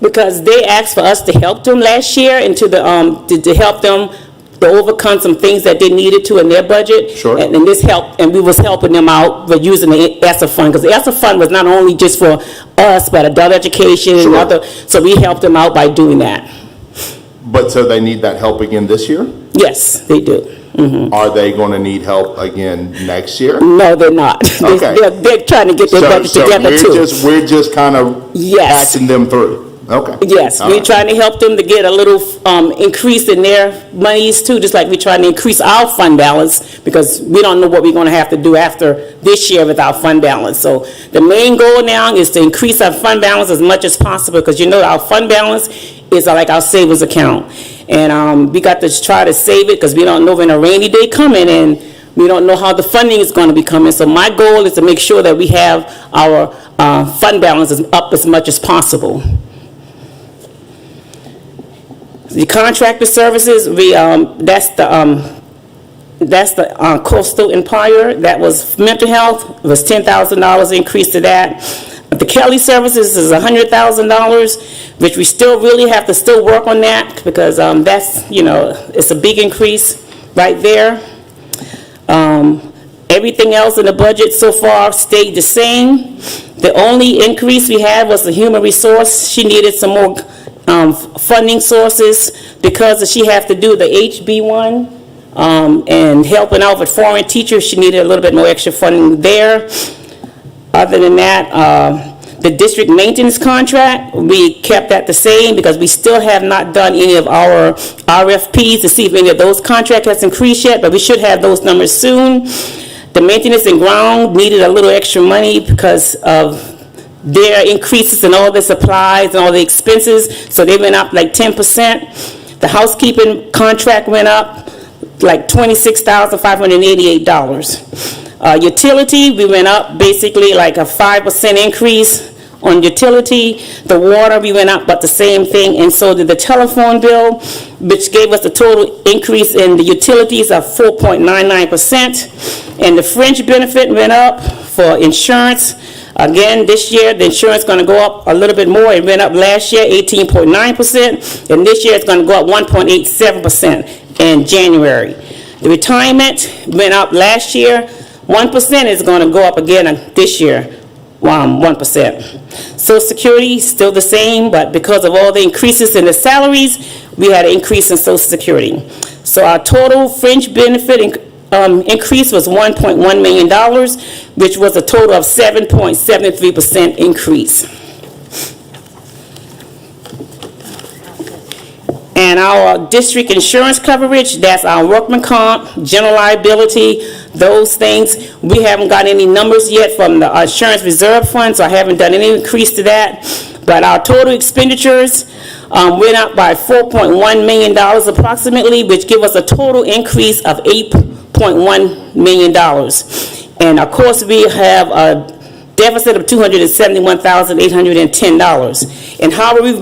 Because they asked for us to help them last year and to help them to overcome some things that they needed to in their budget. Sure. And this helped, and we was helping them out with using the ESSA fund, because the ESSA fund was not only just for us, but adult education and Sure. other, so we helped them out by doing that. But so they need that help again this year? Yes, they do. Are they going to need help again next year? No, they're not. Okay. They're trying to get their budget together too. We're just kind of Yes. acting them through. Okay. Yes, All we're right. trying to help them to get a little increase in their monies too, just like we're trying to increase our fund balance, because we don't know what we're going to have to do after this year with our fund balance. So the main goal now is to increase our fund balance as much as possible, because you know our fund balance is like our savings account. And we got to try to save it, because we don't know when a rainy day coming, and we don't know how the funding is going to be coming. So my goal is to make sure that we have our fund balance up as much as possible. The contractor services, that's the Coastal Empire, that was mental health, it was $10,000 increase to that. But the Kelly services is $100,000, which we still really have to still work on that, because that's, it's a big increase right there. Everything else in the budget so far stayed the same. The only increase we had was the human resource. She needed some more funding sources, because she has to do the HB1 and helping out with foreign teachers. She needed a little bit more extra funding there. Other than that, The district maintenance contract, we kept that the same because we still have not done any of our RFPs to see if any of those contracts has increased yet, but we should have those numbers soon. The maintenance and ground needed a little extra money because of their increases in all the supplies and all the expenses, so they went up like 10%. The housekeeping contract went up like $26,588. Utility, we went up basically like a 5% increase on utility. The water, we went up but the same thing, and so did the telephone bill, which gave us a total increase in the utilities of 4.99%. And the fringe benefit went up for insurance. Again, this year, the insurance is going to go up a little bit more. It went up last year, 18.9%, and this year it's going to go up 1.87% in January. The retirement went up last year. 1% is going to go up again this year, 1%. Social Security, still the same, but because of all the increases in the salaries, we had an increase in Social Security. So our total fringe benefit increase was $1.1 million, which was a total of 7.73% increase. And our district insurance coverage, that's our workman comp, general liability, those things. We haven't got any numbers yet from the insurance reserve fund, so I haven't done any increase to that. But our total expenditures went up by $4.1 million approximately, which give us a total increase of $8.1 million. And of course, we have a deficit of $271,810. And how we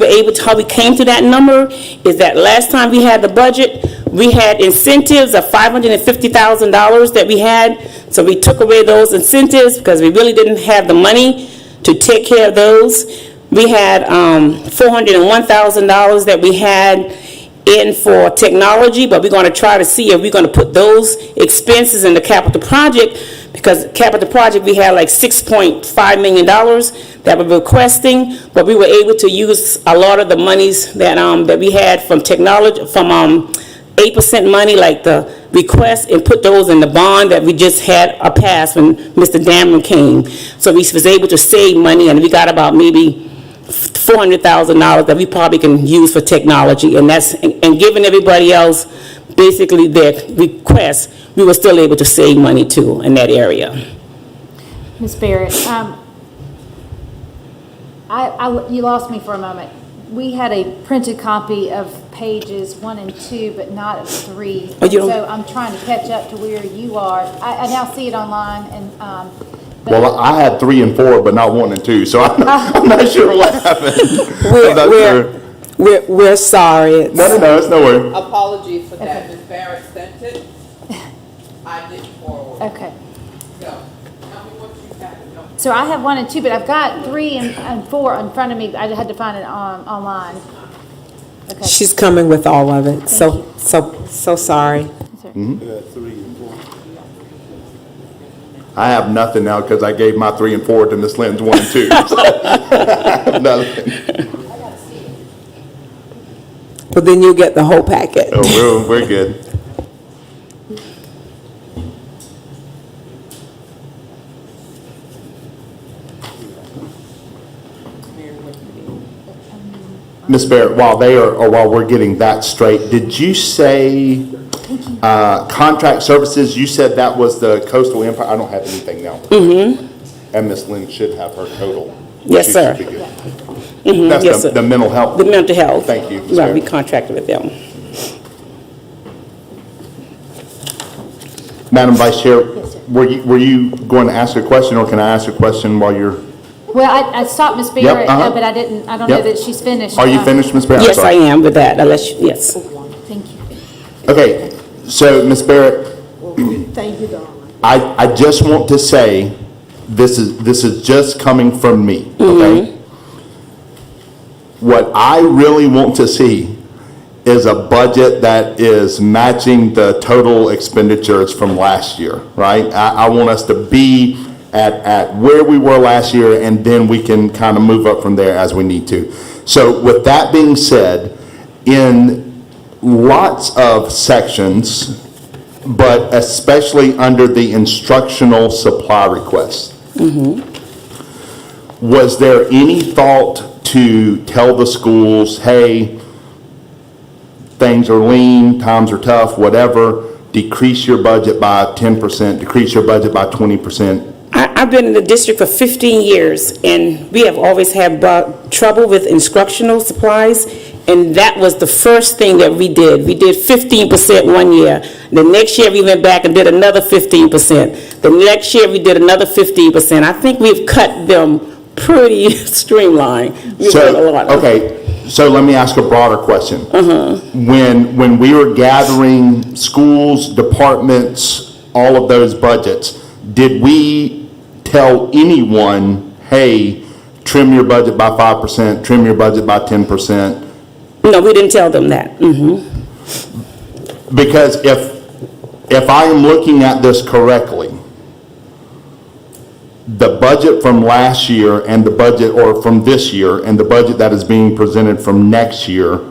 came to that number is that last time we had the budget, we had incentives of $550,000 that we had. So we took away those incentives because we really didn't have the money to take care of those. We had $401,000 that we had in for technology, but we're going to try to see if we're going to put those expenses in the capital project, because capital project we had like $6.5 million that we're requesting, but we were able to use a lot of the monies that that we had from technology, from 8% money like the request, and put those in the bond that we just had a pass when Mr. Dameron came. So we was able to save money, and we got about maybe $400,000 that we probably can use for technology, and that's and giving everybody else basically their requests, we were still able to save money too in that area. Ms. Barrett, you lost me for a moment. We had a printed copy of pages 1 and 2, but not of 3. Oh, you don't- So I'm trying to catch up to where you are. I now see it online, and but Well, I had 3 and 4, but not 1 and 2, so I'm not sure what happened. I'm not sure. We're sorry. No, it's no worry. Apologies for that. Ms. Barrett sent it. I didn't forward. okay. So, tell me what you have. No. So I have 1 and 2, but I've got 3 and 4 in front of me. I had to find it online. Okay. She's coming with all of it, so sorry. I have nothing now because I gave my 3 and 4 to Ms. Lynn's 1 and 2. I have nothing. But then you'll get the whole packet. Oh, we're good. Ms. Barrett, while we're getting that straight, did you say contract services? You said that was the Coastal Empire. I don't have anything now. Mm-hmm. And Ms. Lynn should have her total. Yes, She sir. should be good. Mhm, That's yes, the sir. mental health. The mental health. Thank you, Ms. Right, we Barrett. contracted with them. Madam Vice Chair, were you going to ask a question, or can I ask a question while you're? Well, I stopped Ms. Barrett, uh-huh. but I don't know Yep. that she's finished. Are you finished, Ms. Barrett? I'm Yes, I sorry. am with that, unless, yes. Thank you. Okay, so Ms. Barrett, Thank you, darling. I just want to say, this is just coming from me, okay? What I really want to see is a budget that is matching the total expenditures from last year, right? I want us to be at where we were last year, and then we can kind of move up from there as we need to. So with that being said, in lots of sections, but especially under the instructional supply requests, Was there any thought to tell the schools, hey, things are lean, times are tough, whatever, decrease your budget by 10%, decrease your budget by 20%? I've been in the district for 15 years, and we have always had trouble with instructional supplies, and that was the first thing that we did. We did 15% one year. The next year, we went back and did another 15%. The next year, we did another 15%. I think we've cut them pretty streamlined. We've done a lot. Okay, so let me ask a broader question. When we were gathering schools, departments, all of those budgets, did we tell anyone, hey, trim your budget by 5%, trim your budget by 10%? No, we didn't tell them that. Because if I am looking at this correctly, the budget from last year and the budget, or from this year, and the budget that is being presented from next year,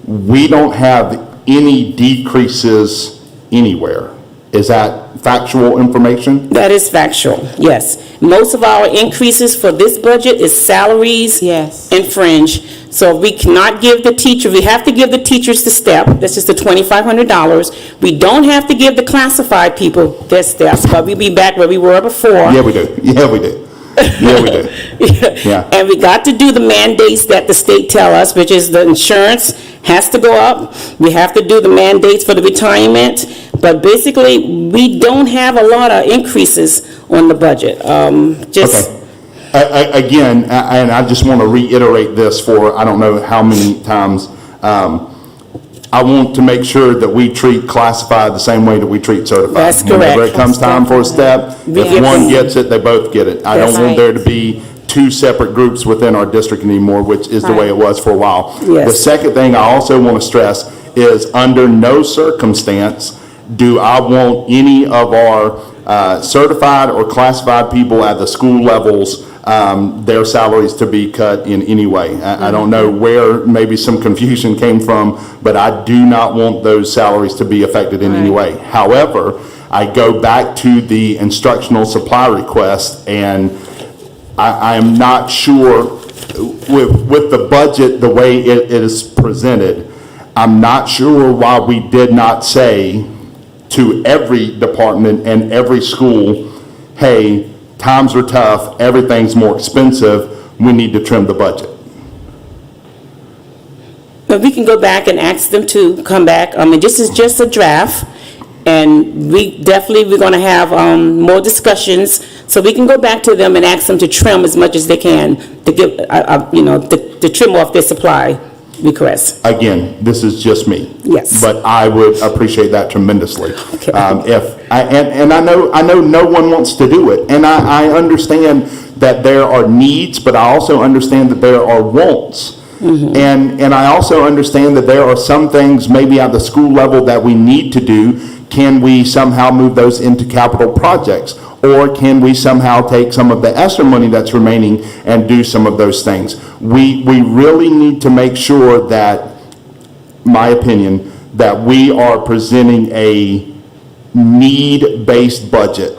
we don't have any decreases anywhere. Is that factual information? That is factual, yes. Most of our increases for this budget is salaries. Yes. And fringe. So we cannot give the teacher, we have to give the teachers the step, that's just the $2,500. We don't have to give the classified people their steps, but we'll be back where we were before. Yeah, we do. Yeah, we do. Yeah, we do. Yeah. And we got to do the mandates that the state tell us, which is the insurance has to go up. We have to do the mandates for the retirement. But basically, we don't have a lot of increases on the budget. Okay. Again, and I just want to reiterate this for I don't know how many times. I want to make sure that we treat classified the same way that we treat certified. That's correct. Whenever it comes time for a step, if one gets it, they both get it. I don't want there to be two separate groups within our district anymore, which is the way it was for a while. Yes. The second thing I also want to stress is under no circumstance do I want any of our certified or classified people at the school levels, their salaries to be cut in any way. I don't know where maybe some confusion came from, but I do not want those salaries to be affected in any way. However, I go back to the instructional supply request, and I am not sure with the budget, the way it is presented, I'm not sure why we did not say to every department and every school, hey, times are tough, everything's more expensive, we need to trim the budget. But we can go back and ask them to come back. I mean, this is just a draft, and we're going to have more discussions, so we can go back to them and ask them to trim as much as they can to give, to trim off their supply requests. Again, this is just me. Yes. But I would appreciate that tremendously. Okay. And I know no one wants to do it, and I understand that there are needs, but I also understand that there are wants. Mm-hmm. And I also understand that there are some things maybe at the school level that we need to do. Can we somehow move those into capital projects? Or can we somehow take some of the ESSER money that's remaining and do some of those things? We really need to make sure that, my opinion, that we are presenting a need-based budget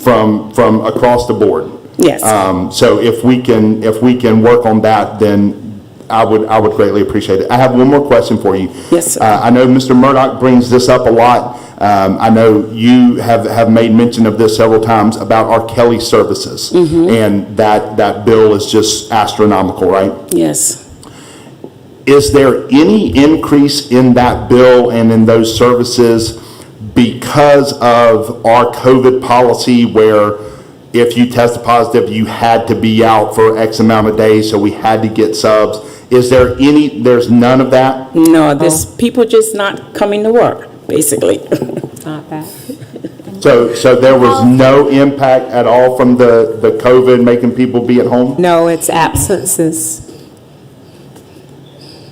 from across the board. Yes. So if we can work on that, then I would greatly appreciate it. I have one more question for you. Yes, sir. I know Mr. Murdoch brings this up a lot. I know you have made mention of this several times about our Kelly services. And that bill is just astronomical, right? Yes. Is there any increase in that bill and in those services because of our COVID policy where if you tested positive, you had to be out for X amount of days, so we had to get subs? Is there there's none of that? No, there's people just not coming to work, basically. Not that. So there was no impact at all from the COVID making people be at home? No, it's absences.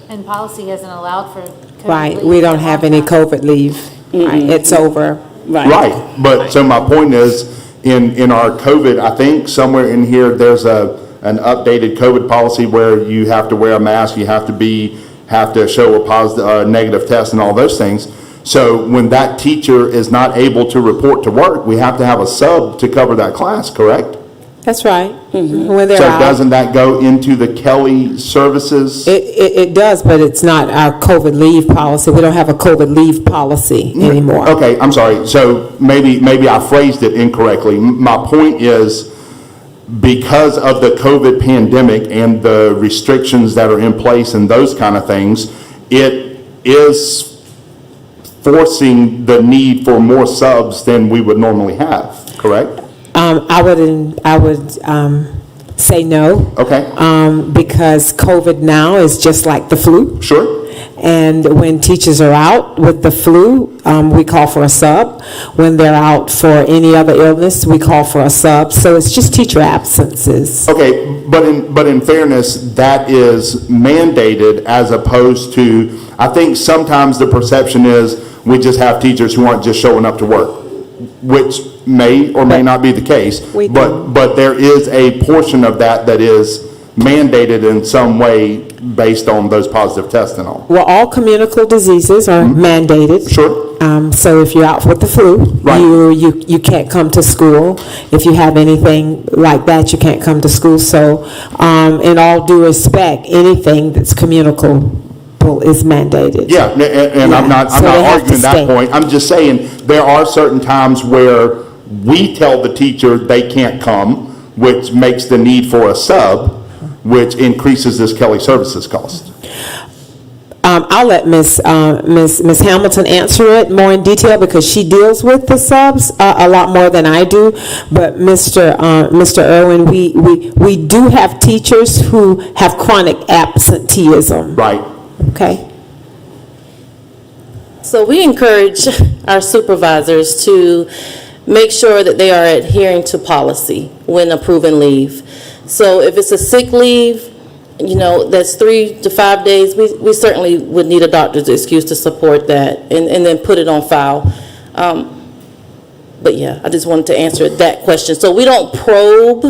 And policy hasn't allowed for COVID Right, leave we for don't a have long any time. COVID leave. Right, it's over. Right, but so my point is, in our COVID, I think somewhere in here, there's an updated COVID policy where you have to wear a mask, you have to show a positive, negative test and all those things. So when that teacher is not able to report to work, we have to have a sub to cover that class, correct? That's right. When they're So out. doesn't that go into the Kelly services? It does, but it's not our COVID leave policy. We don't have a COVID leave policy anymore. Okay, I'm sorry. So maybe I phrased it incorrectly. My point is, because of the COVID pandemic and the restrictions that are in place and those kind of things, it is forcing the need for more subs than we would normally have, correct? I would say no. Okay, Because COVID now is just like the flu. sure. And when teachers are out with the flu, we call for a sub. When they're out for any other illness, we call for a sub. So it's just teacher absences. Okay, but in fairness, that is mandated as opposed to, I think sometimes the perception is we just have teachers who aren't just showing up to work, which may or may not be the case. We do. But there is a portion of that that is mandated in some way based on those positive tests and all. Well, all communicable diseases are mandated. Sure. So if you're out with the flu, Right. you can't come to school. If you have anything like that, you can't come to school. So, in all due respect, anything that's communicable is mandated. Yeah, and I'm not So they have to arguing that stay. point. I'm just saying, there are certain times where we tell the teacher they can't come, which makes the need for a sub, which increases this Kelly Services cost. I'll let Miss Hamilton answer it more in detail because she deals with the subs a lot more than I do. But Mr. Irwin, we do have teachers who have chronic absenteeism. Right. Okay. So we encourage our supervisors to make sure that they are adhering to policy when approving leave. So if it's a sick leave, that's 3 to 5 days, we certainly would need a doctor's excuse to support that and then put it on file. But yeah, I just wanted to answer that question. So we don't probe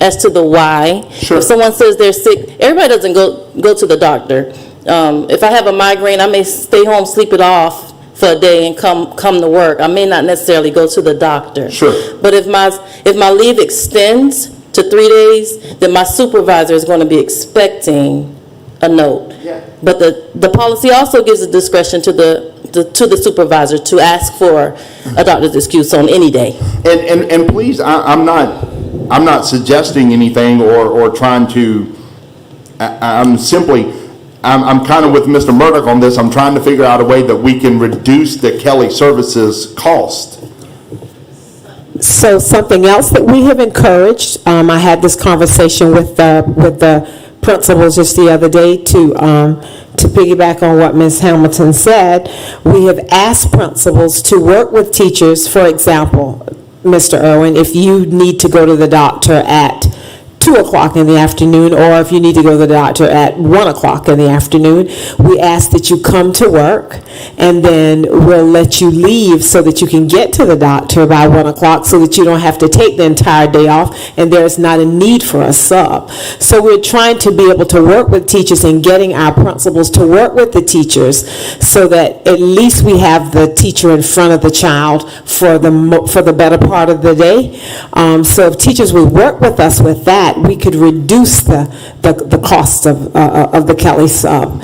as to the why. Sure. If someone says they're sick, everybody doesn't go to the doctor. If I have a migraine, I may stay home, sleep it off for a day and come to work. I may not necessarily go to the doctor. Sure. But if my leave extends to 3 days, then my supervisor is going to be expecting a note. Yeah. But the policy also gives the discretion to the supervisor to ask for a doctor's excuse on any day. And please, I'm not suggesting anything or trying to, I'm kind of with Mr. Murdoch on this. I'm trying to figure out a way that we can reduce the Kelly Services cost. So something else that we have encouraged, I had this conversation with the principals just the other day to piggyback on what Ms. Hamilton said. We have asked principals to work with teachers. For example, Mr. Irwin, if you need to go to the doctor at 2 o'clock in the afternoon, or if you need to go to the doctor at 1 o'clock in the afternoon, we ask that you come to work, and then we'll let you leave so that you can get to the doctor by 1 o'clock so that you don't have to take the entire day off, and there's not a need for a sub. So we're trying to be able to work with teachers and getting our principals to work with the teachers so that at least we have the teacher in front of the child for the better part of the day. So if teachers would work with us with that, we could reduce the cost of the Kelly sub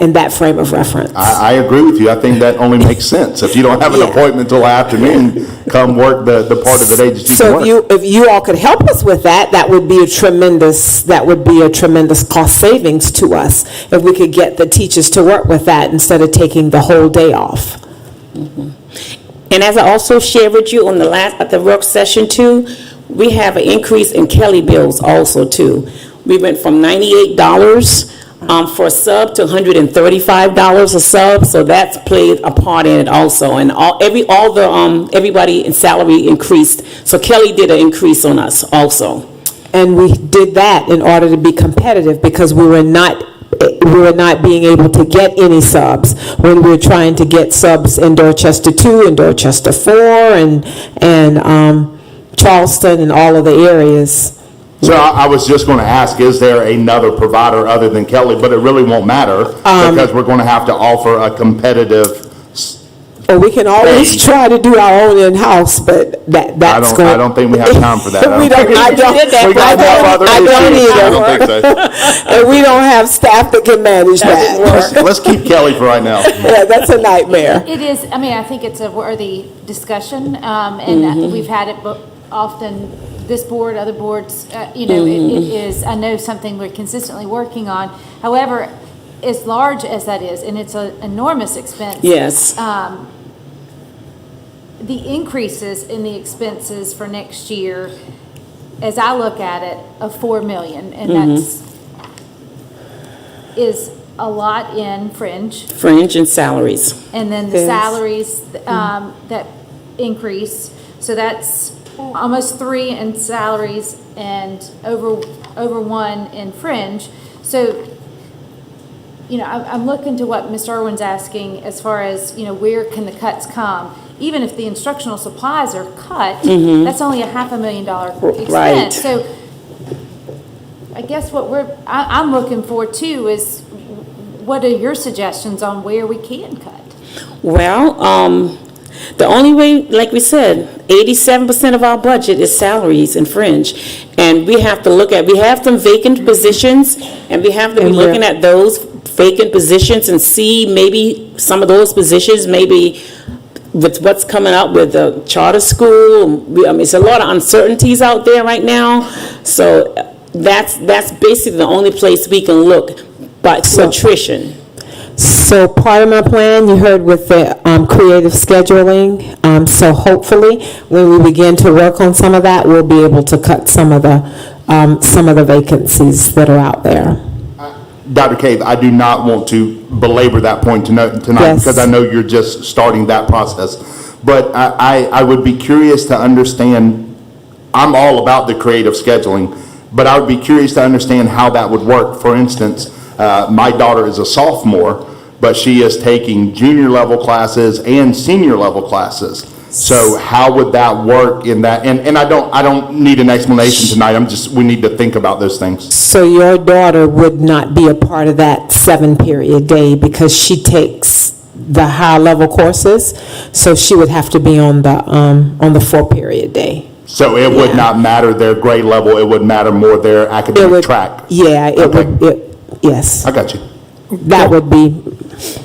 in that frame of reference. I agree with you. I think that only makes sence. If you don't have an Yeah. appointment till afternoon, come work the part of the day that you can So work. if you all could help us with that, that would be a tremendous cost savings to us if we could get the teachers to work with that instead of taking the whole day off. And as I also shared with you at the work session too, we have an increase in Kelly bills also too. We went from $98 for a sub to $135 a sub, so that's played a part in it also. And everybody in salary increased, so Kelly did an increase on us also. And we did that in order to be competitive because we were not being able to get any subs when we were trying to get subs in Dorchester 2 and Dorchester 4 and Charleston and all of the areas. So I was just going to ask, is there another provider other than Kelly? But it really won't matter because we're going to have to offer a competitive Or we can always try to do our own in-house, but that's going. I don't think we have time for that. We don't, I don't, We got other I don't issues. either. I don't think so. And we don't have staff that can manage that. Let's keep Kelly for right now. Yeah, that's a nightmare. It is, I mean, I think it's a worthy discussion, and we've had it often, this board, other boards, it is, I know, something we're consistently working on. However, as large as that is, and it's an enormous expense. Yes. The increases in the expenses for next year, as I look at it, of 4 million, and is a lot in fringe. Fringe and salaries. And then the Yes. salaries that increase, so that's almost 3 in salaries and over 1 in fringe. So, I'm looking to what Mr. Irwin's asking as far as, where can the cuts come? Even if the instructional supplies are cut, that's only a $500,000 expense. Right. So I guess what I'm looking for too is, what are your suggestions on where we can cut? Well, the only way, like we said, 87% of our budget is salaries and fringe. And we have some vacant positions, and we have to be looking at those vacant positions and see maybe some of those positions, maybe with what's coming up with the charter school. It's a lot of uncertainties out there right now. So that's basically the only place we can look, but attrition. So part of my plan, you heard with the creative scheduling, so hopefully, when we begin to work on some of that, we'll be able to cut some of the vacancies that are out there. Dr. Cave, I do not want to belabor that point tonight Yes. because I know you're just starting that process. But I would be curious to understand, I'm all about the creative scheduling, but I would be curious to understand how that would work. For instance, my daughter is a sophomore, but she is taking junior level classes and senior level classes. So how would that work in that? And I don't need an explanation tonight. We need to think about those things. So your daughter would not be a part of that 7-period day because she takes the higher level courses, so she would have to be on the 4-period day. So it would not matter their grade level, it would matter more their academic track. Yeah, Okay. yes. I got you. That would be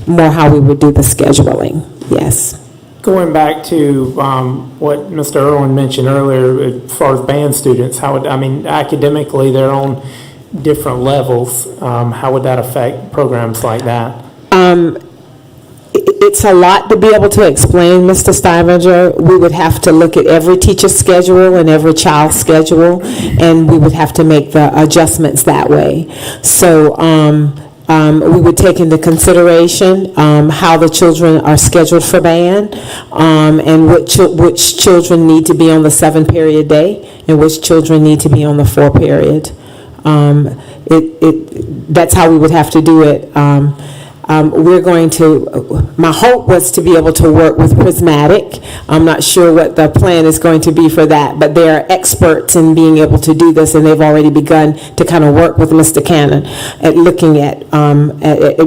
more how we would do the scheduling, yes. Going back to what Mr. Irwin mentioned earlier, as far as band students, academically, they're on different levels. How would that affect programs like that? It's a lot to be able to explain, Mr. Steininger. We would have to look at every teacher's schedule and every child's schedule, and we would have to make the adjustments that way. So we would take into consideration how the children are scheduled for band, and which children need to be on the 7-period day and which children need to be on the 4-period. That's how we would have to do it. My hope was to be able to work with Prismatic. I'm not sure what the plan is going to be for that, but they are experts in being able to do this, and they've already begun to kind of work with Mr. Cannon at looking at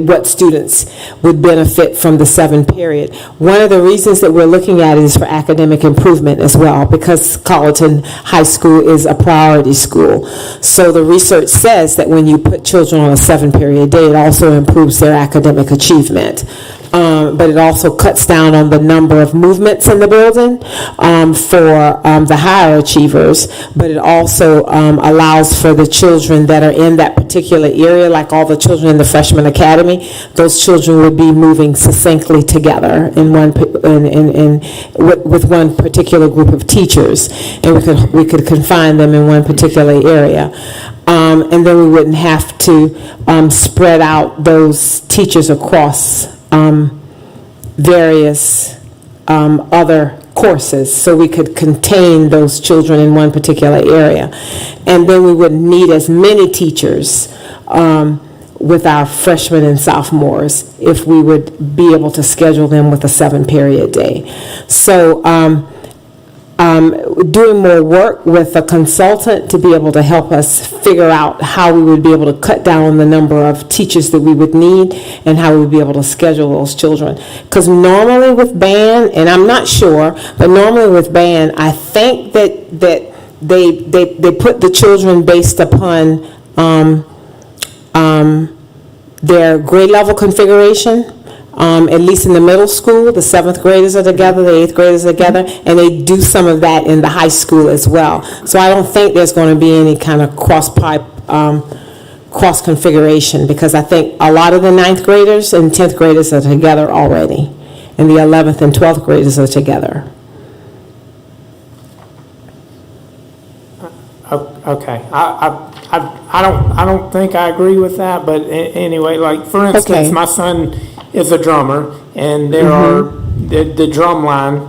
what students would benefit from the 7-period. One of the reasons that we're looking at it is for academic improvement as well, because Colleton High School is a priority school. So the research says that when you put children on a 7-period day, it also improves their academic achievement. But it also cuts down on the number of movements in the building for the higher achievers, but it also allows for the children that are in that particular area, like all the children in the freshman academy, those children would be moving succinctly together with one particular group of teachers, and we could confine them in one particular area. And then we wouldn't have to spread out those teachers across various other courses, so we could contain those children in one particular area. And then we wouldn't need as many teachers with our freshmen and sophomores if we would be able to schedule them with a 7-period day. So doing more work with a consultant to be able to help us figure out how we would be able to cut down on the number of teachers that we would need and how we would be able to schedule those children. Because normally with band, and I'm not sure, but normally with band, I think that they put the children based upon their grade level configuration. At least in the middle school, the 7th graders are together, the 8th graders are together, and they do some of that in the high school as well. So I don't think there's going to be any kind of cross configuration, because I think a lot of the 9th graders and 10th graders are together already, and the 11th and 12th graders are together. Okay, I don't think I agree with that, but anyway, like, for instance, Okay. my son is a drummer, and there are, the drum line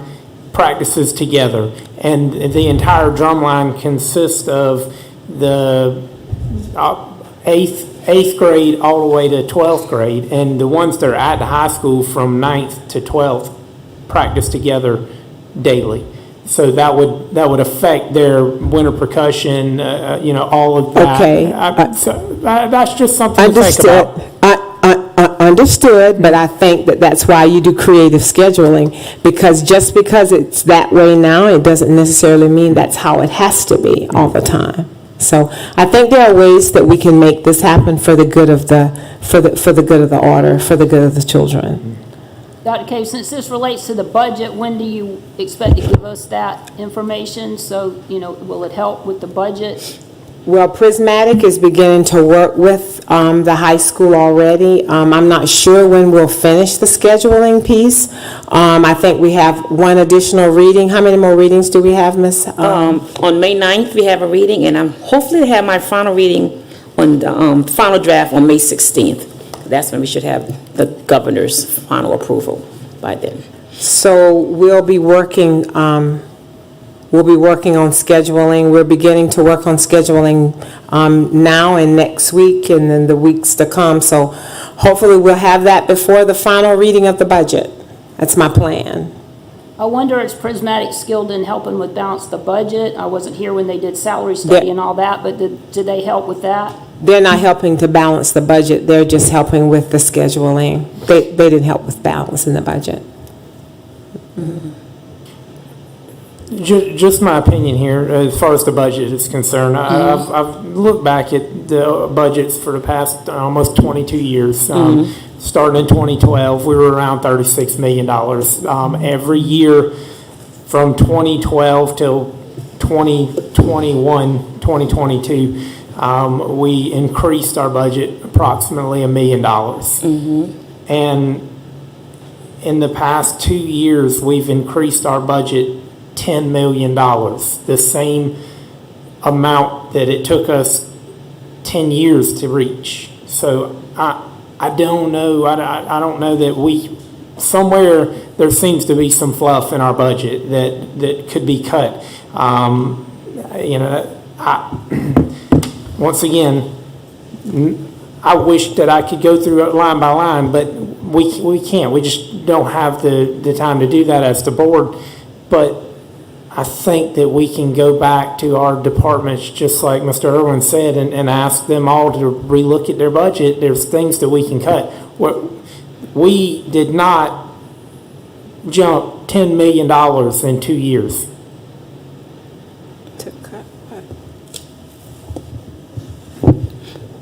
practices together, and the entire drum line consists of the eighth grade all the way to 12th grade, and the ones that are at the high school from 9th to 12th practice together daily. So that would affect their winter percussion, all of that. Okay. That's just something to think about. Understood, but I think that's why you do creative scheduling, because just because it's that way now, it doesn't necessarily mean that's how it has to be all the time. So I think there are ways that we can make this happen for the good of the good of the order, for the good of the children. Dr. Cave, since this relates to the budget, when do you expect to give us that information? So, will it help with the budget? Well, Prismatic is beginning to work with the high school already. I'm not sure when we'll finish the scheduling piece. I think we have one additional reading. How many more readings do we have, Ms.? On May 9th, we have a reading, and I'm hopefully to have my final reading on the final draft on May 16th. That's when we should have the governor's final approval by then. So we'll be working on scheduling. We're beginning to work on scheduling now and next week and then the weeks to come. So hopefully we'll have that before the final reading of the budget. That's my plan. I wonder, is Prismatic skilled in helping with balance the budget? I wasn't here when they did salary study and all that, but did they help with that? They're not helping to balance the budget. They're just helping with the scheduling. They didn't help with balancing the budget. Just my opinion here, as far as the budget is concerned. I've looked back at the budgets for the past almost 22 years. Starting in 2012, we were around $36 million. Every year from 2012 till 2021, 2022, we increased our budget approximately $1 million. And in the past 2 years, we've increased our budget $10 million, the same amount that it took us 10 years to reach. So I don't know. I don't know that somewhere there seems to be some fluff in our budget that could be cut. Once again, I wish that I could go through it line by line, but we can't. We just don't have the time to do that as the board. But I think that we can go back to our departments, just like Mr. Irwin said, and ask them all to relook at their budget. There's things that we can cut. We did not jump $10 million in 2 years.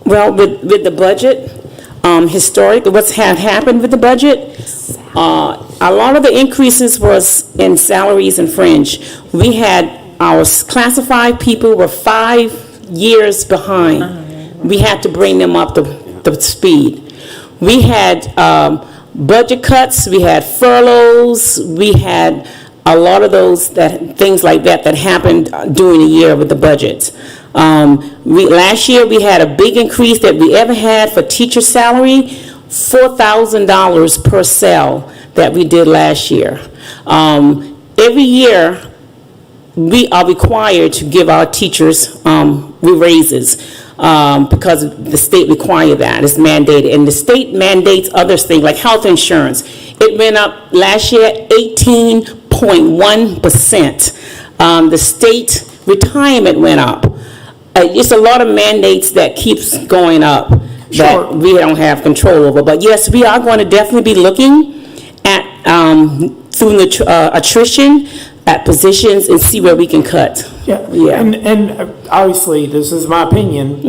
Well, with the budget, historically, what's happened with the budget, a lot of the increases was in salaries and fringe. We had our classified people were 5 years behind. We had to bring them up to speed. We had budget cuts, we had furloughs, we had a lot of those things like that happened during the year with the budget. Last year we had a big increase that we ever had for teacher salary, $4,000 per cell that we did last year. Every year we are required to give our teachers raises because the state requires that. It's mandated, and the state mandates other things like health insurance. It went up last year 18.1%. The state retirement went up. It's a lot of mandates that keeps going up that Sure. we don't have control over. But yes, we are going to definitely be looking at, through the attrition, at positions and see where we can cut. Yeah, Yeah. and obviously, this is my opinion,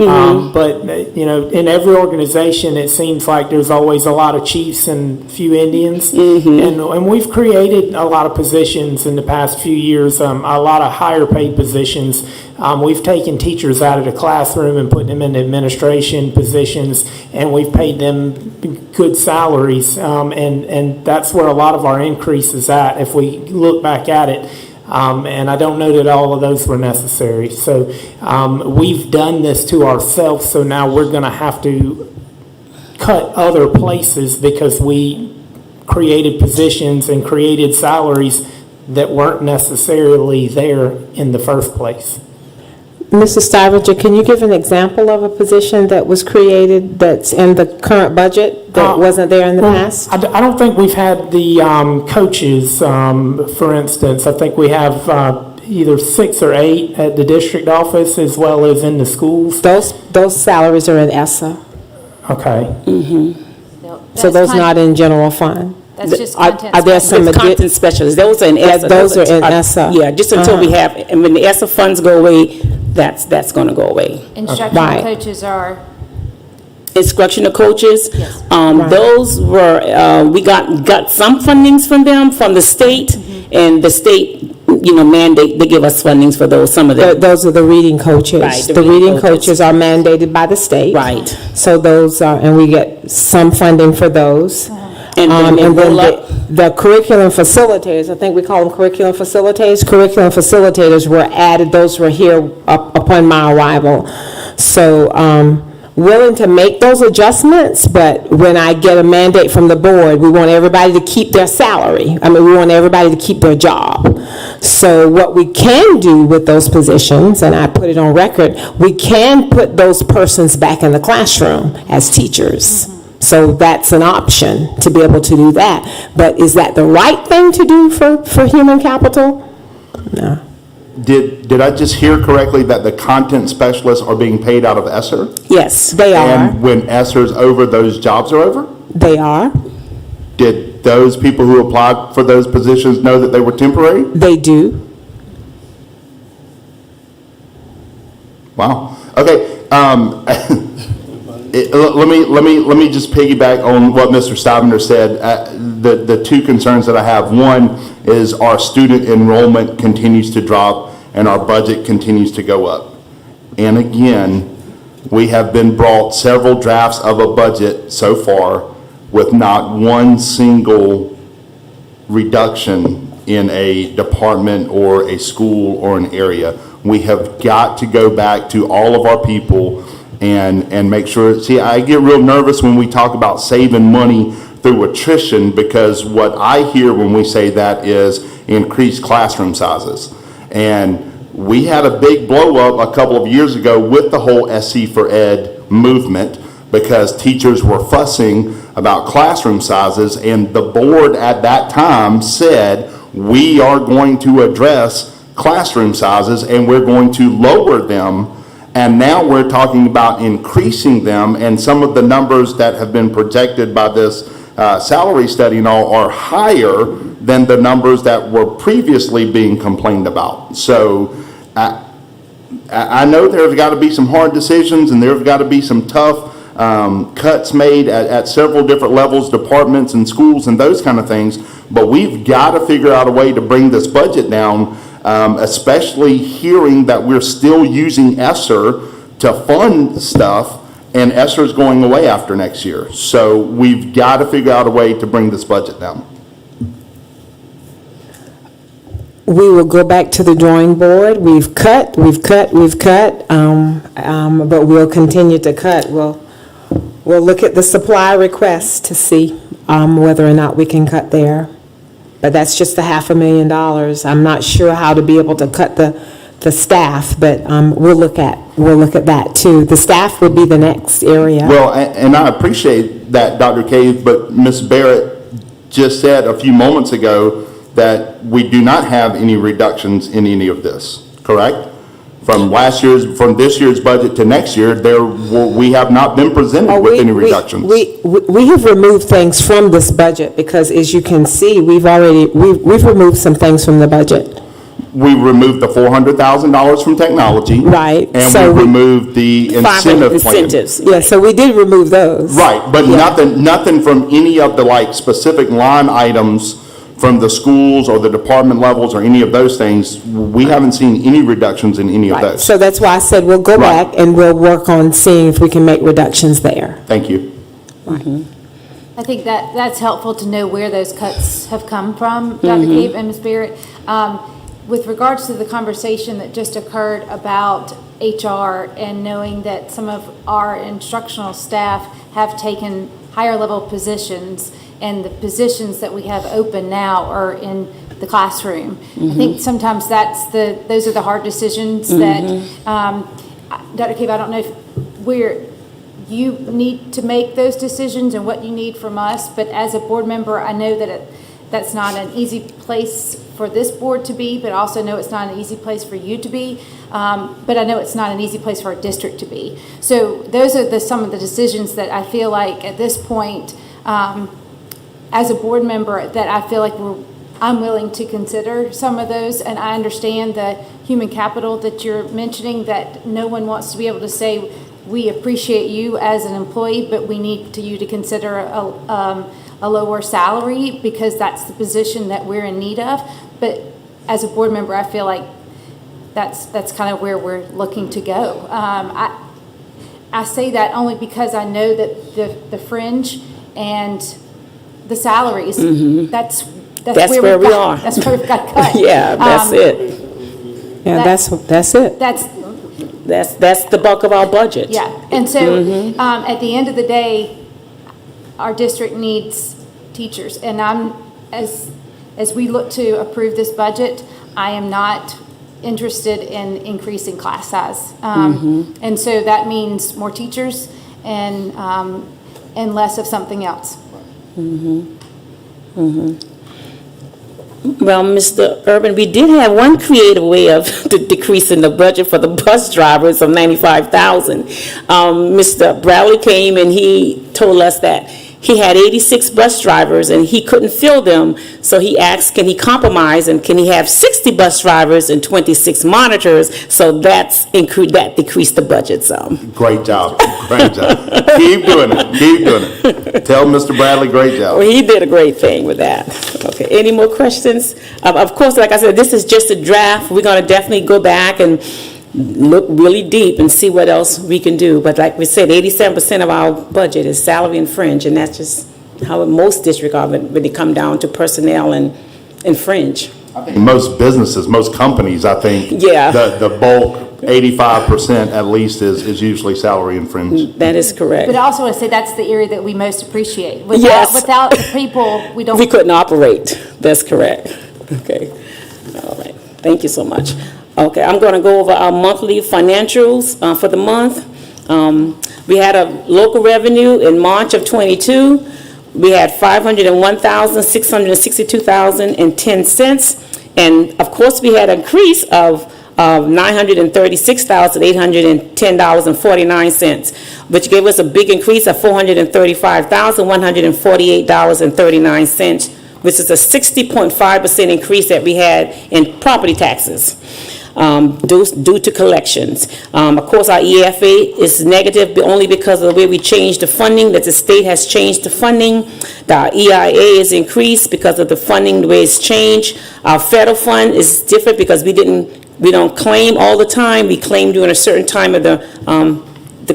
but, you know, in every organization, it seems like there's always a lot of chiefs and few Indians. And we've created a lot of positions in the past few years, a lot of higher paid positions. We've taken teachers out of the classroom and put them in administration positions, and we've paid them good salaries. And that's where a lot of our increase is at, if we look back at it. And I don't know that all of those were necessary. So we've done this to ourselves, so now we're going to have to cut other places because we created positions and created salaries that weren't necessarily there in the first place. Mrs. Stivager, can you give an example of a position that was created that's in the current budget that wasn't there in the past? I don't think we've had the coaches, for instance. I think we have either 6 or 8 at the district office as well as in the schools. Those salaries are in ESSA, Okay. so those not in general fund. That's just Are content there special. some With content specialists, those are in ESSA. those are in ESSA. Yeah, just until we have, and when the ESSA funds go away, that's going to go away. Instructional Right. coaches are, Instructional coaches, Yes. those were, we got some fundings from them, from the state, and the state, mandate, they give us fundings for those, some of them. Those are the reading coaches. Right, The reading coaches are mandated by the state. Right. So those are, and we get some funding for those. And then they And then roll up. the curriculum facilitators, I think we call them curriculum facilitators. Curriculum facilitators were added, those were here upon my arrival. So, willing to make those adjustments, but when I get a mandate from the board, we want everybody to keep their salary. I mean, we want everybody to keep their job. So what we can do with those positions, and I put it on record, we can put those persons back in the classroom as teachers. So that's an option to be able to do that. But is that the right thing to do for human capital? No. Did I just hear correctly that the content specialists are being paid out of ESSER? Yes. They are. And when ESSER's over, those jobs are over? They are. Did those people who applied for those positions know that they were temporary? They do. Wow. Okay. Let me just piggyback on what Mr. Stivender said. The two concerns that I have, one is our student enrollment continues to drop and our budget continues to go up. And again, we have been brought several drafts of a budget so far with not one single reduction in a department or a school or an area. We have got to go back to all of our people and make sure. See, I get real nervous when we talk about saving money through attrition, because what I hear when we say that is increased classroom sizes. And we had a big blow up a couple of years ago with the whole SC for Ed movement, because teachers were fussing about classroom sizes, and the board at that time said, we are going to address classroom sizes and we're going to lower them. And now we're talking about increasing them, and some of the numbers that have been projected by this salary study and all are higher than the numbers that were previously being complained about. So I know there's got to be some hard decisions and there's got to be some tough cuts made at several different levels, departments and schools and those kind of things, but we've got to figure out a way to bring this budget down. Especially hearing that we're still using ESSER to fund stuff, and ESSER is going away after next year. So we've got to figure out a way to bring this budget down. We will go back to the drawing board. We've cut, but we'll continue to cut. We'll look at the supply request to see whether or not we can cut there. But that's just the $500,000. I'm not sure how to be able to cut the staff, but we'll look at that too. The staff would be the next area. Well, and I appreciate that, Dr. Cave, but Ms. Barrett just said a few moments ago that we do not have any reductions in any of this, correct? From this year's budget to next year, we have not been presented with any reductions. We have removed things from this budget because, as you can see, we've removed some things from the budget. We removed the $400,000 from technology. Right. And So we removed the incentive plan. Incentives. Yeah, so we did remove those. Right, but nothing from any of the like specific line items from the schools or the department levels or any of those things. We haven't seen any reductions in any of Right. those. So that's why I said we'll go Right. back and we'll work on seeing if we can make reductions there. Thank you. I think that's helpful to know where those cuts have come from, Dr. Cave and Ms. Barrett. With regards to the conversation that just occurred about HR and knowing that some of our instructional staff have taken higher level positions and the positions that we have open now are in the classroom. I think sometimes those are the hard decisions that, Dr. Cave, I don't know if you need to make those decisions and what you need from us, but as a board member, I know that that's not an easy place for this board to be, but I also know it's not an easy place for you to be. But I know it's not an easy place for our district to be. So those are some of the decisions that I feel like at this point, as a board member, that I feel like I'm willing to consider some of those. And I understand the human capital that you're mentioning, that no one wants to be able to say, we appreciate you as an employee, but we need you to consider a lower salary because that's the position that we're in need of. But as a board member, I feel like that's kind of where we're looking to go. I say that only because I know that the fringe and the salaries, that's where we are. That's where we've got cut. Yeah, that's it. Yeah, that's it. That's the bulk of our budget. Yeah, and so at the end of the day, our district needs teachers, and as we look to approve this budget, I am not interested in increasing class size, and so that means more teachers and less of something else. Well, Mr. Urban, we did have one creative way of decreasing the budget for the bus drivers of $95,000. Mr. Bradley came and he told us that he had 86 bus drivers and he couldn't fill them, so he asked, can he compromise and can he have 60 bus drivers and 26 monitors? So that decreased the budget some. Great job, great job. Keep doing it. Tell Mr. Bradley, great job. Well, he did a great thing with that. Okay, any more questions? Of course, like I said, this is just a draft. We're going to definitely go back and look really deep and see what else we can do. But like we said, 87% of our budget is salary and fringe, and that's just how most districts are when they come down to personnel and fringe. I think most businesses, most companies, I think, Yeah. the bulk, 85% at least is usually salary and fringe. That is correct. But I also want to say that's the area that we most appreciate. Yes. Without the people, we don't. We couldn't operate. That's correct. Okay. All right. Thank you so much. Okay, I'm going to go over our monthly financials for the month. We had a local revenue in March of '22. We had $501,662.10, and of course we had an increase of $936,810.49, which gave us a big increase of $435,148.39, which is a 60.5% increase that we had in property taxes. Due to collections. Of course, our EFA is negative only because of the way we changed the funding, that the state has changed the funding. The EIA is increased because of the funding, the way it's changed. Our federal fund is different because we don't claim all the time. We claim during a certain time of the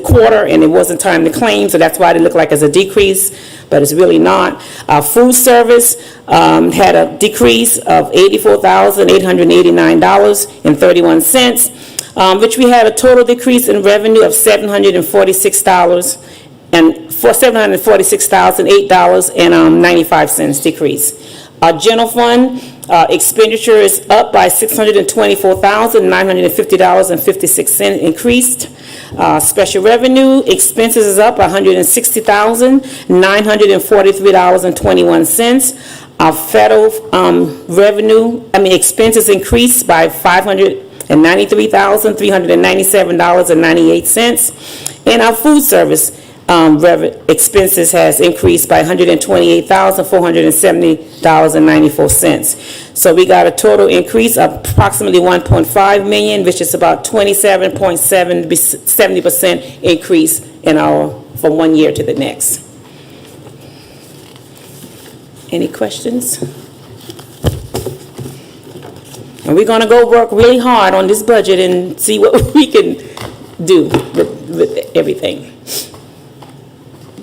quarter, and it wasn't time to claim, so that's why it looked like as a decrease, but it's really not. Food service had a decrease of $84,889.31, which we had a total decrease in revenue of $746,008.95 decrease. Our general fund expenditure is up by $624,950.56 increased. Special revenue expenses is up $160,943.21. Our federal expenses increased by $593,397.98. And our food service expenses has increased by $128,470.94. So we got a total increase of approximately $1.5 million, which is about 27.70% increase from one year to the next. Any questions? And we're gonna go work really hard on this budget and see what we can do with everything.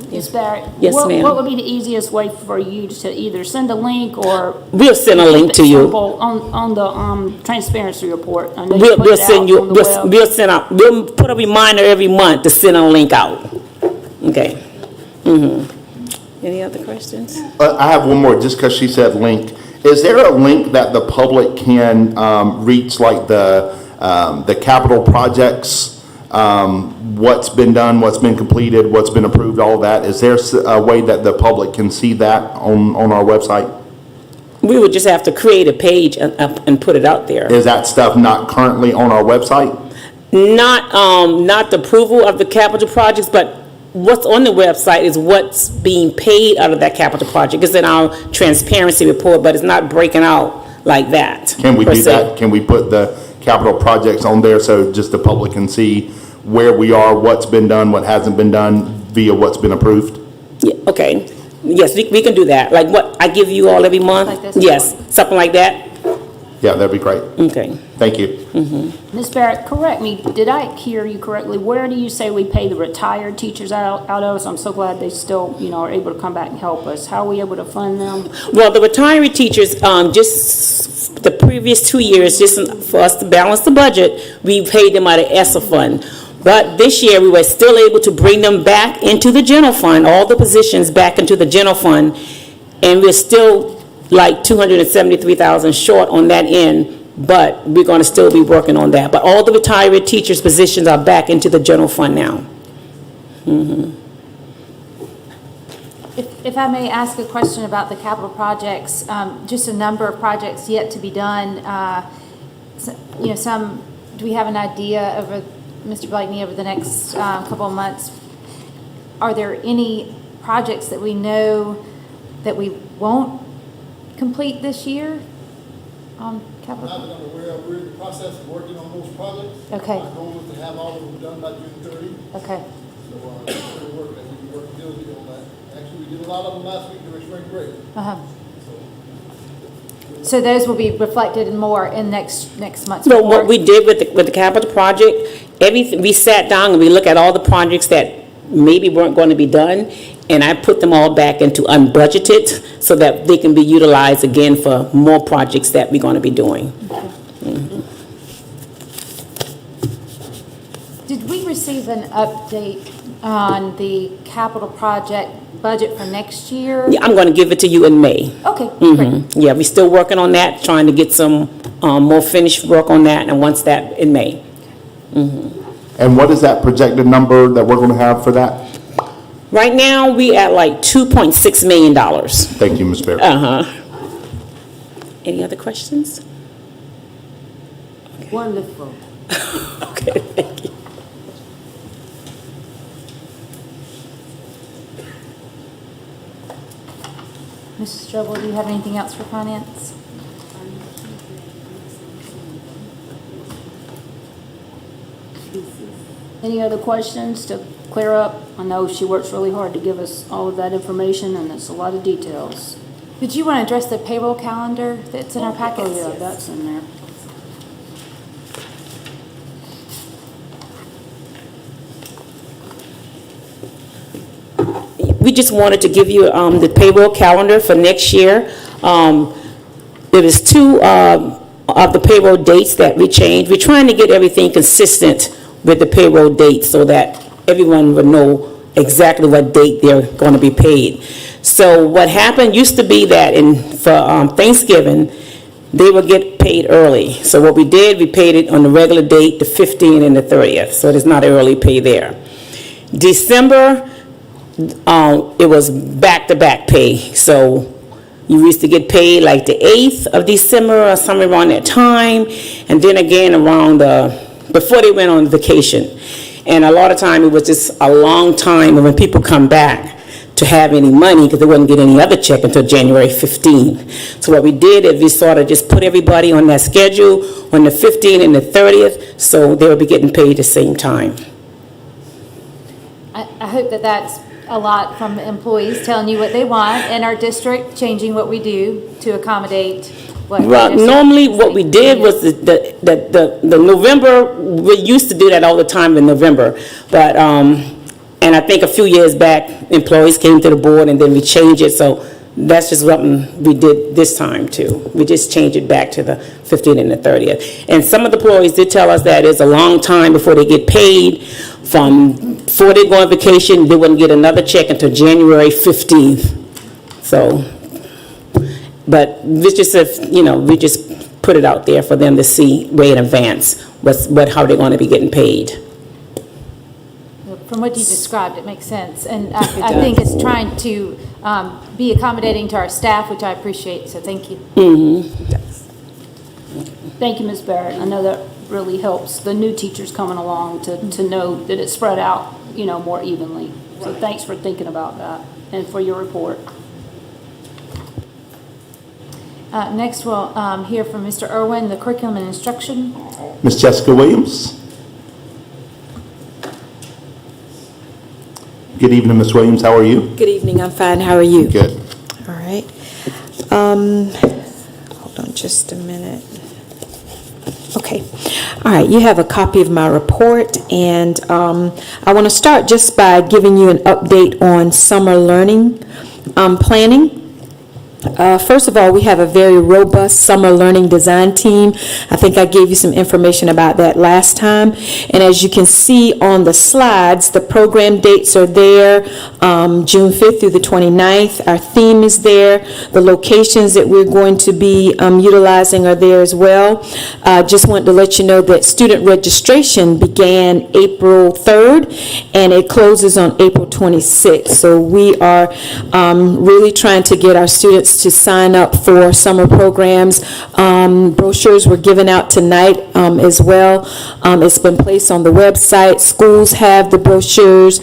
Ms. Barrett? Yes, ma'am. What would be the easiest way for you to either send a link or? We'll send a link to you. On the transparency report. I know you We'll put it send out you, on the web. we'll put a reminder every month to send a link out. Okay. Any other questions? I have one more, just because she said link. Is there a link that the public can reach, like the capital projects, what's been done, what's been completed, what's been approved, all of that? Is there a way that the public can see that on our website? We would just have to create a page and put it out there. Is that stuff not currently on our website? Not the approval of the capital projects, but what's on the website is what's being paid out of that capital project. It's in our transparency report, but it's not breaking out like that. Can we per do se. that? Can we put the capital projects on there so just the public can see where we are, what's been done, what hasn't been done via what's been approved? Yeah, okay. Yes, we can do that. Like what I give you all every month? Like this Yes, something like that? Yeah, that'd be great. Okay. Thank you. Ms. Barrett, correct me, did I hear you correctly? Where do you say we pay the retired teachers out of? So I'm so glad they still, are able to come back and help us. How are we able to fund them? Well, the retiree teachers, just the previous 2 years, just for us to balance the budget, we paid them out of ESSA fund. But this year, we were still able to bring them back into the general fund, all the positions back into the general fund, and we're still like $273,000 short on that end, but we're going to still be working on that. But all the retiree teachers' positions are back into the general fund now. If I may ask a question about the capital projects, just a number of projects yet to be done. Do we have an idea over, Mr. Blakeney, over the next couple of months? Are there any projects that we know that we won't complete this year on capital? Not that I'm aware of, we're in the process of working on those projects. Okay. My goal is to have all of them done by June 30. Okay. So we're working, we've been working diligently on that. Actually, we did a lot of them last week during spring break. So those will be reflected in more in next month's So report? what we did with the capital project, everything, we sat down and we looked at all the projects that maybe weren't going to be done, and I put them all back into unbudgeted so that they can be utilized again for more projects that we're going to be doing. Did we receive an update on the capital project budget for next year? Yeah, I'm going to give it to you in May. Okay, great. Yeah, we're still working on that, trying to get some more finished work on that, and once that in May. And what is that projected number that we're going to have for that? Right now, we at like $2.6 million. Thank you, Ms. Barrett. Any other questions? Wonderful. Okay, thank you. Mrs. Strobel, do you have anything else for finance? Any other questions to clear up? I know she works really hard to give us all of that information, and it's a lot of details. Did you want to address the payroll calendar that's in our packets? Oh, yeah, that's in there. We just wanted to give you the payroll calendar for next year. There was two of the payroll dates that we changed. We're trying to get everything consistent with the payroll dates so that everyone would know exactly what date they're going to be paid. So what happened used to be that for Thanksgiving, they would get paid early. So what we did, we paid it on the regular date, the 15th and the 30th. So there's not an early pay there. December, it was back-to-back pay. So You used to get paid like the 8th of December or somewhere around that time, and then again around before they went on vacation. And a lot of time, it was just a long time when people come back to have any money, because they wouldn't get any other check until January 15th. So what we did is we sort of just put everybody on that schedule on the 15th and the 30th, so they would be getting paid the same time. I hope that that's a lot from employees telling you what they want, and our district changing what we do to accommodate what. Well, normally what we did was the November, we used to do that all the time in November, but, and I think a few years back, employees came to the board and then we changed it, so that's just something we did this time too. We just changed it back to the 15th and the 30th. And some of the employees did tell us that it's a long time before they get paid. Before they go on vacation, they wouldn't get another check until January 15th. So, but we just, we just put it out there for them to see way in advance how they're going to be getting paid. From what you described, it makes sense. And I think it's trying to be accommodating to our staff, which I appreciate, so thank you. Thank you, Ms. Barrett. I know that really helps the new teachers coming along to know that it's spread out, more evenly. So thanks for thinking about that and for your report. Next, we'll hear from Mr. Irwin, the curriculum and instruction. Ms. Jessica Williams. Good evening, Ms. Williams. How are you? Good evening, I'm fine, how are you? Good. All right. Hold on just a minute. Okay. All right, you have a copy of my report, and I want to start just by giving you an update on summer learning planning. First of all, we have a very robust summer learning design team. I think I gave you some information about that last time. And as you can see on the slides, the program dates are there, June 5th through the 29th. Our theme is there. The locations that we're going to be utilizing are there as well. Just wanted to let you know that student registration began April 3rd and it closes on April 26th. So we are really trying to get our students to sign up for summer programs. Brochures were given out tonight as well. It's been placed on the website. Schools have the brochures.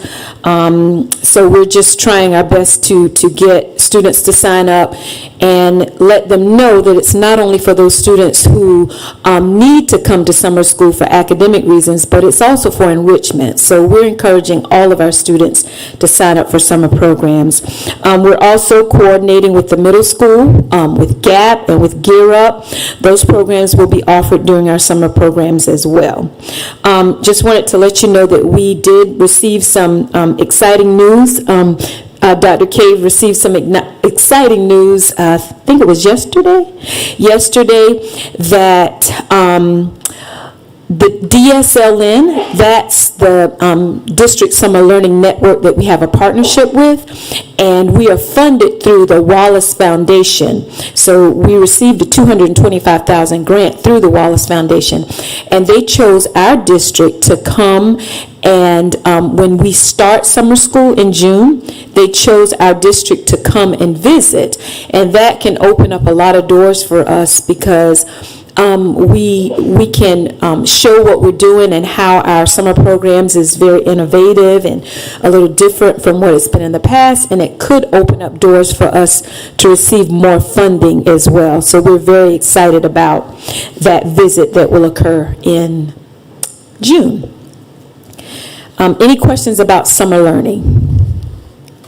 So we're just trying our best to get students to sign up and let them know that it's not only for those students who need to come to summer school for academic reasons, but it's also for enrichment. So we're encouraging all of our students to sign up for summer programs. We're also coordinating with the middle school, with GAP and with Gear Up. Those programs will be offered during our summer programs as well. Just wanted to let you know that we did receive some exciting news. Dr. Cave received some exciting news, I think it was yesterday, that the DSLN, that's the District Summer Learning Network that we have a partnership with, and we are funded through the Wallace Foundation. So we received a $225,000 grant through the Wallace Foundation, and they chose our district to come, and when we start summer school in June, they chose our district to come and visit, and that can open up a lot of doors for us because we can show what we're doing and how our summer programs is very innovative and a little different from what it's been in the past, and it could open up doors for us to receive more funding as well. So we're very excited about that visit that will occur in June. Any questions about summer learning?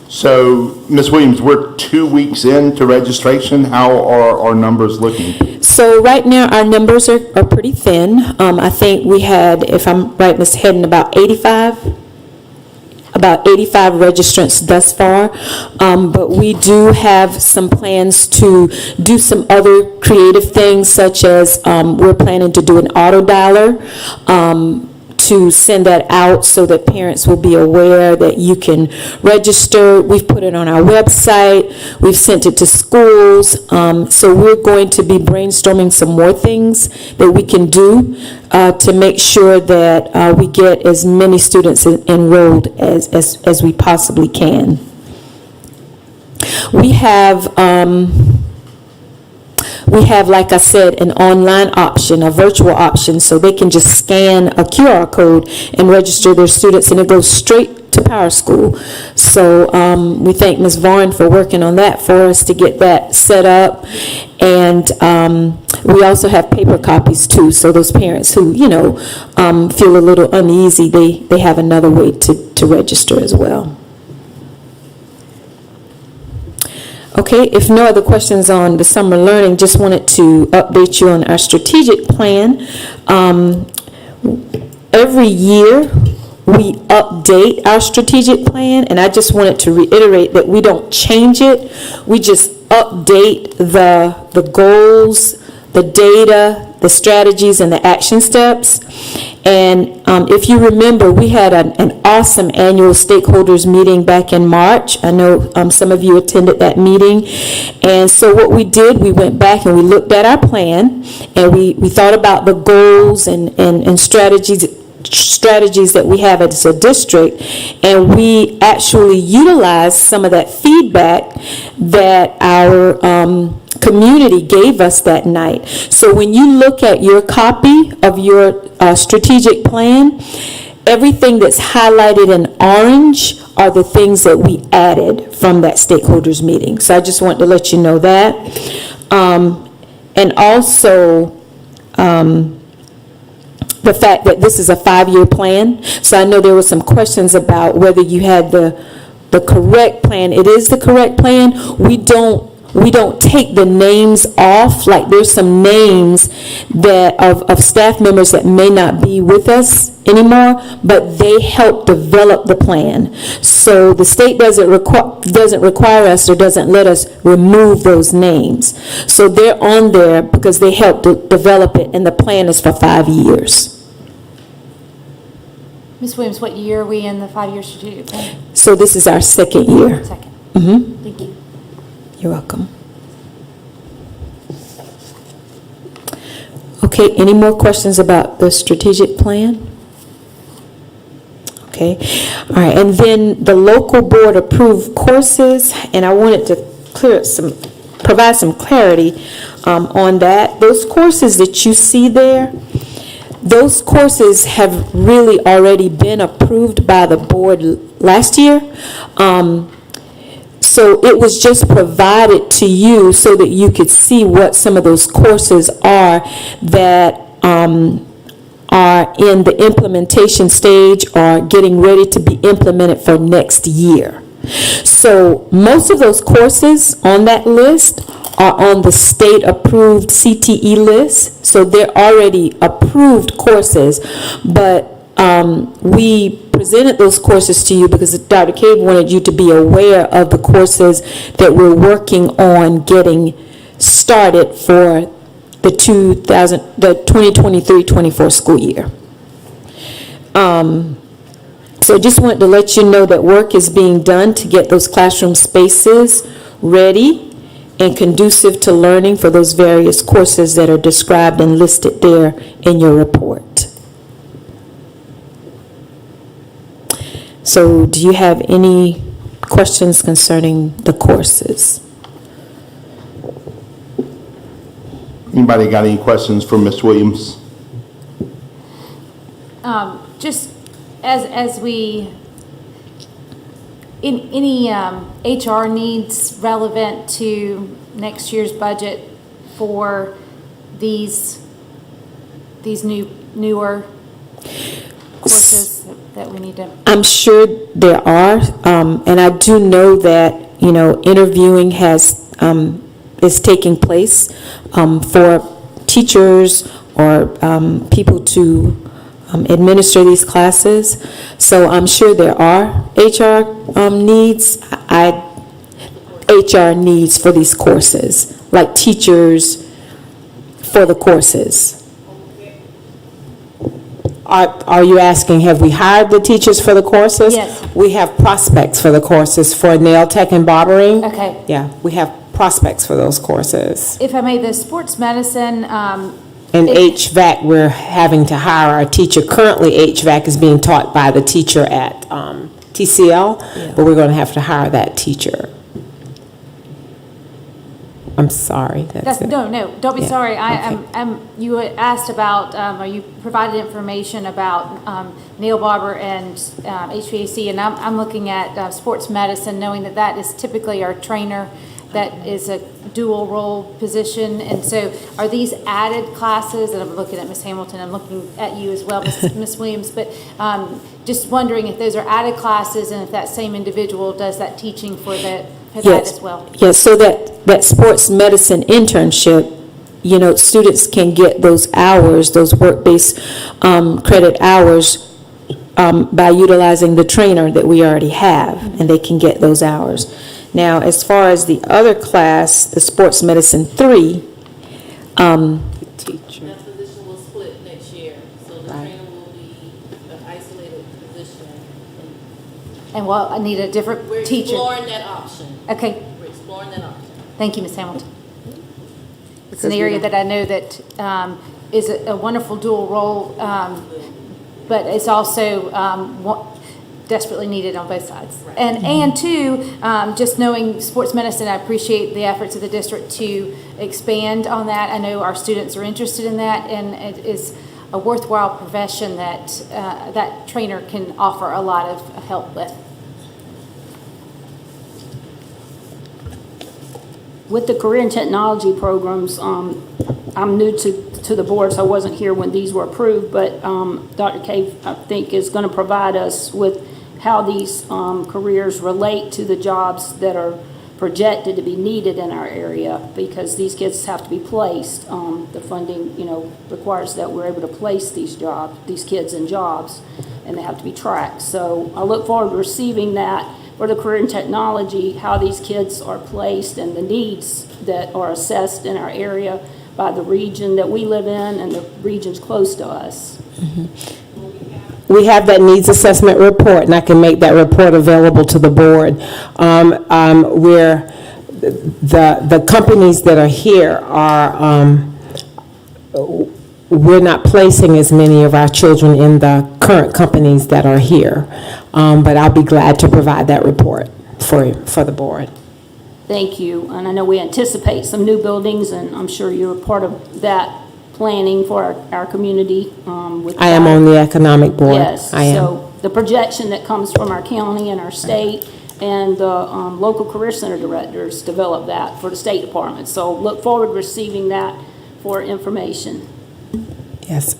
So, Ms. Williams, we're 2 weeks into registration. How are our numbers looking? So right now, our numbers are pretty thin. I think we had, if I'm right, Ms. Hedden, about 85 registrants thus far. But we do have some plans to do some other creative things, such as we're planning to do an auto dialer, to send that out so that parents will be aware that you can register. We've put it on our website. We've sent it to schools. So we're going to be brainstorming some more things that we can do to make sure that we get as many students enrolled as we possibly can. We have we have, like I said, an online option, a virtual option, so they can just scan a QR code and register their students, and it goes straight to Power School. So we thank Ms. Vaughn for working on that for us to get that set up. And we also have paper copies too, so those parents who, feel a little uneasy, they have another way to register as well. Okay, if no other questions on the summer learning, just wanted to update you on our strategic plan. Every year, we update our strategic plan, and I just wanted to reiterate that we don't change it. We just update the goals, the data, the strategies, and the action steps. And if you remember, we had an awesome annual stakeholders meeting back in March. I know some of you attended that meeting. And so what we did, we went back and we looked at our plan, and we thought about the goals and strategies that we have as a district, and we actually utilized some of that feedback that our community gave us that night. So when you look at your copy of your strategic plan, everything that's highlighted in orange are the things that we added from that stakeholders meeting. So I just want to let you know that. And also, the fact that this is a 5-year plan. So I know there were some questions about whether you had the correct plan. It is the correct plan. We don't take the names off. Like, there's some names that of staff members that may not be with us anymore, but they help develop the plan. So the state doesn't require us or doesn't let us remove those names. So they're on there because they helped to develop it, and the plan is for 5 years. Ms. Williams, what year are we in the 5-year strategic plan? So this is our second year. Second. Mm-hmm. Thank you. You're welcome. Okay, any more questions about the strategic plan? Okay, all right, and then the local board approved courses, and I wanted to provide some clarity on that. Those courses that you see there, those courses have really already been approved by the board last year. So it was just provided to you so that you could see what some of those courses are that are in the implementation stage or getting ready to be implemented for next year. So most of those courses on that list are on the state-approved CTE list. So they're already approved courses, but we presented those courses to you because Dr. Cave wanted you to be aware of the courses that we're working on getting started for the 2023-24 school year. So just wanted to let you know that work is being done to get those classroom spaces ready and conducive to learning for those various courses that are described and listed there in your report. So do you have any questions concerning the courses? Anybody got any questions for Ms. Williams? Just as we, in any HR needs relevant to next year's budget for these newer courses that we need to? I'm sure there are, and I do know that, interviewing is taking place for teachers or people to administer these classes. So I'm sure there are HR needs. HR needs for these courses, like teachers for the courses. Are you asking, have we hired the teachers for the courses? Yes. We have prospects for the courses for nail tech and barbering. Okay. Yeah, we have prospects for those courses. If I may, the sports medicine. And HVAC, we're having to hire our teacher. Currently, HVAC is being taught by the teacher at TCL, but we're going to have to hire that teacher. I'm sorry. That's it. No, don't be Yeah, sorry. okay. You had asked about, or you provided information about nail barber and HVAC, and I'm looking at sports medicine, knowing that that is typically our trainer that is a dual role position. And so are these added classes? And I'm looking at Ms. Hamilton, I'm looking at you as well, Ms. Williams, but just wondering if those are added classes and if that same individual does that teaching for that as well. Yes, so that sports medicine internship, you know, students can get those hours, those work-based credit hours by utilizing the trainer that we already have, and they can get those hours. Now, as far as the other class, the sports medicine 3, That position will split next year, so the trainer will be an isolated position. And well, I need a different We're teacher. exploring that option. Okay, We're exploring that option. thank you, Ms. Hamilton. It's an area that I know that is a wonderful dual role, but it's also desperately needed on both sides. And two, just knowing sports medicine, I appreciate the efforts of the district to expand on that. I know our students are interested in that, and it is a worthwhile profession that that trainer can offer a lot of help with. With the career and technology programs, I'm new to the board, so I wasn't here when these were approved, but Dr. Cave, I think, is going to provide us with how these careers relate to the jobs that are projected to be needed in our area, because these kids have to be placed. The funding, requires that we're able to place these kids in jobs, and they have to be tracked. So I look forward to receiving that for the career and technology, how these kids are placed and the needs that are assessed in our area by the region that we live in and the regions close to us. We have that needs assessment report, and I can make that report available to the board. Where the companies that are here are, we're not placing as many of our children in the current companies that are here. But I'll be glad to provide that report for the board. Thank you. And I know we anticipate some new buildings, and I'm sure you're part of that planning for our community. I am on the economic board. Yes. I am. So the projection that comes from our county and our state and the local career center directors develop that for the State Department. So look forward to receiving that for information. Yes.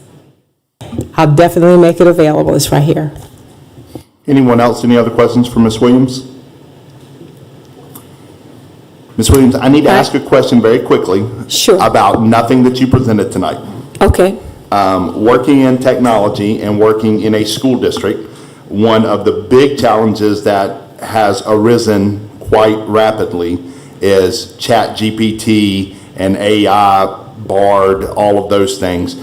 I'll definitely make it available. It's right here. Anyone else, any other questions for Ms. Williams? Ms. Williams, I need to ask a question very quickly. Sure. About nothing that you presented tonight. Okay. Working in technology and working in a school district, one of the big challenges that has arisen quite rapidly is ChatGPT and AI, BARD, all of those things.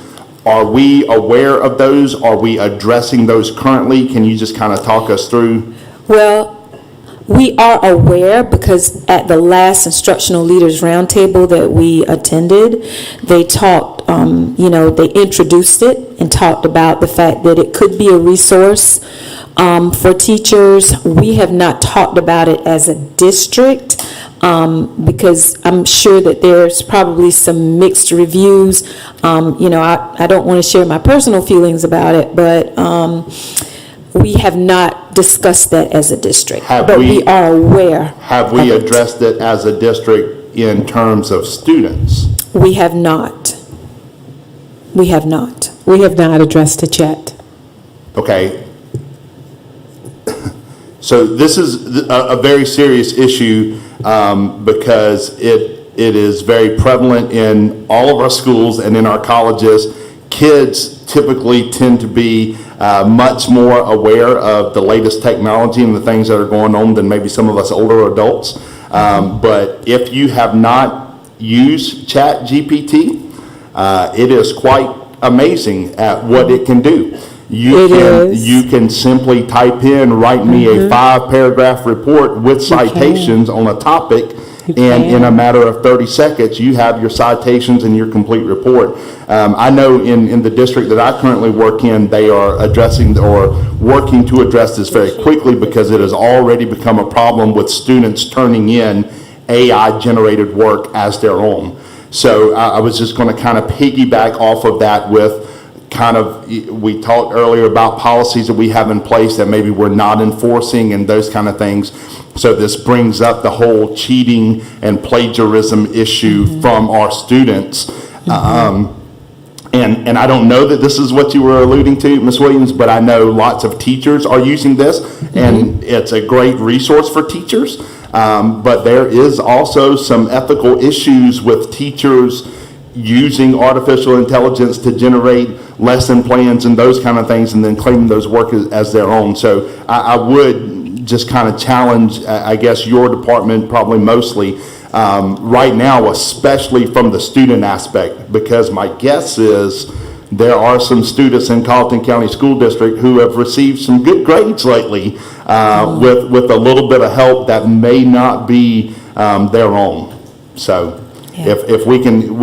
Are we aware of those? Are we addressing those currently? Can you just kind of talk us through? Well, we are aware because at the last instructional leaders roundtable that we attended, they talked, they introduced it and talked about the fact that it could be a resource for teachers. We have not talked about it as a district because I'm sure that there's probably some mixed reviews. I don't want to share my personal feelings about it, but we have not discussed that as a district, but we are aware. Have we addressed it as a district in terms of students? We have not. We have not. We have not addressed it yet. Okay. So this is a very serious issue because it is very prevalent in all of our schools and in our colleges. Kids typically tend to be much more aware of the latest technology and the things that are going on than maybe some of us older adults. But if you have not used ChatGPT, it is quite amazing at what it can do. You can simply type in, write me a 5-paragraph report with citations on a topic, and in a matter of 30 seconds, you have your citations and your complete report. I know in the district that I currently work in, they are addressing or working to address this very quickly because it has already become a problem with students turning in AI-generated work as their own. So I was just going to kind of piggyback off of that with kind of, we talked earlier about policies that we have in place that maybe we're not enforcing and those kind of things. So this brings up the whole cheating and plagiarism issue from our students. And I don't know that this is what you were alluding to, Ms. Williams, but I know lots of teachers are using this, and it's a great resource for teachers. But there is also some ethical issues with teachers using artificial intelligence to generate lesson plans and those kind of things, and then claiming those work as their own. So I would just kind of challenge, I guess, your department probably mostly, right now, especially from the student aspect, because my guess is there are some students in Colleton County School District who have received some good grades lately with a little bit of help that may not be their own. So if we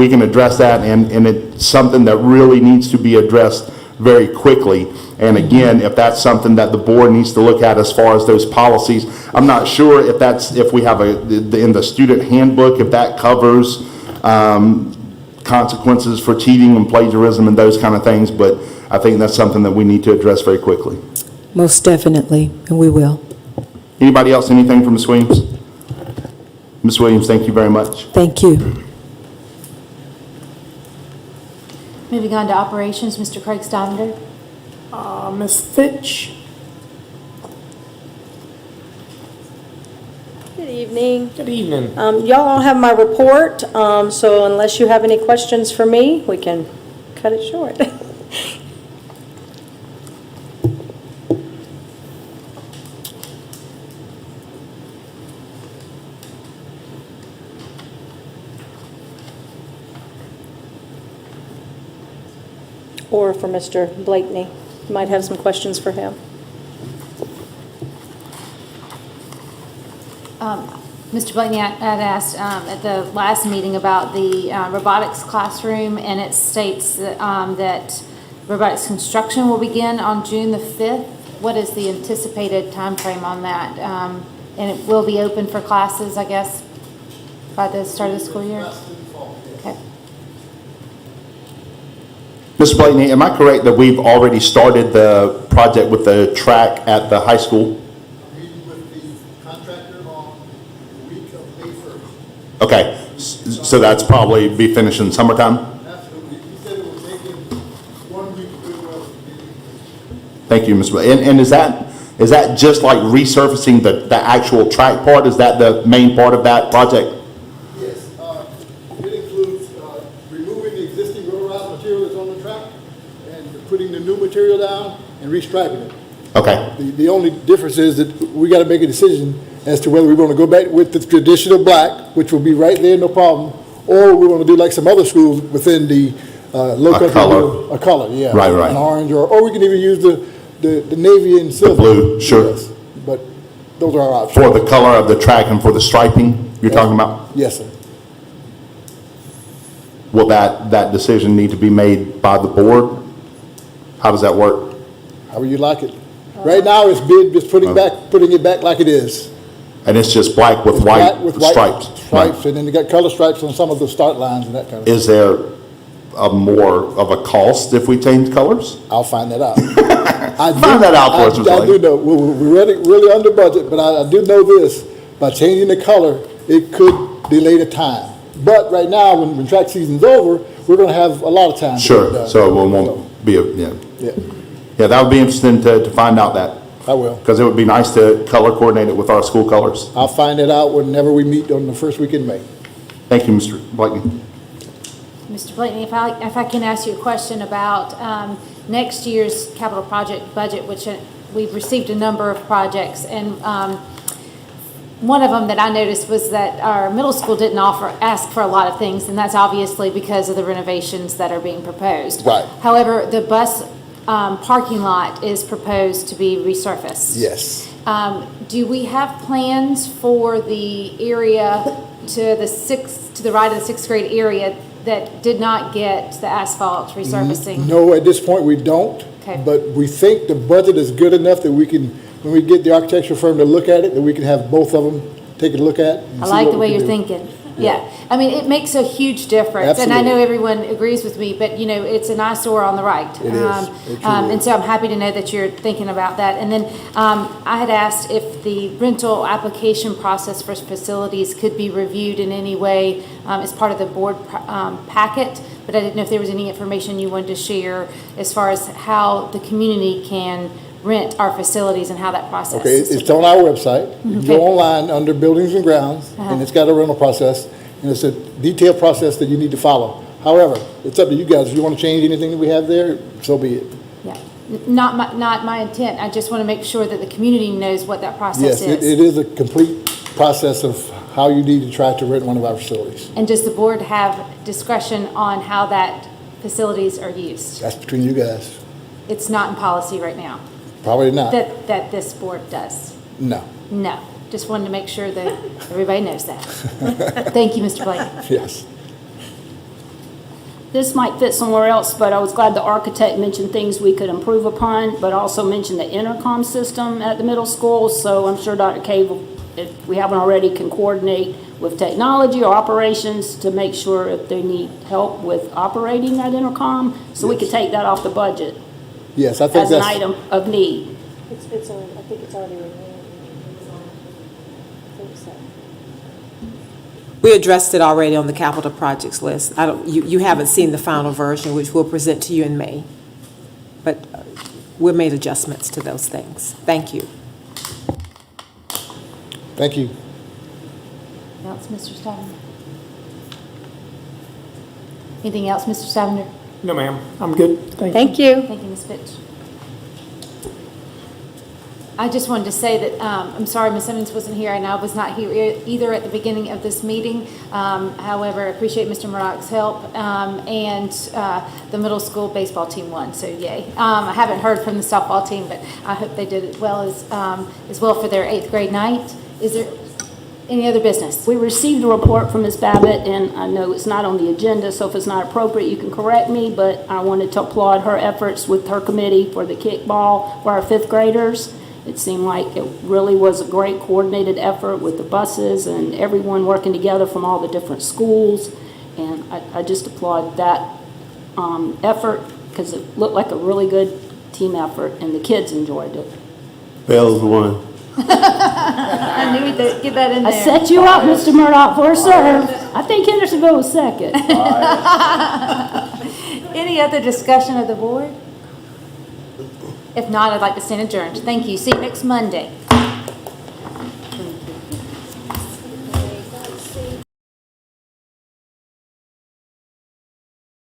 can address that, and it's something that really needs to be addressed very quickly. And again, if that's something that the board needs to look at as far as those policies, I'm not sure if we have in the student handbook, if that covers consequences for cheating and plagiarism and those kind of things, but I think that's something that we need to address very quickly. Most definitely, and we will. Anybody else, anything from Ms. Williams? Ms. Williams, thank you very much. Thank you. Moving on to operations, Mr. Craig Stavanger. Ms. Fitch? Good evening. Good evening. Y'all all have my report, so unless you have any questions for me, we can cut it short. Or for Mr. Blakeney. You might have some questions for him. Mr. Blakeney, I had asked at the last meeting about the robotics classroom, and it states that robotics construction will begin on June the 5th. What is the anticipated timeframe on that? And it will be open for classes, I guess, by the start of the school year? Okay. Mr. Blakeney, am I correct that we've already started the project with the track at the high school? I'm meeting with the contractor on the week of May 1st. Okay, so that's probably be finished in summertime? Absolutely. He said it will take him 1 week to do well. Thank you, Mr. Blakeney. And is that just like resurfacing the actual track part? Is that the main part of that project? Yes, it includes removing the existing rubberized material that's on the track and putting the new material down and restriping it. Okay, The only difference is that we got to make a decision as to whether we want to go back with the traditional black, which will be right there, no problem, or we want to do like some other schools within the low country. color. A color, yeah. Right, right. An orange, or we can even use the navy and silver. blue, sure. Yes, but those are our options. For the color of the track and for the striping you're talking about? Yes, sir. Will that decision need to be made by the board? How does that work? However you like it. Right now, it's bid, just putting it back like it is. And it's just black with Black white with white stripes? Stripes, and then you got color stripes on some of the start lines and that kind of thing. Is there a more of a cost if we change colors? I'll find that out. Find that out for us, Mr. I do Lane. know, we're really under budget, but I do know this, by changing the color, it could delay the time. But right now, when track season's over, we're gonna have a lot of time. to get it Sure, done. so it won't be Yeah, yeah, that would be interesting to find out that, I will. because it would be nice to color coordinate it with our school colors. I'll find it out whenever we meet on the first week in May. Thank you, Mr. Blakeney. Mr. Blakeney, if I can ask you a question about next year's capital project budget, which we've received a number of projects, and one of them that I noticed was that our middle school didn't ask for a lot of things, and that's obviously because of the renovations that are being proposed. Right. However, the bus parking lot is proposed to be resurfaced. Yes. Do we have plans for the area to the right of the sixth grade area that did not get the asphalt resurfacing? No, at this point, we don't. Okay. But we think the budget is good enough that we can, when we get the architectural firm to look at it, that we can have both of them take a look at. and I see like what the we way can you're do. thinking. Yeah, I mean, it makes a huge difference. And I know Absolutely. everyone agrees with me, but, you know, it's an eyesore on the right. It is. It truly And is. so I'm happy to know that you're thinking about that. And then I had asked if the rental application process for facilities could be reviewed in any way as part of the board packet, but I didn't know if there was any information you wanted to share as far as how the community can rent our facilities and how that process Okay, is. it's on our website. You can go Okay. online under Buildings and Grounds, and it's got a rental process, and it's a detailed process that you need to follow. However, it's up to you guys. If you want to change anything that we have there, so be it. Yeah, not my intent. I just want to make sure that the community knows what that process Yes, it is. is a complete process of how you need to try to rent one of our facilities. And does the board have discretion on how that facilities are used? That's between you guys. It's not in policy right now, Probably not. that this board does? No. No, just wanted to make sure that everybody knows that. Thank you, Mr. Blake. Yes. This might fit somewhere else, but I was glad the architect mentioned things we could improve upon, but also mentioned the intercom system at the middle school. So I'm sure Dr. Cave, if we haven't already, can coordinate with technology or operations to make sure if they need help with operating that intercom, so we could take that off the budget Yes, I think as an that's, item of need. I think it's already renewed. We addressed it already on the capital projects list. You haven't seen the final version, which we'll present to you in May. But we made adjustments to those things. Thank you. thank you. Anything else, Mr. Stovner? Anything else, Mr. Stovner? No, ma'am, I'm good. Thank you. Thank you. Thank you, Ms. Fitch. I just wanted to say that, I'm sorry Ms. Simmons wasn't here, and I was not here either at the beginning of this meeting. However, I appreciate Mr. Murdoch's help, and the middle school baseball team won, so yay. I haven't heard from the softball team, but I hope they did as well for their 8th grade night. Is there any other business? We received a report from Ms. Babbitt, and I know it's not on the agenda, so if it's not appropriate, you can correct me, but I wanted to applaud her efforts with her committee for the kickball for our 5th graders. It seemed like it really was a great coordinated effort with the buses and everyone working together from all the different schools. And I just applaud that effort because it looked like a really good team effort and the kids enjoyed it. Bells won. I knew we'd get that in I there. set you up, Mr. Murdoch, for a serve. I think Hendersonville was second. Any other discussion of the board? If not, I'd like to stand adjourned. Thank you. See you next Monday.